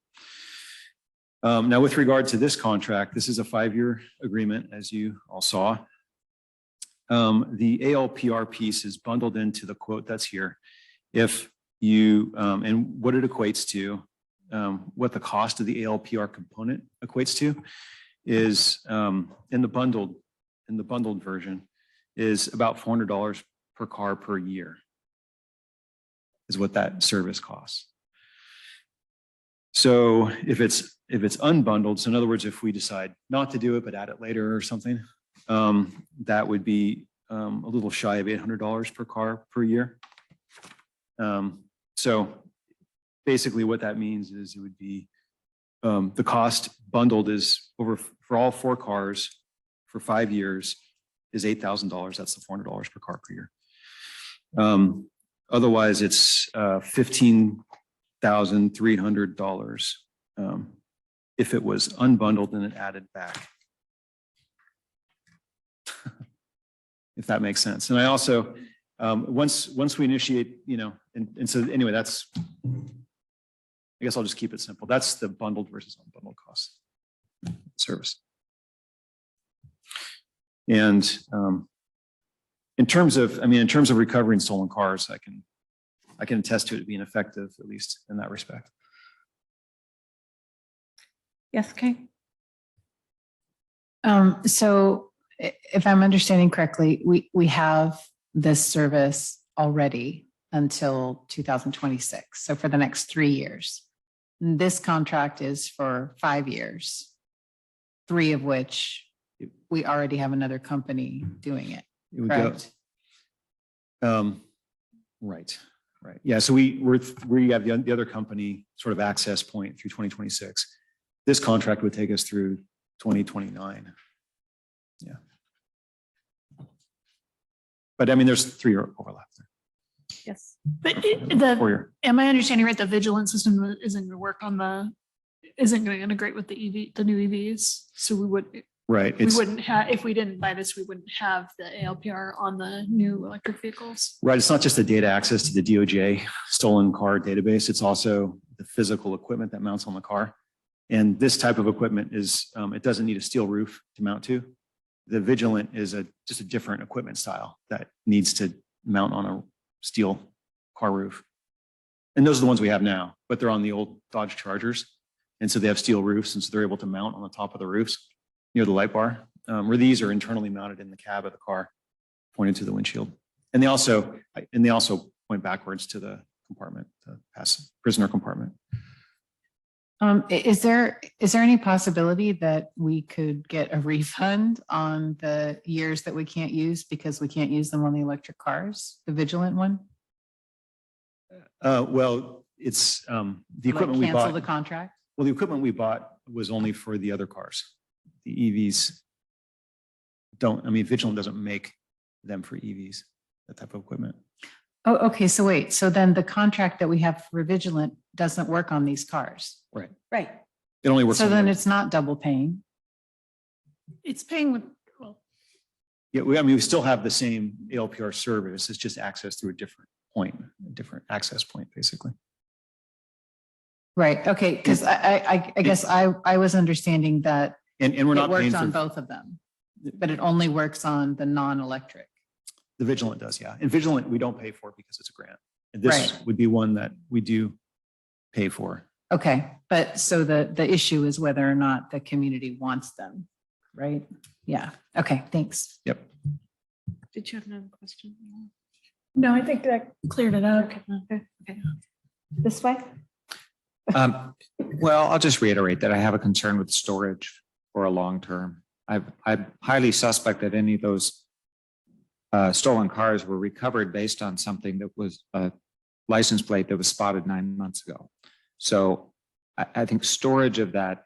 Now, with regard to this contract, this is a 5-year agreement, as you all saw. The ALPR piece is bundled into the quote that's here. If you, and what it equates to, what the cost of the ALPR component equates to is in the bundled version is about $400 per car per year is what that service costs. So if it's unbundled, so in other words, if we decide not to do it, but add it later or something, that would be a little shy of $800 per car per year. So basically what that means is it would be the cost bundled is over for all 4 cars for 5 years is $8,000. That's the $400 per car per year. Otherwise, it's $15,300 if it was unbundled and then added back. If that makes sense. And I also, once we initiate, and so anyway, that's, I guess I'll just keep it simple. That's the bundled versus unbundled cost service. And in terms of recovering stolen cars, I can attest to it being effective, at least in that respect. Yes, okay. So if I'm understanding correctly, we have this service already until 2026. So for the next 3 years. This contract is for 5 years, 3 of which we already have another company doing it. It would Correct? go. Right. Right. Yeah. So we have the other company sort of access point through 2026. This contract would take us through 2029. Yeah. But I mean, there's 3-year overlap there. Yes. But 4-year. am I understanding right? The vigilance system isn't going to work isn't going to integrate with the new EVs. So we would, Right. we wouldn't have, if we didn't buy this, we wouldn't have the ALPR on the new electric vehicles. Right. It's not just the data access to the DOJ stolen car database. It's also the physical equipment that mounts on the car. And this type of equipment is, it doesn't need a steel roof to mount to. The Vigilant is just a different equipment style that needs to mount on a steel car roof. And those are the ones we have now, but they're on the old Dodge Chargers. And so they have steel roofs, and so they're able to mount on the top of the roofs near the light bar, where these are internally mounted in the cab of the car, pointed to the windshield. And they also point backwards to the compartment, the prisoner compartment. Is there any possibility that we could get a refund on the years that we can't use because we can't use them on the electric cars, the Vigilant one? Well, it's the equipment we bought. Cancel the contract? Well, the equipment we bought was only for the other cars. The EVs Vigilant doesn't make them for EVs, that type of equipment. Oh, okay. So wait, so then the contract that we have for Vigilant doesn't work on these cars? Right. Right. It only works. So on then the- it's not double paying. It's paying with, well, Yeah, we still have the same ALPR service. It's just access through a different access point, basically. Right. Okay. Because I guess I was understanding that And we're it not paying works on for both of them, but it only works on the non-electric. the Vigilant does, yeah. And Vigilant, we don't pay for because it's a grant. And this Right. would be one that we do pay for. Okay. But so the issue is whether or not the community wants them, right? Yeah. Okay. Thanks. Yep. Did you have another question? no, I think that cleared it up. Okay. This way? Well, I'll just reiterate that I have a concern with storage for a long term. I'm highly suspect that any of those stolen cars were recovered based on something that was a license plate that was spotted 9 months ago. So I think storage of that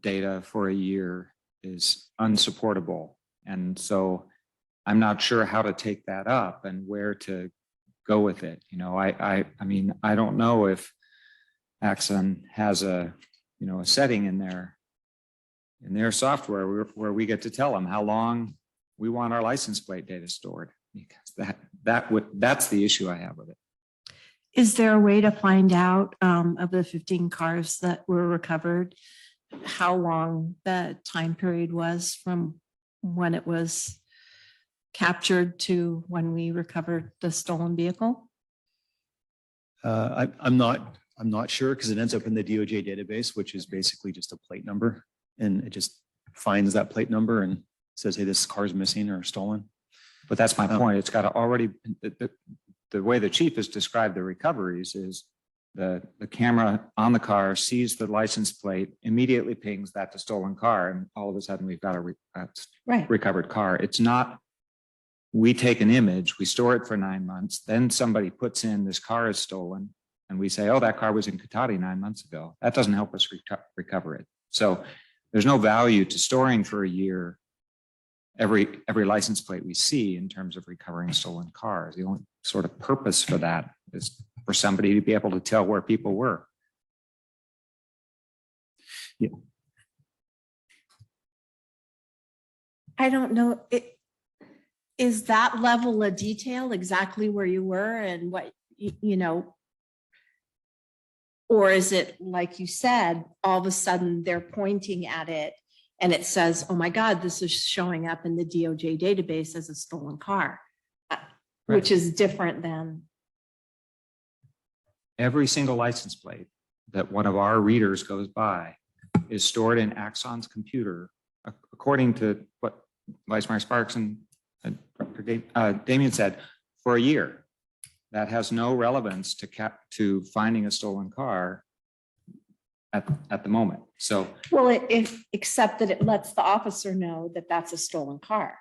data for a year is unsupportable. And so I'm not sure how to take that up and where to go with it. You know, I mean, I don't know if Axon has a setting in their software where we get to tell them how long we want our license plate data stored, because that's the issue I have with it. Is there a way to find out of the 15 cars that were recovered, how long the time period was from when it was captured to when we recovered the stolen vehicle? I'm not sure, because it ends up in the DOJ database, which is basically just a plate number. And it just finds that plate number and says, hey, this car is missing or stolen. But that's my point. It's got to already, the way the chief has described the recoveries is the camera on the car sees the license plate, immediately pings that the stolen car, and all of a sudden we've got a recovered car. It's not, we take an image, we store it for 9 months, then somebody puts in this car is stolen, and we say, oh, that car was in Cotati 9 months ago. That doesn't help us recover it. So there's no value to storing for a year every license plate we see in terms of recovering stolen cars. The only sort of purpose for that is for somebody to be able to tell where people were. Yeah. I don't know. Is that level of detail exactly where you were and what, or is it, like you said, all of a sudden they're pointing at it and it says, oh my God, this is showing up in the DOJ database as a stolen car, which is different than. Every single license plate that one of our readers goes by is stored in Axon's computer, according to what Vice Mayor Sparks and Dr. Damien said, for a year. That has no relevance to finding a stolen car at the moment. So, Well, except that it lets the officer know that that's a stolen car,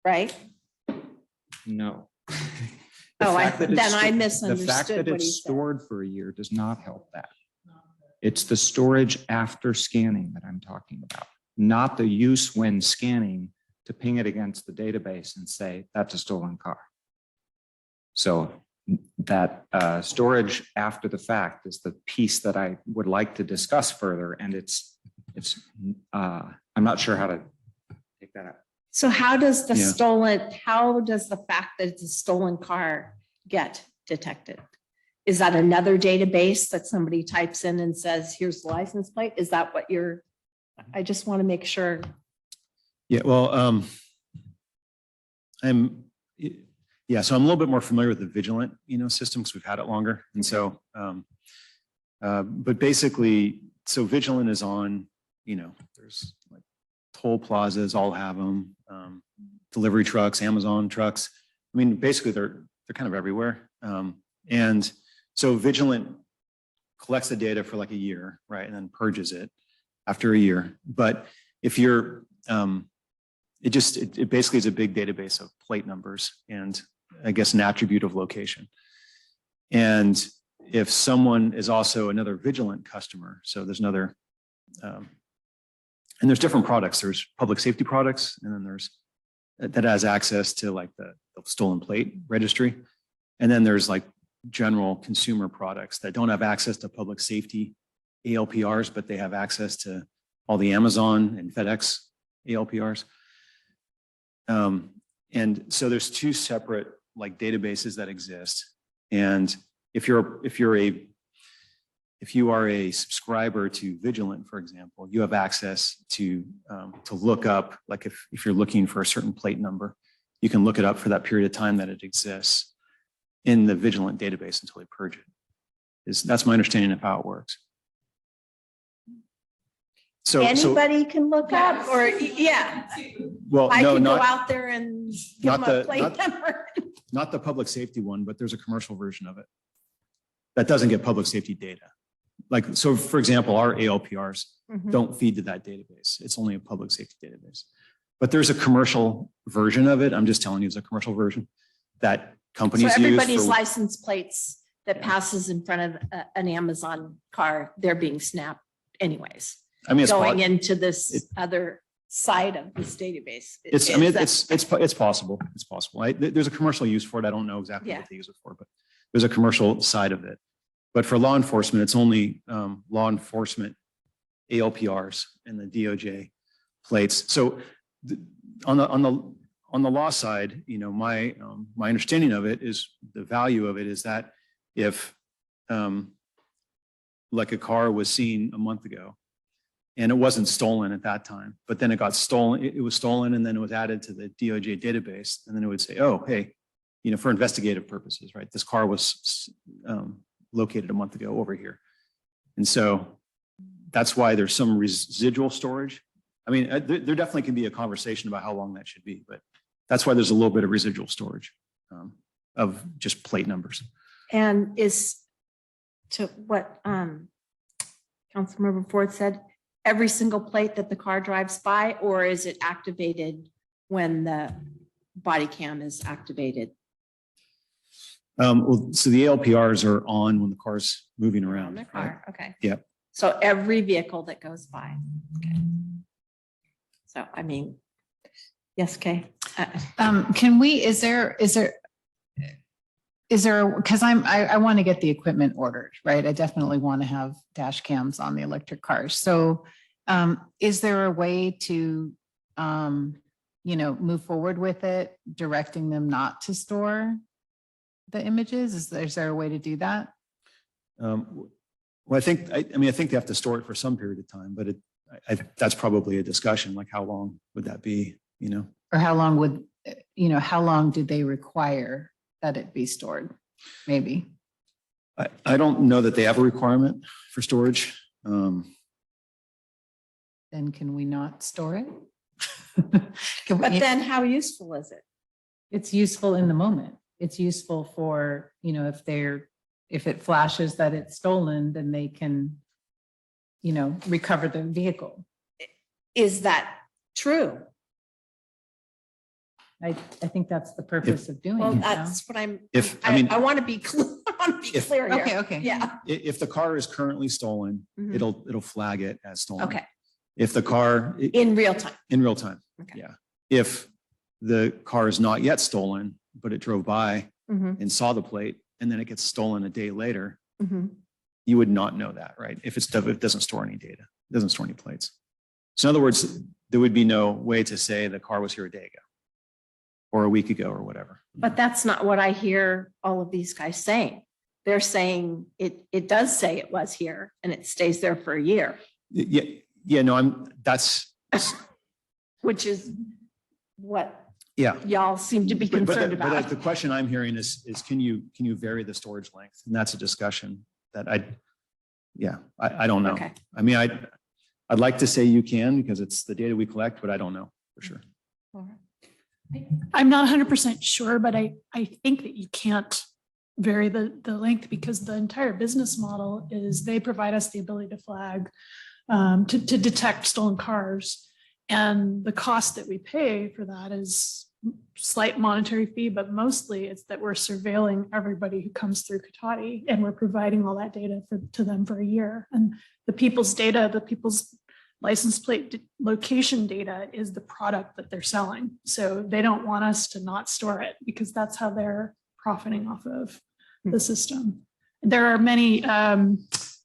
right? no. The Oh, fact that then it's I sto- misunderstood The fact that what it's he said. stored for a year does not help that. It's the storage after scanning that I'm talking about, not the use when scanning to ping it against the database and say, that's a stolen car. So that storage after the fact is the piece that I would like to discuss further. And I'm not sure how to take that out. So how does the Yeah. how does the fact that it's a stolen car get detected? Is that another database that somebody types in and says, here's the license plate? Is that what I just want to make sure. Yeah, well, so I'm a little bit more familiar with the Vigilant, system because we've had it longer. And so, but basically, so Vigilant is on, there's like toll plazas, all have them, delivery trucks, Amazon trucks. I mean, basically they're kind of everywhere. And so Vigilant collects the data for like a year, right? And then purges it after a year. But if you're, it basically is a big database of plate numbers and I guess an attribute of location. And if someone is also another Vigilant customer, so there's another, and there's different products. There's public safety products, and then there's that has access to like the stolen plate registry. And then there's like general consumer products that don't have access to public safety ALPRs, but they have access to all the Amazon and FedEx ALPRs. And so there's two separate like databases that exist. And if you are a subscriber to Vigilant, for example, you have access to look up, like if you're looking for a certain plate number, you can look it up for that period of time that it exists in the Vigilant database until they purge it. That's my understanding of how it works. So Anybody can look up or, yeah. Well, I no, can go not out there and give them a plate number. not the public safety one, but there's a commercial version of it that doesn't get public safety data. Like, so for example, our ALPRs don't feed to that database. It's only a public safety database. But there's a commercial version of it. I'm just telling you, it's a commercial version that companies So use. everybody's license plates that passes in front of an Amazon car, they're being snapped anyways. I mean, it's going into this other side of this database. It's possible. It's possible. There's a commercial use for it. I don't know exactly what they use it for, but there's a commercial side of it. But for law enforcement, it's only law enforcement ALPRs and the DOJ plates. So on the law side, my understanding of it is the value of it is that if like a car was seen a month ago and it wasn't stolen at that time, but then it got stolen, it was stolen and then it was added to the DOJ database, and then it would say, oh, hey, for investigative purposes, right? This car was located a month ago over here. And so that's why there's some residual storage. I mean, there definitely can be a conversation about how long that should be, but that's why there's a little bit of residual storage of just plate numbers. And is to what Councilmember Ford said, every single plate that the car drives by, or is it activated when the body cam is activated? Well, so the ALPRs are on when the car's moving around. The car, okay. Yep. So every vehicle that goes by. Okay. So, I mean, yes, Kay. Can we, is there, because I want to get the equipment ordered, right? I definitely want to have dash cams on the electric cars. So is there a way to, move forward with it, directing them not to store the images? Is there a way to do that? Well, I think they have to store it for some period of time, but that's probably a discussion, like how long would that be, Or how long how long do they require that it be stored? Maybe. I don't know that they have a requirement for storage. Then can we not store it? But then how useful is it? It's useful in the moment. It's useful for, if it flashes that it's stolen, then they can, recover the vehicle. Is that true? I think that's the purpose of doing Well, it. no? that's what I want to be, I want to be clear here. Okay, okay. Yeah. If the car is currently stolen, Mhm. it'll flag it as stolen. Okay. If the car. In real time. In real time. Okay. Yeah. If the car is not yet stolen, but it drove by Mhm. and saw the plate and then it gets stolen a day later, Mhm. you would not know that, right? If if it doesn't store any data, it doesn't store any plates. So in other words, there would be no way to say the car was here a day ago or a week ago or whatever. But that's not what I hear all of these guys saying. They're saying it does say it was here and it stays there for a year, Yeah, no, that's, which is what yeah. y'all seem to be But concerned but about. the question I'm hearing is can you vary the storage length? And that's a discussion that I don't know. Okay. I mean, I'd like to say you can because it's the data we collect, but I don't know for sure. I'm not 100% sure, but I think that you can't vary the length because the entire business model is they provide us the ability to flag, to detect stolen cars. And the cost that we pay for that is slight monetary fee, but mostly it's that we're surveilling everybody who comes through Cotati and we're providing all that data to them for a year. And the people's data, the people's license plate location data is the product that they're selling. So they don't want us to not store it because that's how they're profiting off of the system. There are many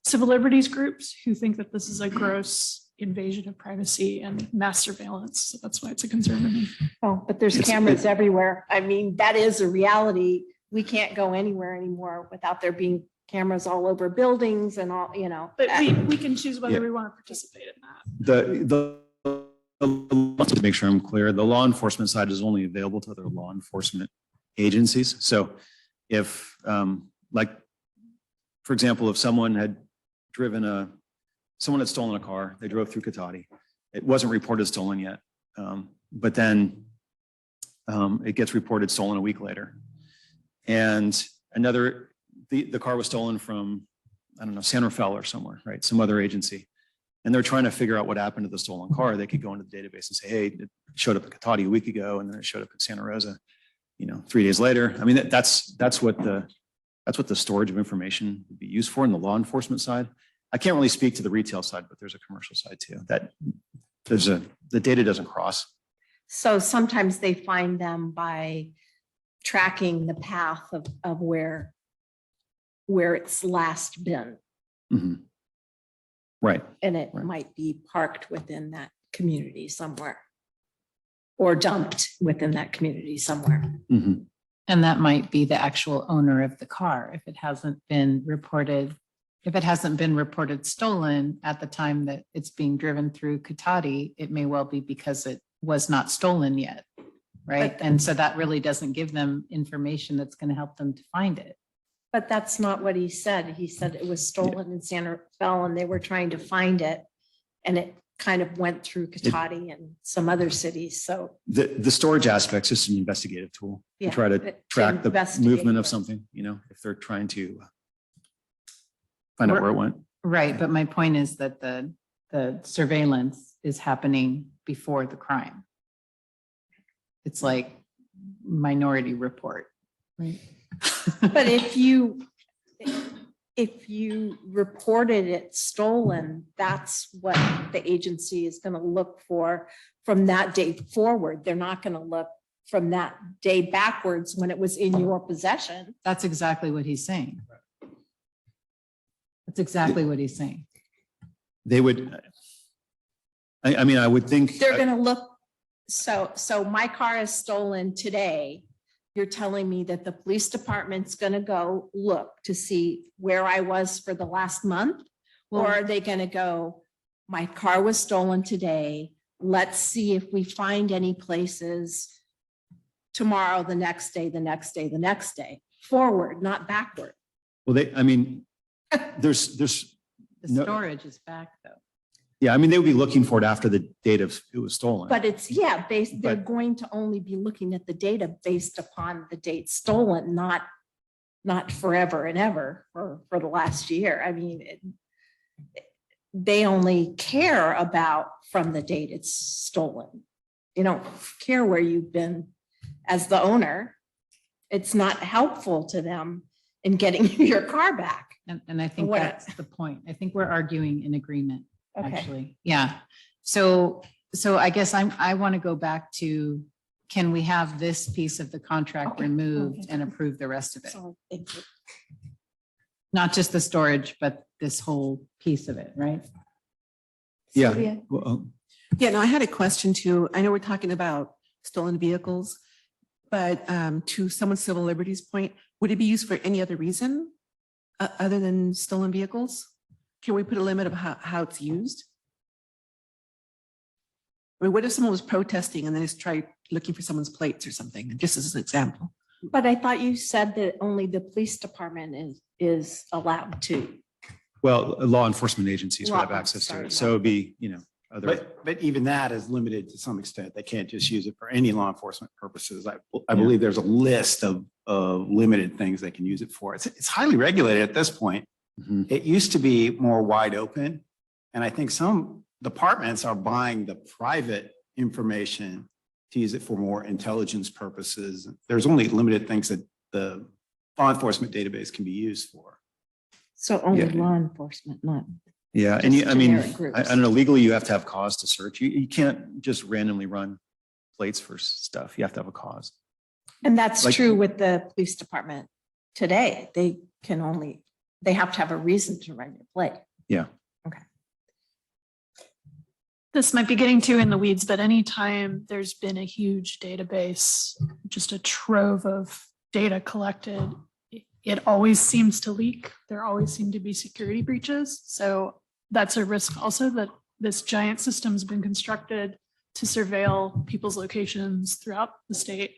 civil liberties groups who think that this is a gross invasion of privacy and mass surveillance. So that's why it's a concern to me. Oh, but there's cameras everywhere. I mean, that is a reality. We can't go anywhere anymore without there being cameras all over buildings and all, you know. But we can choose whether we want to participate in that. To make sure I'm clear, the law enforcement side is only available to other law enforcement agencies. So if like, for example, if someone had stolen a car, they drove through Cotati, it wasn't reported stolen yet. But then it gets reported stolen a week later. And the car was stolen from, I don't know, San Rafael or somewhere, right? Some other agency. And they're trying to figure out what happened to the stolen car. They could go into the database and say, hey, it showed up in Cotati a week ago, and then it showed up in Santa Rosa, 3 days later. I mean, that's what the storage of information would be used for in the law enforcement side. I can't really speak to the retail side, but there's a commercial side too. The data doesn't cross. So sometimes they find them by tracking the path of where it's last been. Mm-hmm. Right. And it might be parked within that community somewhere or dumped within that community somewhere. Mm-hmm. And that might be the actual owner of the car. If it hasn't been reported stolen at the time that it's being driven through Cotati, it may well be because it was not stolen yet. Right. And so that really doesn't give them information that's going to help them to find it. But that's not what he said. He said it was stolen in Santa Rafael and they were trying to find it. And it kind of went through Cotati and some other cities. So The storage aspect's just an investigative tool to Yeah, try to to track the investigate movement of it. something, if they're trying to find out where it went. Right. But my point is that the surveillance is happening before the crime. It's like Minority Report. Right. But if you reported it stolen, that's what the agency is going to look for from that day forward. They're not going to look from that day backwards when it was in your possession. That's exactly what he's saying. That's exactly what he's saying. They would, I mean, I would think. They're going to look. So my car is stolen today. You're telling me that the police department's going to go look to see where I was for the last month? Or are they going to go, my car was stolen today. Let's see if we find any places tomorrow, the next day, the next day, the next day, forward, not backward. Well, there's The storage is back though. yeah, I mean, they would be looking for it after the date of it was stolen. But it's, they're going to only be looking at the data based upon the date stolen, not forever and ever for the last year. I mean, they only care about from the date it's stolen. They don't care where you've been as the owner, it's not helpful to them in getting your car back. And I think What- that's the point. I think we're arguing in agreement, Okay. actually. Yeah. So I guess I want to go back to, can we have this piece of the contract Okay. removed Okay. and approve the rest of it? So, thank you. Not just the storage, but this whole piece of it, right? Yeah. Sylvia? Well, Yeah, no, I had a question too. I know we're talking about stolen vehicles, but to someone's civil liberties point, would it be used for any other reason other than stolen vehicles? Can we put a limit of how it's used? I mean, what if someone was protesting and then just tried looking for someone's plates or something, just as an example? But I thought you said that only the police department is allowed to. well, law enforcement agencies would have Law- access to sorry, it. So it'd be, other. But even that is limited to some extent. They can't just use it for any law enforcement purposes. I believe there's a list of limited things they can use it for. It's highly regulated at this point. Mhm. It used to be more wide open. And I think some departments are buying the private information to use it for more intelligence purposes. There's only limited things that the law enforcement database can be used for. So only Yeah. law enforcement, not. Yeah, and Just I mean, generic groups. I don't know, legally, you have to have cause to search. You can't just randomly run plates for stuff. You have to have a cause. And that's Like- true with the police department today. They have to have a reason to run your plate. Yeah. This might be getting too in the weeds, but anytime there's been a huge database, just a trove of data collected, it always seems to leak. There always seem to be security breaches. So that's a risk also, that this giant system's been constructed to surveil people's locations throughout the state.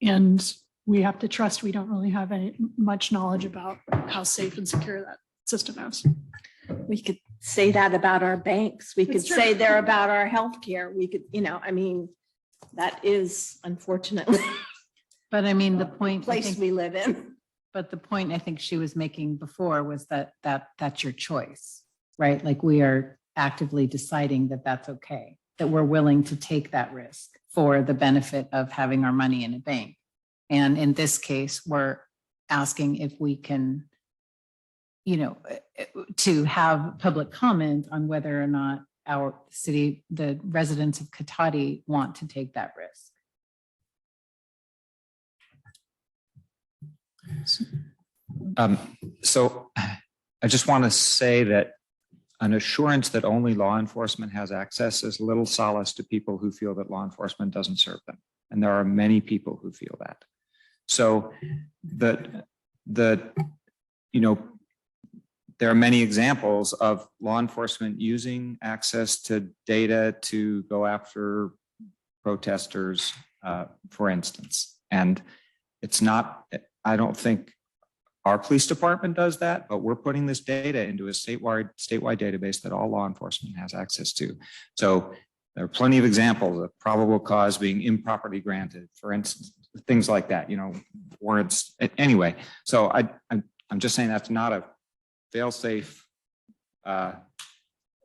And we have to trust we don't really have much knowledge about how safe and secure that system is. We could say that about our banks. We could It's true. say they're about our healthcare. We could, I mean, that is unfortunately But I mean, the point, I place think, we live in. but the point I think she was making before was that's your choice, right? Like we are actively deciding that that's okay, that we're willing to take that risk for the benefit of having our money in a bank. And in this case, we're asking if we can, to have public comment on whether or not our city, the residents of Cotati want to take that risk. So I just want to say that an assurance that only law enforcement has access is little solace to people who feel that law enforcement doesn't serve them. And there are many people who feel that. So there are many examples of law enforcement using access to data to go after protesters, for instance. And it's not, I don't think our police department does that, but we're putting this data into a statewide database that all law enforcement has access to. So there are plenty of examples of probable cause being improperly granted, for instance, things like that, warrants. Anyway, so I'm just saying that's not a fail-safe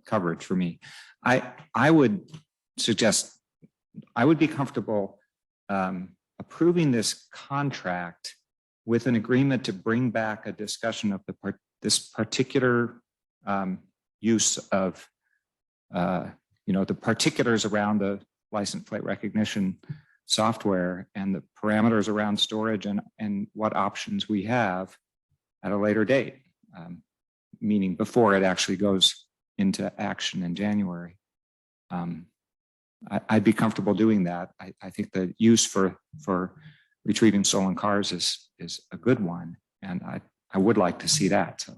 coverage for me. I would suggest, I would be comfortable approving this contract with an agreement to bring back a discussion of this particular use of, the particulars around the license plate recognition software and the parameters around storage and what options we have at a later date, meaning before it actually goes into action in January. I'd be comfortable doing that. I think the use for retrieving stolen cars is a good one, and I would like to see that. So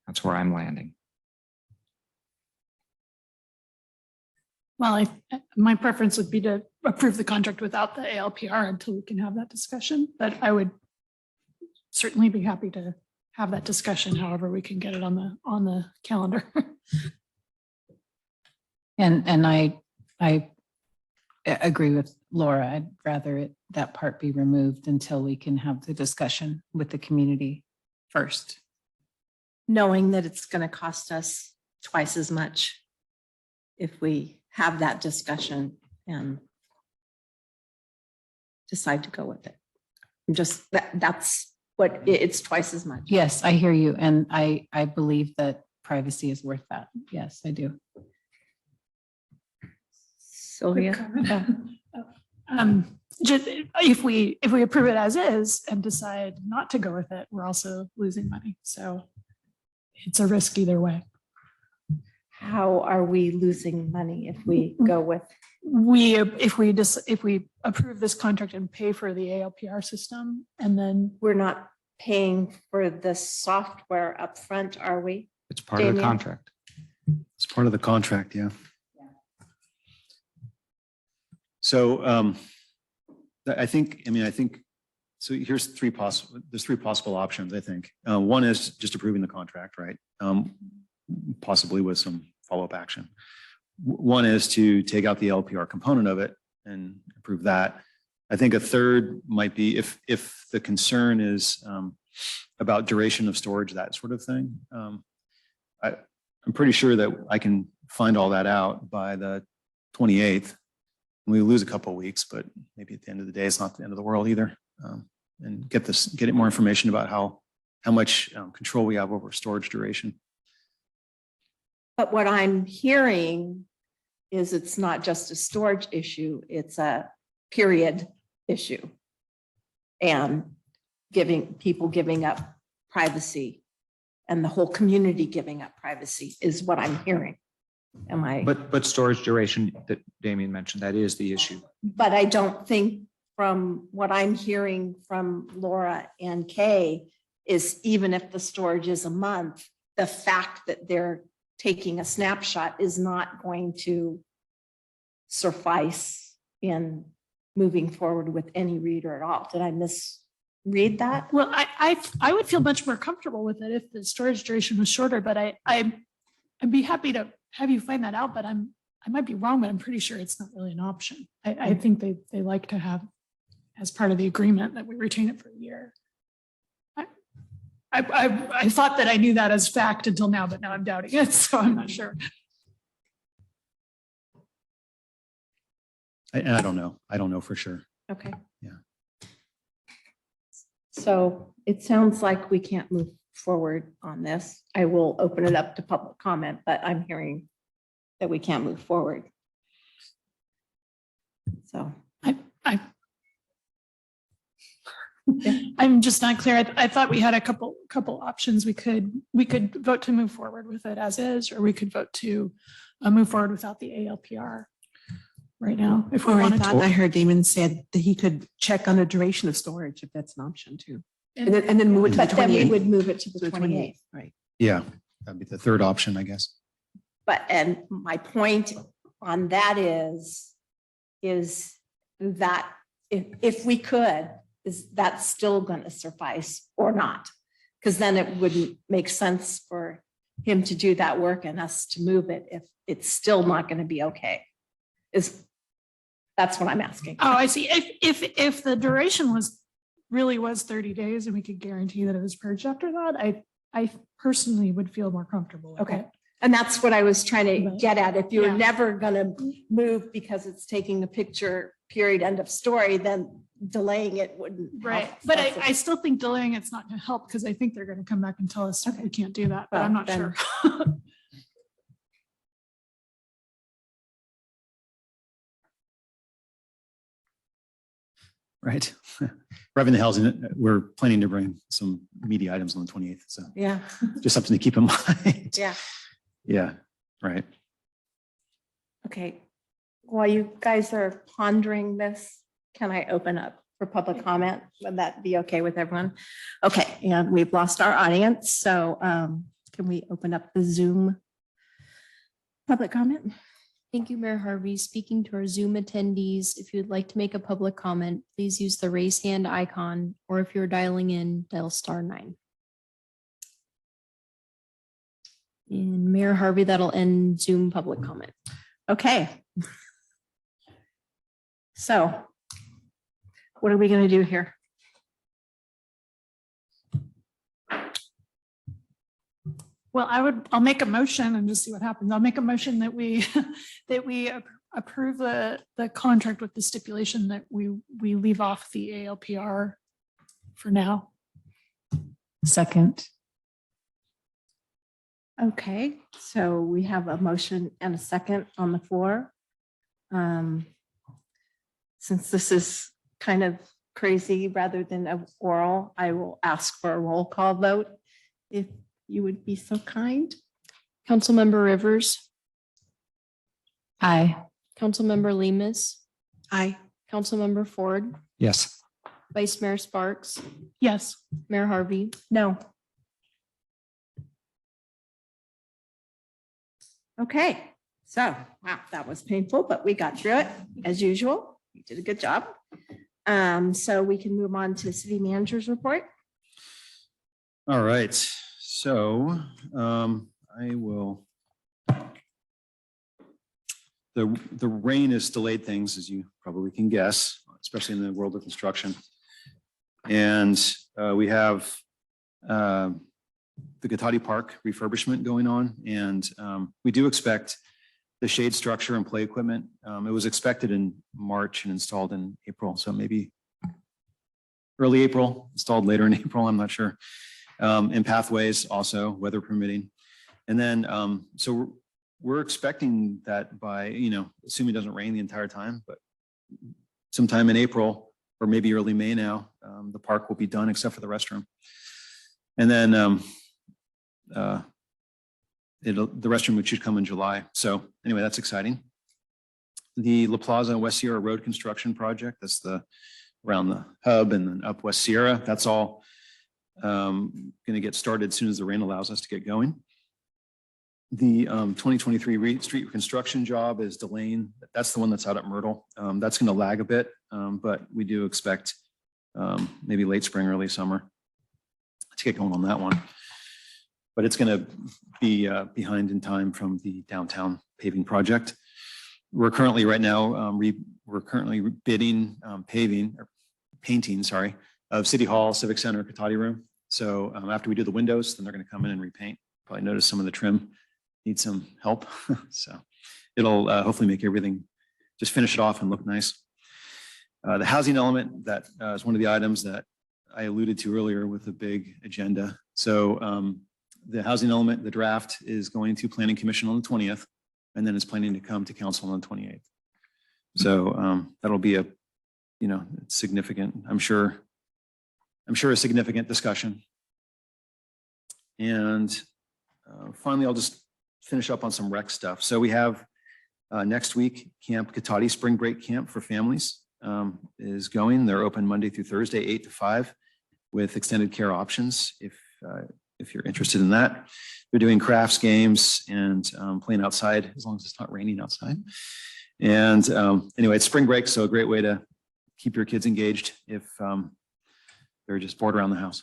that's where I'm landing. Well, my preference would be to approve the contract without the ALPR until we can have that discussion, but I would certainly be happy to have that discussion however we can get it on the calendar. And I agree with Laura. I'd rather that part be removed until we can have the discussion with the community first. Knowing that it's going to cost us twice as much if we have that discussion. And decide to go with it. Just that's what it's twice as much. Yes, I hear you. And I believe that privacy is worth that. Yes, I do. Sylvia? Just if we approve it as is and decide not to go with it, we're also losing money. So it's a risk either way. How are we losing money if we go with? If we approve this contract and pay for the ALPR system, and then We're not paying for the software upfront, are we? It's part of the Damien? contract. It's part of the contract, yeah. So I think, so there's three possible options, I think. One is just approving the contract, right? Possibly with some follow-up action. One is to take out the LPR component of it and approve that. I think a third might be if the concern is about duration of storage, that sort of thing. I'm pretty sure that I can find all that out by the 28th. We lose a couple of weeks, but maybe at the end of the day, it's not the end of the world either. And get more information about how much control we have over storage duration. But what I'm hearing is it's not just a storage issue, it's a period issue. And people giving up privacy and the whole community giving up privacy is what I'm hearing. Am I? But storage duration that Damien mentioned, that is the issue. But I don't think from what I'm hearing from Laura and Kay is even if the storage is a month, the fact that they're taking a snapshot is not going to suffice in moving forward with any reader at all. Did I misread that? well, I would feel much more comfortable with it if the storage duration was shorter, but I'd be happy to have you find that out, but I might be wrong, but I'm pretty sure it's not really an option. I think they like to have as part of the agreement that we retain it for a year. I thought that I knew that as fact until now, but now I'm doubting it, so I'm not sure. I don't know. I don't know for sure. Okay. Yeah. So it sounds like we can't move forward on this. I will open it up to public comment, but I'm hearing that we can't move forward. So I'm just not clear. I thought we had a couple options. We could vote to move forward with it as is, or we could vote to move forward without the ALPR right now. If we Or I wanted thought to. I heard Damon said that he could check on the duration of storage if that's an option too. And then move it to the but then we 28th. would move it to the 28th. Right. Yeah, that'd be the third option, I guess. But, and my point on that is that if we could, is that still going to suffice or not? Because then it wouldn't make sense for him to do that work and us to move it if it's still not going to be okay. That's what I'm asking. Oh, I see. If the duration was 30 days and we could guarantee that it was purged after that, I personally would feel more comfortable with Okay. it. And that's what I was trying to But- get at. If you're Yeah. never gonna move because it's taking a picture, period, end of story, then delaying it wouldn't. help. Right. But That's I still think delaying it's not going to help because I think they're going to come back and tell us we can't do that, but Well, I'm not then- sure. Right. Revving the hells in it. We're planning to bring some media items on the 28th. So Yeah, just something to keep in mind. yeah. Yeah, right. Okay. While you guys are pondering this, can I open up for public comment? Would that be okay with everyone? Okay, and we've lost our audience, so can we open up the Zoom public comment? Thank you, Mayor Harvey. Speaking to our Zoom attendees, if you'd like to make a public comment, please use the raise hand icon, or if you're dialing in, dial *9. And Mayor Harvey, that'll end Zoom public comment. Okay. So what are we going to do here? Well, I'll make a motion and just see what happens. I'll make a motion that we approve the contract with the stipulation that we leave off the ALPR for now. Second. Okay, so we have a motion and a second on the floor. Since this is kind of crazy rather than a oral, I will ask for a roll call vote if you would be so kind. Councilmember Rivers, Aye. Councilmember Lemus, Aye. Councilmember Ford, Yes. Vice Mayor Sparks, Yes. Mayor Harvey. No. Okay, so, wow, that was painful, but we got through it as usual. You did a good job. So we can move on to city manager's report. All right, so I will. The rain has delayed things, as you probably can guess, especially in the world of construction. And we have the Cotati Park refurbishment going on, and we do expect the shade structure and play equipment. It was expected in March and installed in April, so maybe early April, installed later in April, I'm not sure. And pathways also, weather permitting. And then, so we're expecting that by, assuming it doesn't rain the entire time, but sometime in April or maybe early May now, the park will be done except for the restroom. And then the restroom should come in July. So anyway, that's exciting. The La Plaza West Sierra Road construction project, that's around the hub and then up West Sierra, that's all going to get started as soon as the rain allows us to get going. The 2023 street reconstruction job is delaying. That's the one that's out at Myrtle. That's going to lag a bit, but we do expect maybe late spring, early summer to get going on that one. But it's going to be behind in time from the downtown paving project. We're currently right now, we're currently bidding painting, of City Hall, Civic Center, Cotati Room. So after we do the windows, then they're going to come in and repaint. Probably notice some of the trim needs some help. So it'll hopefully make everything, just finish it off and look nice. The housing element, that is one of the items that I alluded to earlier with the big agenda. So the housing element, the draft is going to Planning Commission on the 20th, and then it's planning to come to council on the 28th. So that'll be a, significant, I'm sure a significant discussion. And finally, I'll just finish up on some rec stuff. So we have next week, Camp Cotati Spring Break Camp for families is going. They're open Monday through Thursday, 8 to 5 with extended care options if you're interested in that. They're doing crafts, games, and playing outside as long as it's not raining outside. And anyway, it's spring break, so a great way to keep your kids engaged if they're just bored around the house.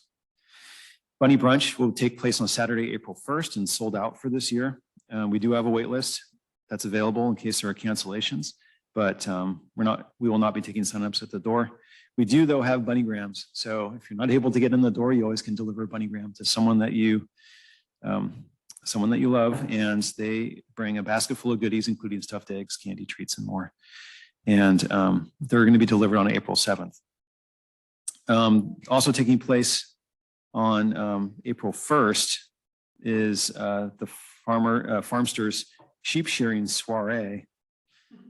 Bunny Brunch will take place on Saturday, April 1st, and sold out for this year. We do have a wait list that's available in case there are cancellations, but we will not be taking signups at the door. We do, though, have bunnygrams. So if you're not able to get in the door, you always can deliver a bunnygram to someone that you love, and they bring a basket full of goodies, including stuffed eggs, candy treats, and more. And they're going to be delivered on April 7th. Also taking place on April 1st is the Farmsters sheep shearing soiree,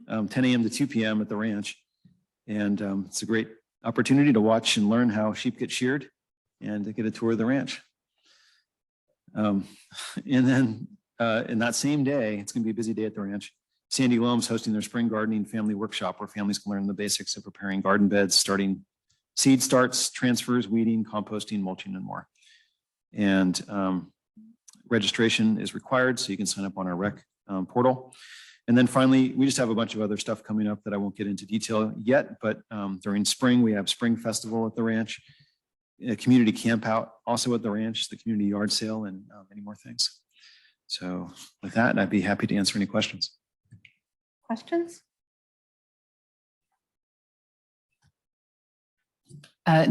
10 a.m. to 2 p.m. at the ranch. And it's a great opportunity to watch and learn how sheep get sheared and to get a tour of the ranch. And then in that same day, it's going to be a busy day at the ranch. Sandy Loam's hosting their spring gardening family workshop where families can learn the basics of preparing garden beds, starting seed starts, transfers, weeding, composting, mulching, and more. And registration is required, so you can sign up on our rec portal. And then finally, we just have a bunch of other stuff coming up that I won't get into detail yet, but during spring, we have Spring Festival at the ranch, a community camp out also at the ranch, the community yard sale, and many more things. So with that, I'd be happy to answer any questions. Questions?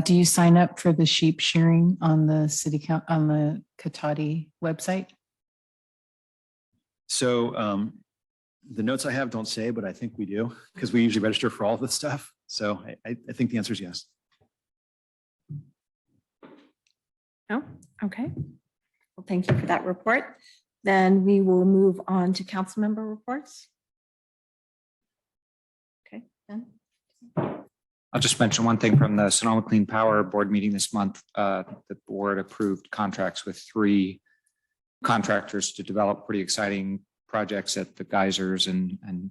Do you sign up for the sheep shearing on the on the Cotati website? So The notes I have don't say, but I think we do, because we usually register for all of this stuff. So I think the answer is yes. No, okay. Well, thank you for that report. Then we will move on to council member reports. Okay, Ben. I'll just mention one thing from the Sonoma Clean Power Board meeting this month. The board approved contracts with 3 contractors to develop pretty exciting projects at the geysers and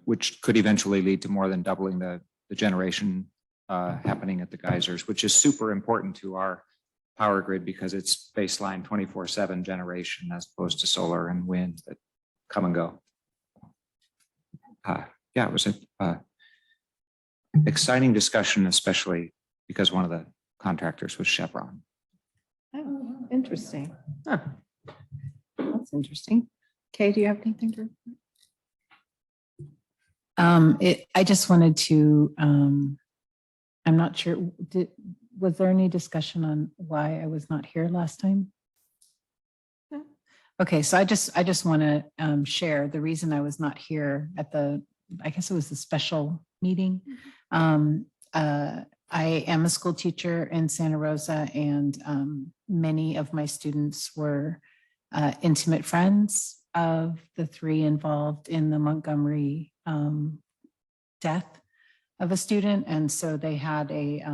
which could eventually lead to more than doubling the generation happening at the geysers, which is super important to our power grid because it's baseline 24/7 generation as opposed to solar and wind that come and go. Yeah, it was a exciting discussion, especially because one of the contractors was Chevron. Oh, interesting. Huh. That's interesting. Kay, do you have anything to? I just wanted to, I'm not sure, was there any discussion on why I was not here last time? No. Okay, so I just want to share the reason I was not here at I guess it was the special meeting. I am a school teacher in Santa Rosa, and many of my students were intimate friends of the 3 involved in the Montgomery death of a student. And so they had a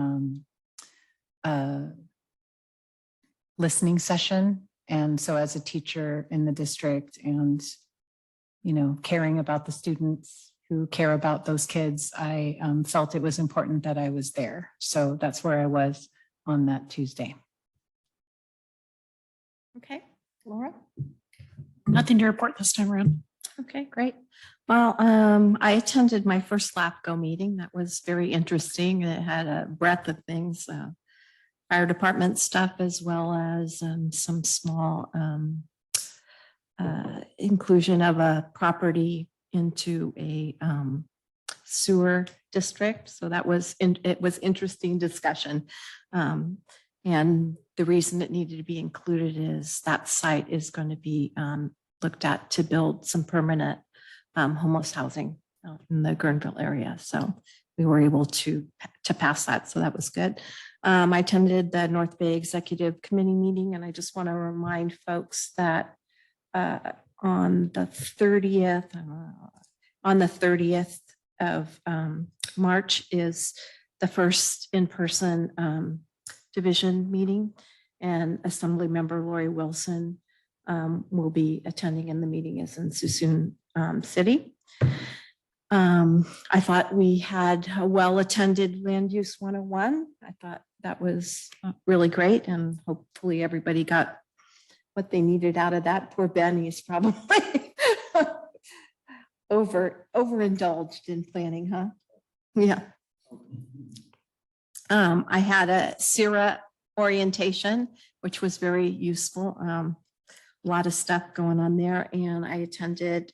listening session. And so as a teacher in the district and, caring about the students who care about those kids, I felt it was important that I was there. So that's where I was on that Tuesday. Okay, Laura? Nothing to report this time around. Okay, great. Well, I attended my first LAPCO meeting. That was very interesting. It had a breadth of things, fire department stuff, as well as some small inclusion of a property into a sewer district. So that was, it was interesting discussion. And the reason it needed to be included is that site is going to be looked at to build some permanent homeless housing out in the Guerneville area. So we were able to pass that. So that was good. I attended the North Bay Executive Committee meeting, and I just want to remind folks that on the 30th of March is the first in-person division meeting, and Assembly Member Lori Wilson will be attending, and the meeting is in Suisun City. I thought we had a well-attended Land Use 101. I thought that was really great, and hopefully everybody got what they needed out of that. Poor Ben, he's probably overindulged in planning, huh? Yeah. I had a CIRA orientation, which was very useful. A lot of stuff going on there. And I attended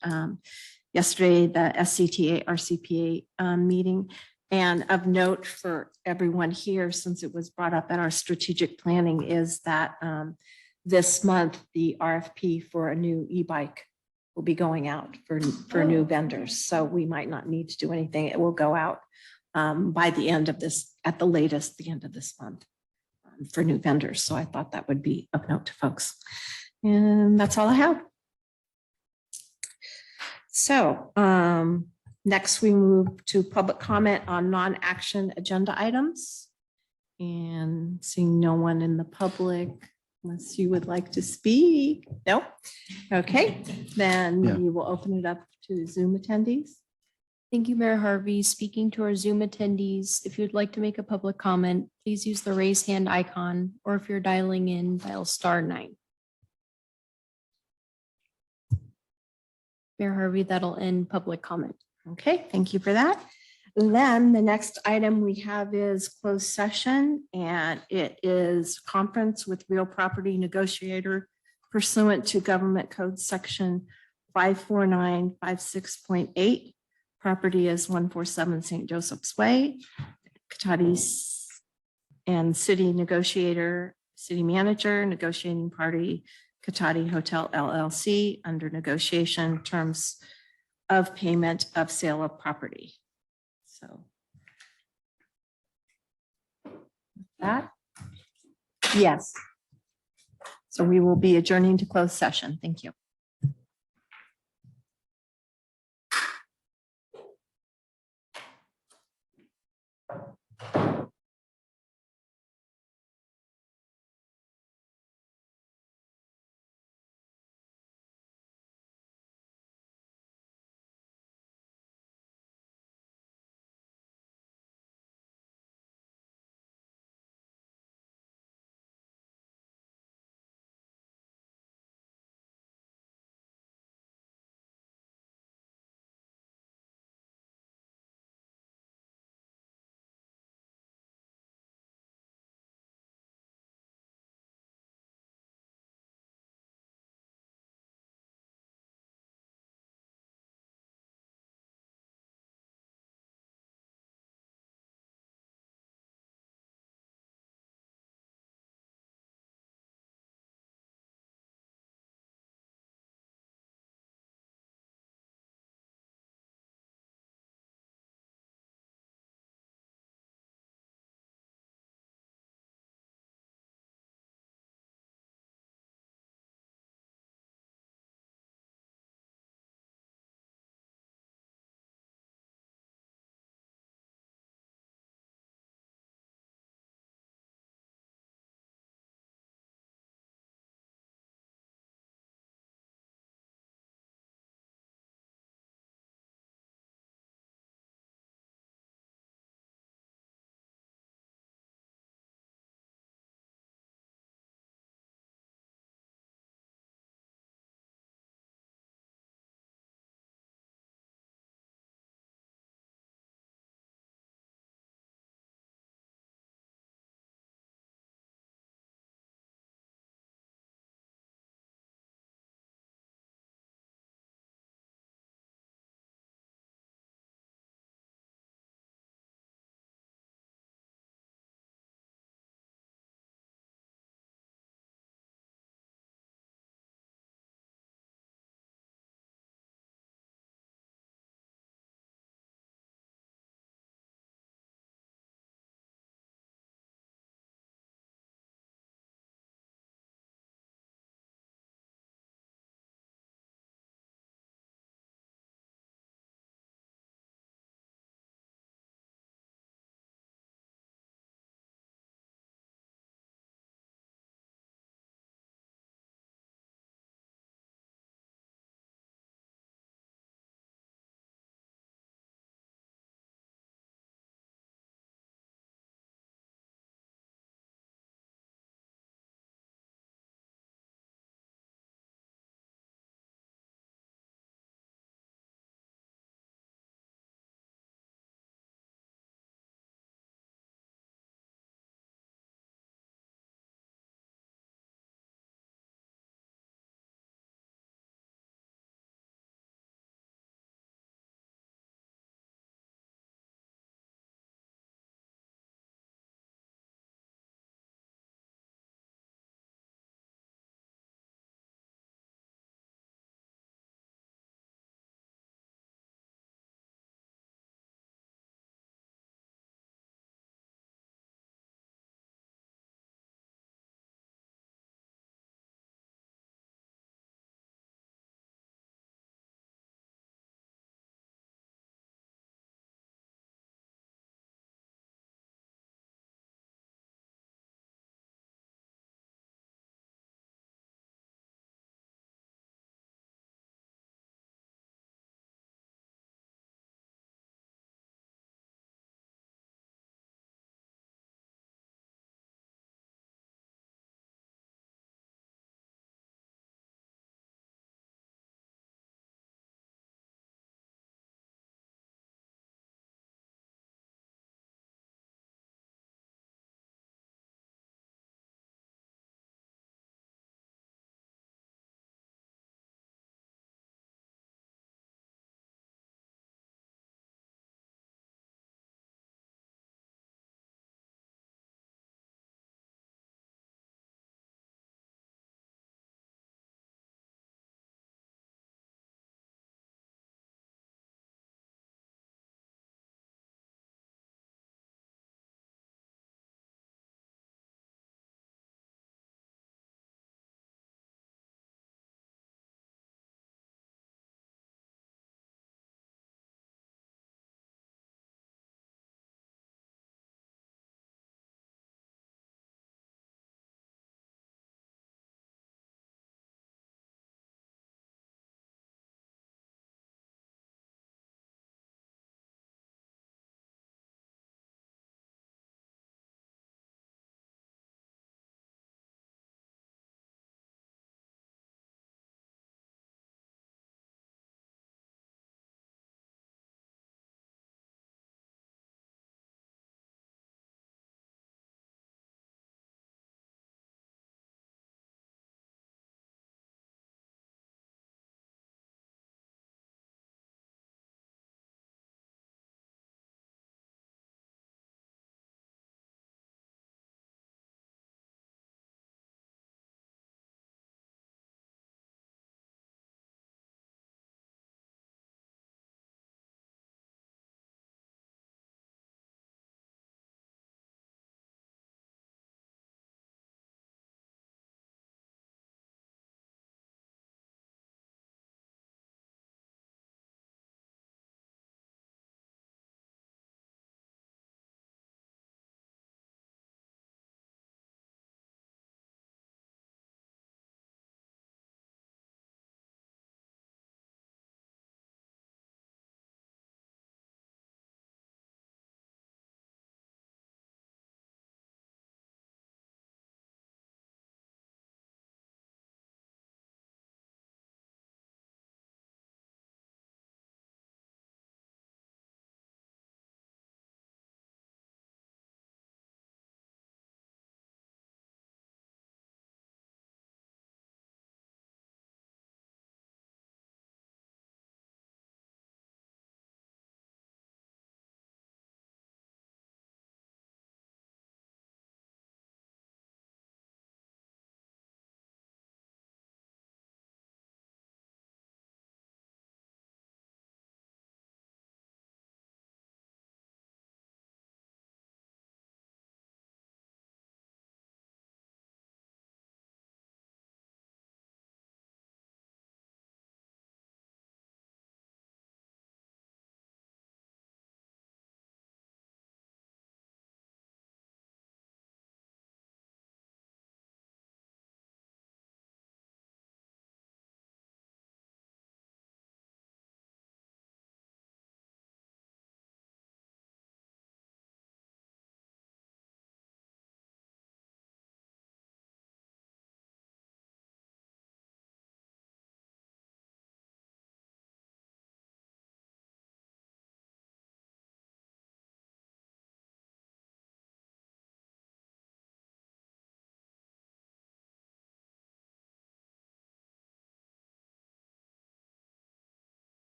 yesterday the SCTA RCPA meeting. And of note for everyone here, since it was brought up at our strategic planning, is that this month, the RFP for a new e-bike will be going out for new vendors. So we might not need to do anything. It will go out by the end of this, at the latest, the end of this month for new vendors. So I thought that would be of note to folks. And that's all I have. So next we move to public comment on non-action agenda items. And seeing no one in the public, unless you would like to speak. No? Okay, then we will open it up to Zoom attendees. Thank you, Mayor Harvey. Speaking to our Zoom attendees, if you'd like to make a public comment, please use the raise hand icon, or if you're dialing in, dial *9. Mayor Harvey, that'll end public comment. Okay, thank you for that. Then the next item we have is closed session, and it is conference with real property negotiator pursuant to Government Code Section 54956.8. Property is 147 St. Joseph's Way. Cotati and city negotiator, city manager, negotiating party, Cotati Hotel LLC, under negotiation terms of payment of sale of property. So. That? Yes. So we will be adjourning to closed session. Thank you.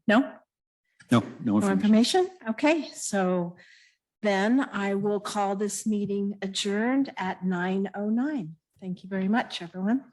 No? No, no No information. information? Okay, so then I will call this meeting adjourned at 9:09. Thank you very much, everyone.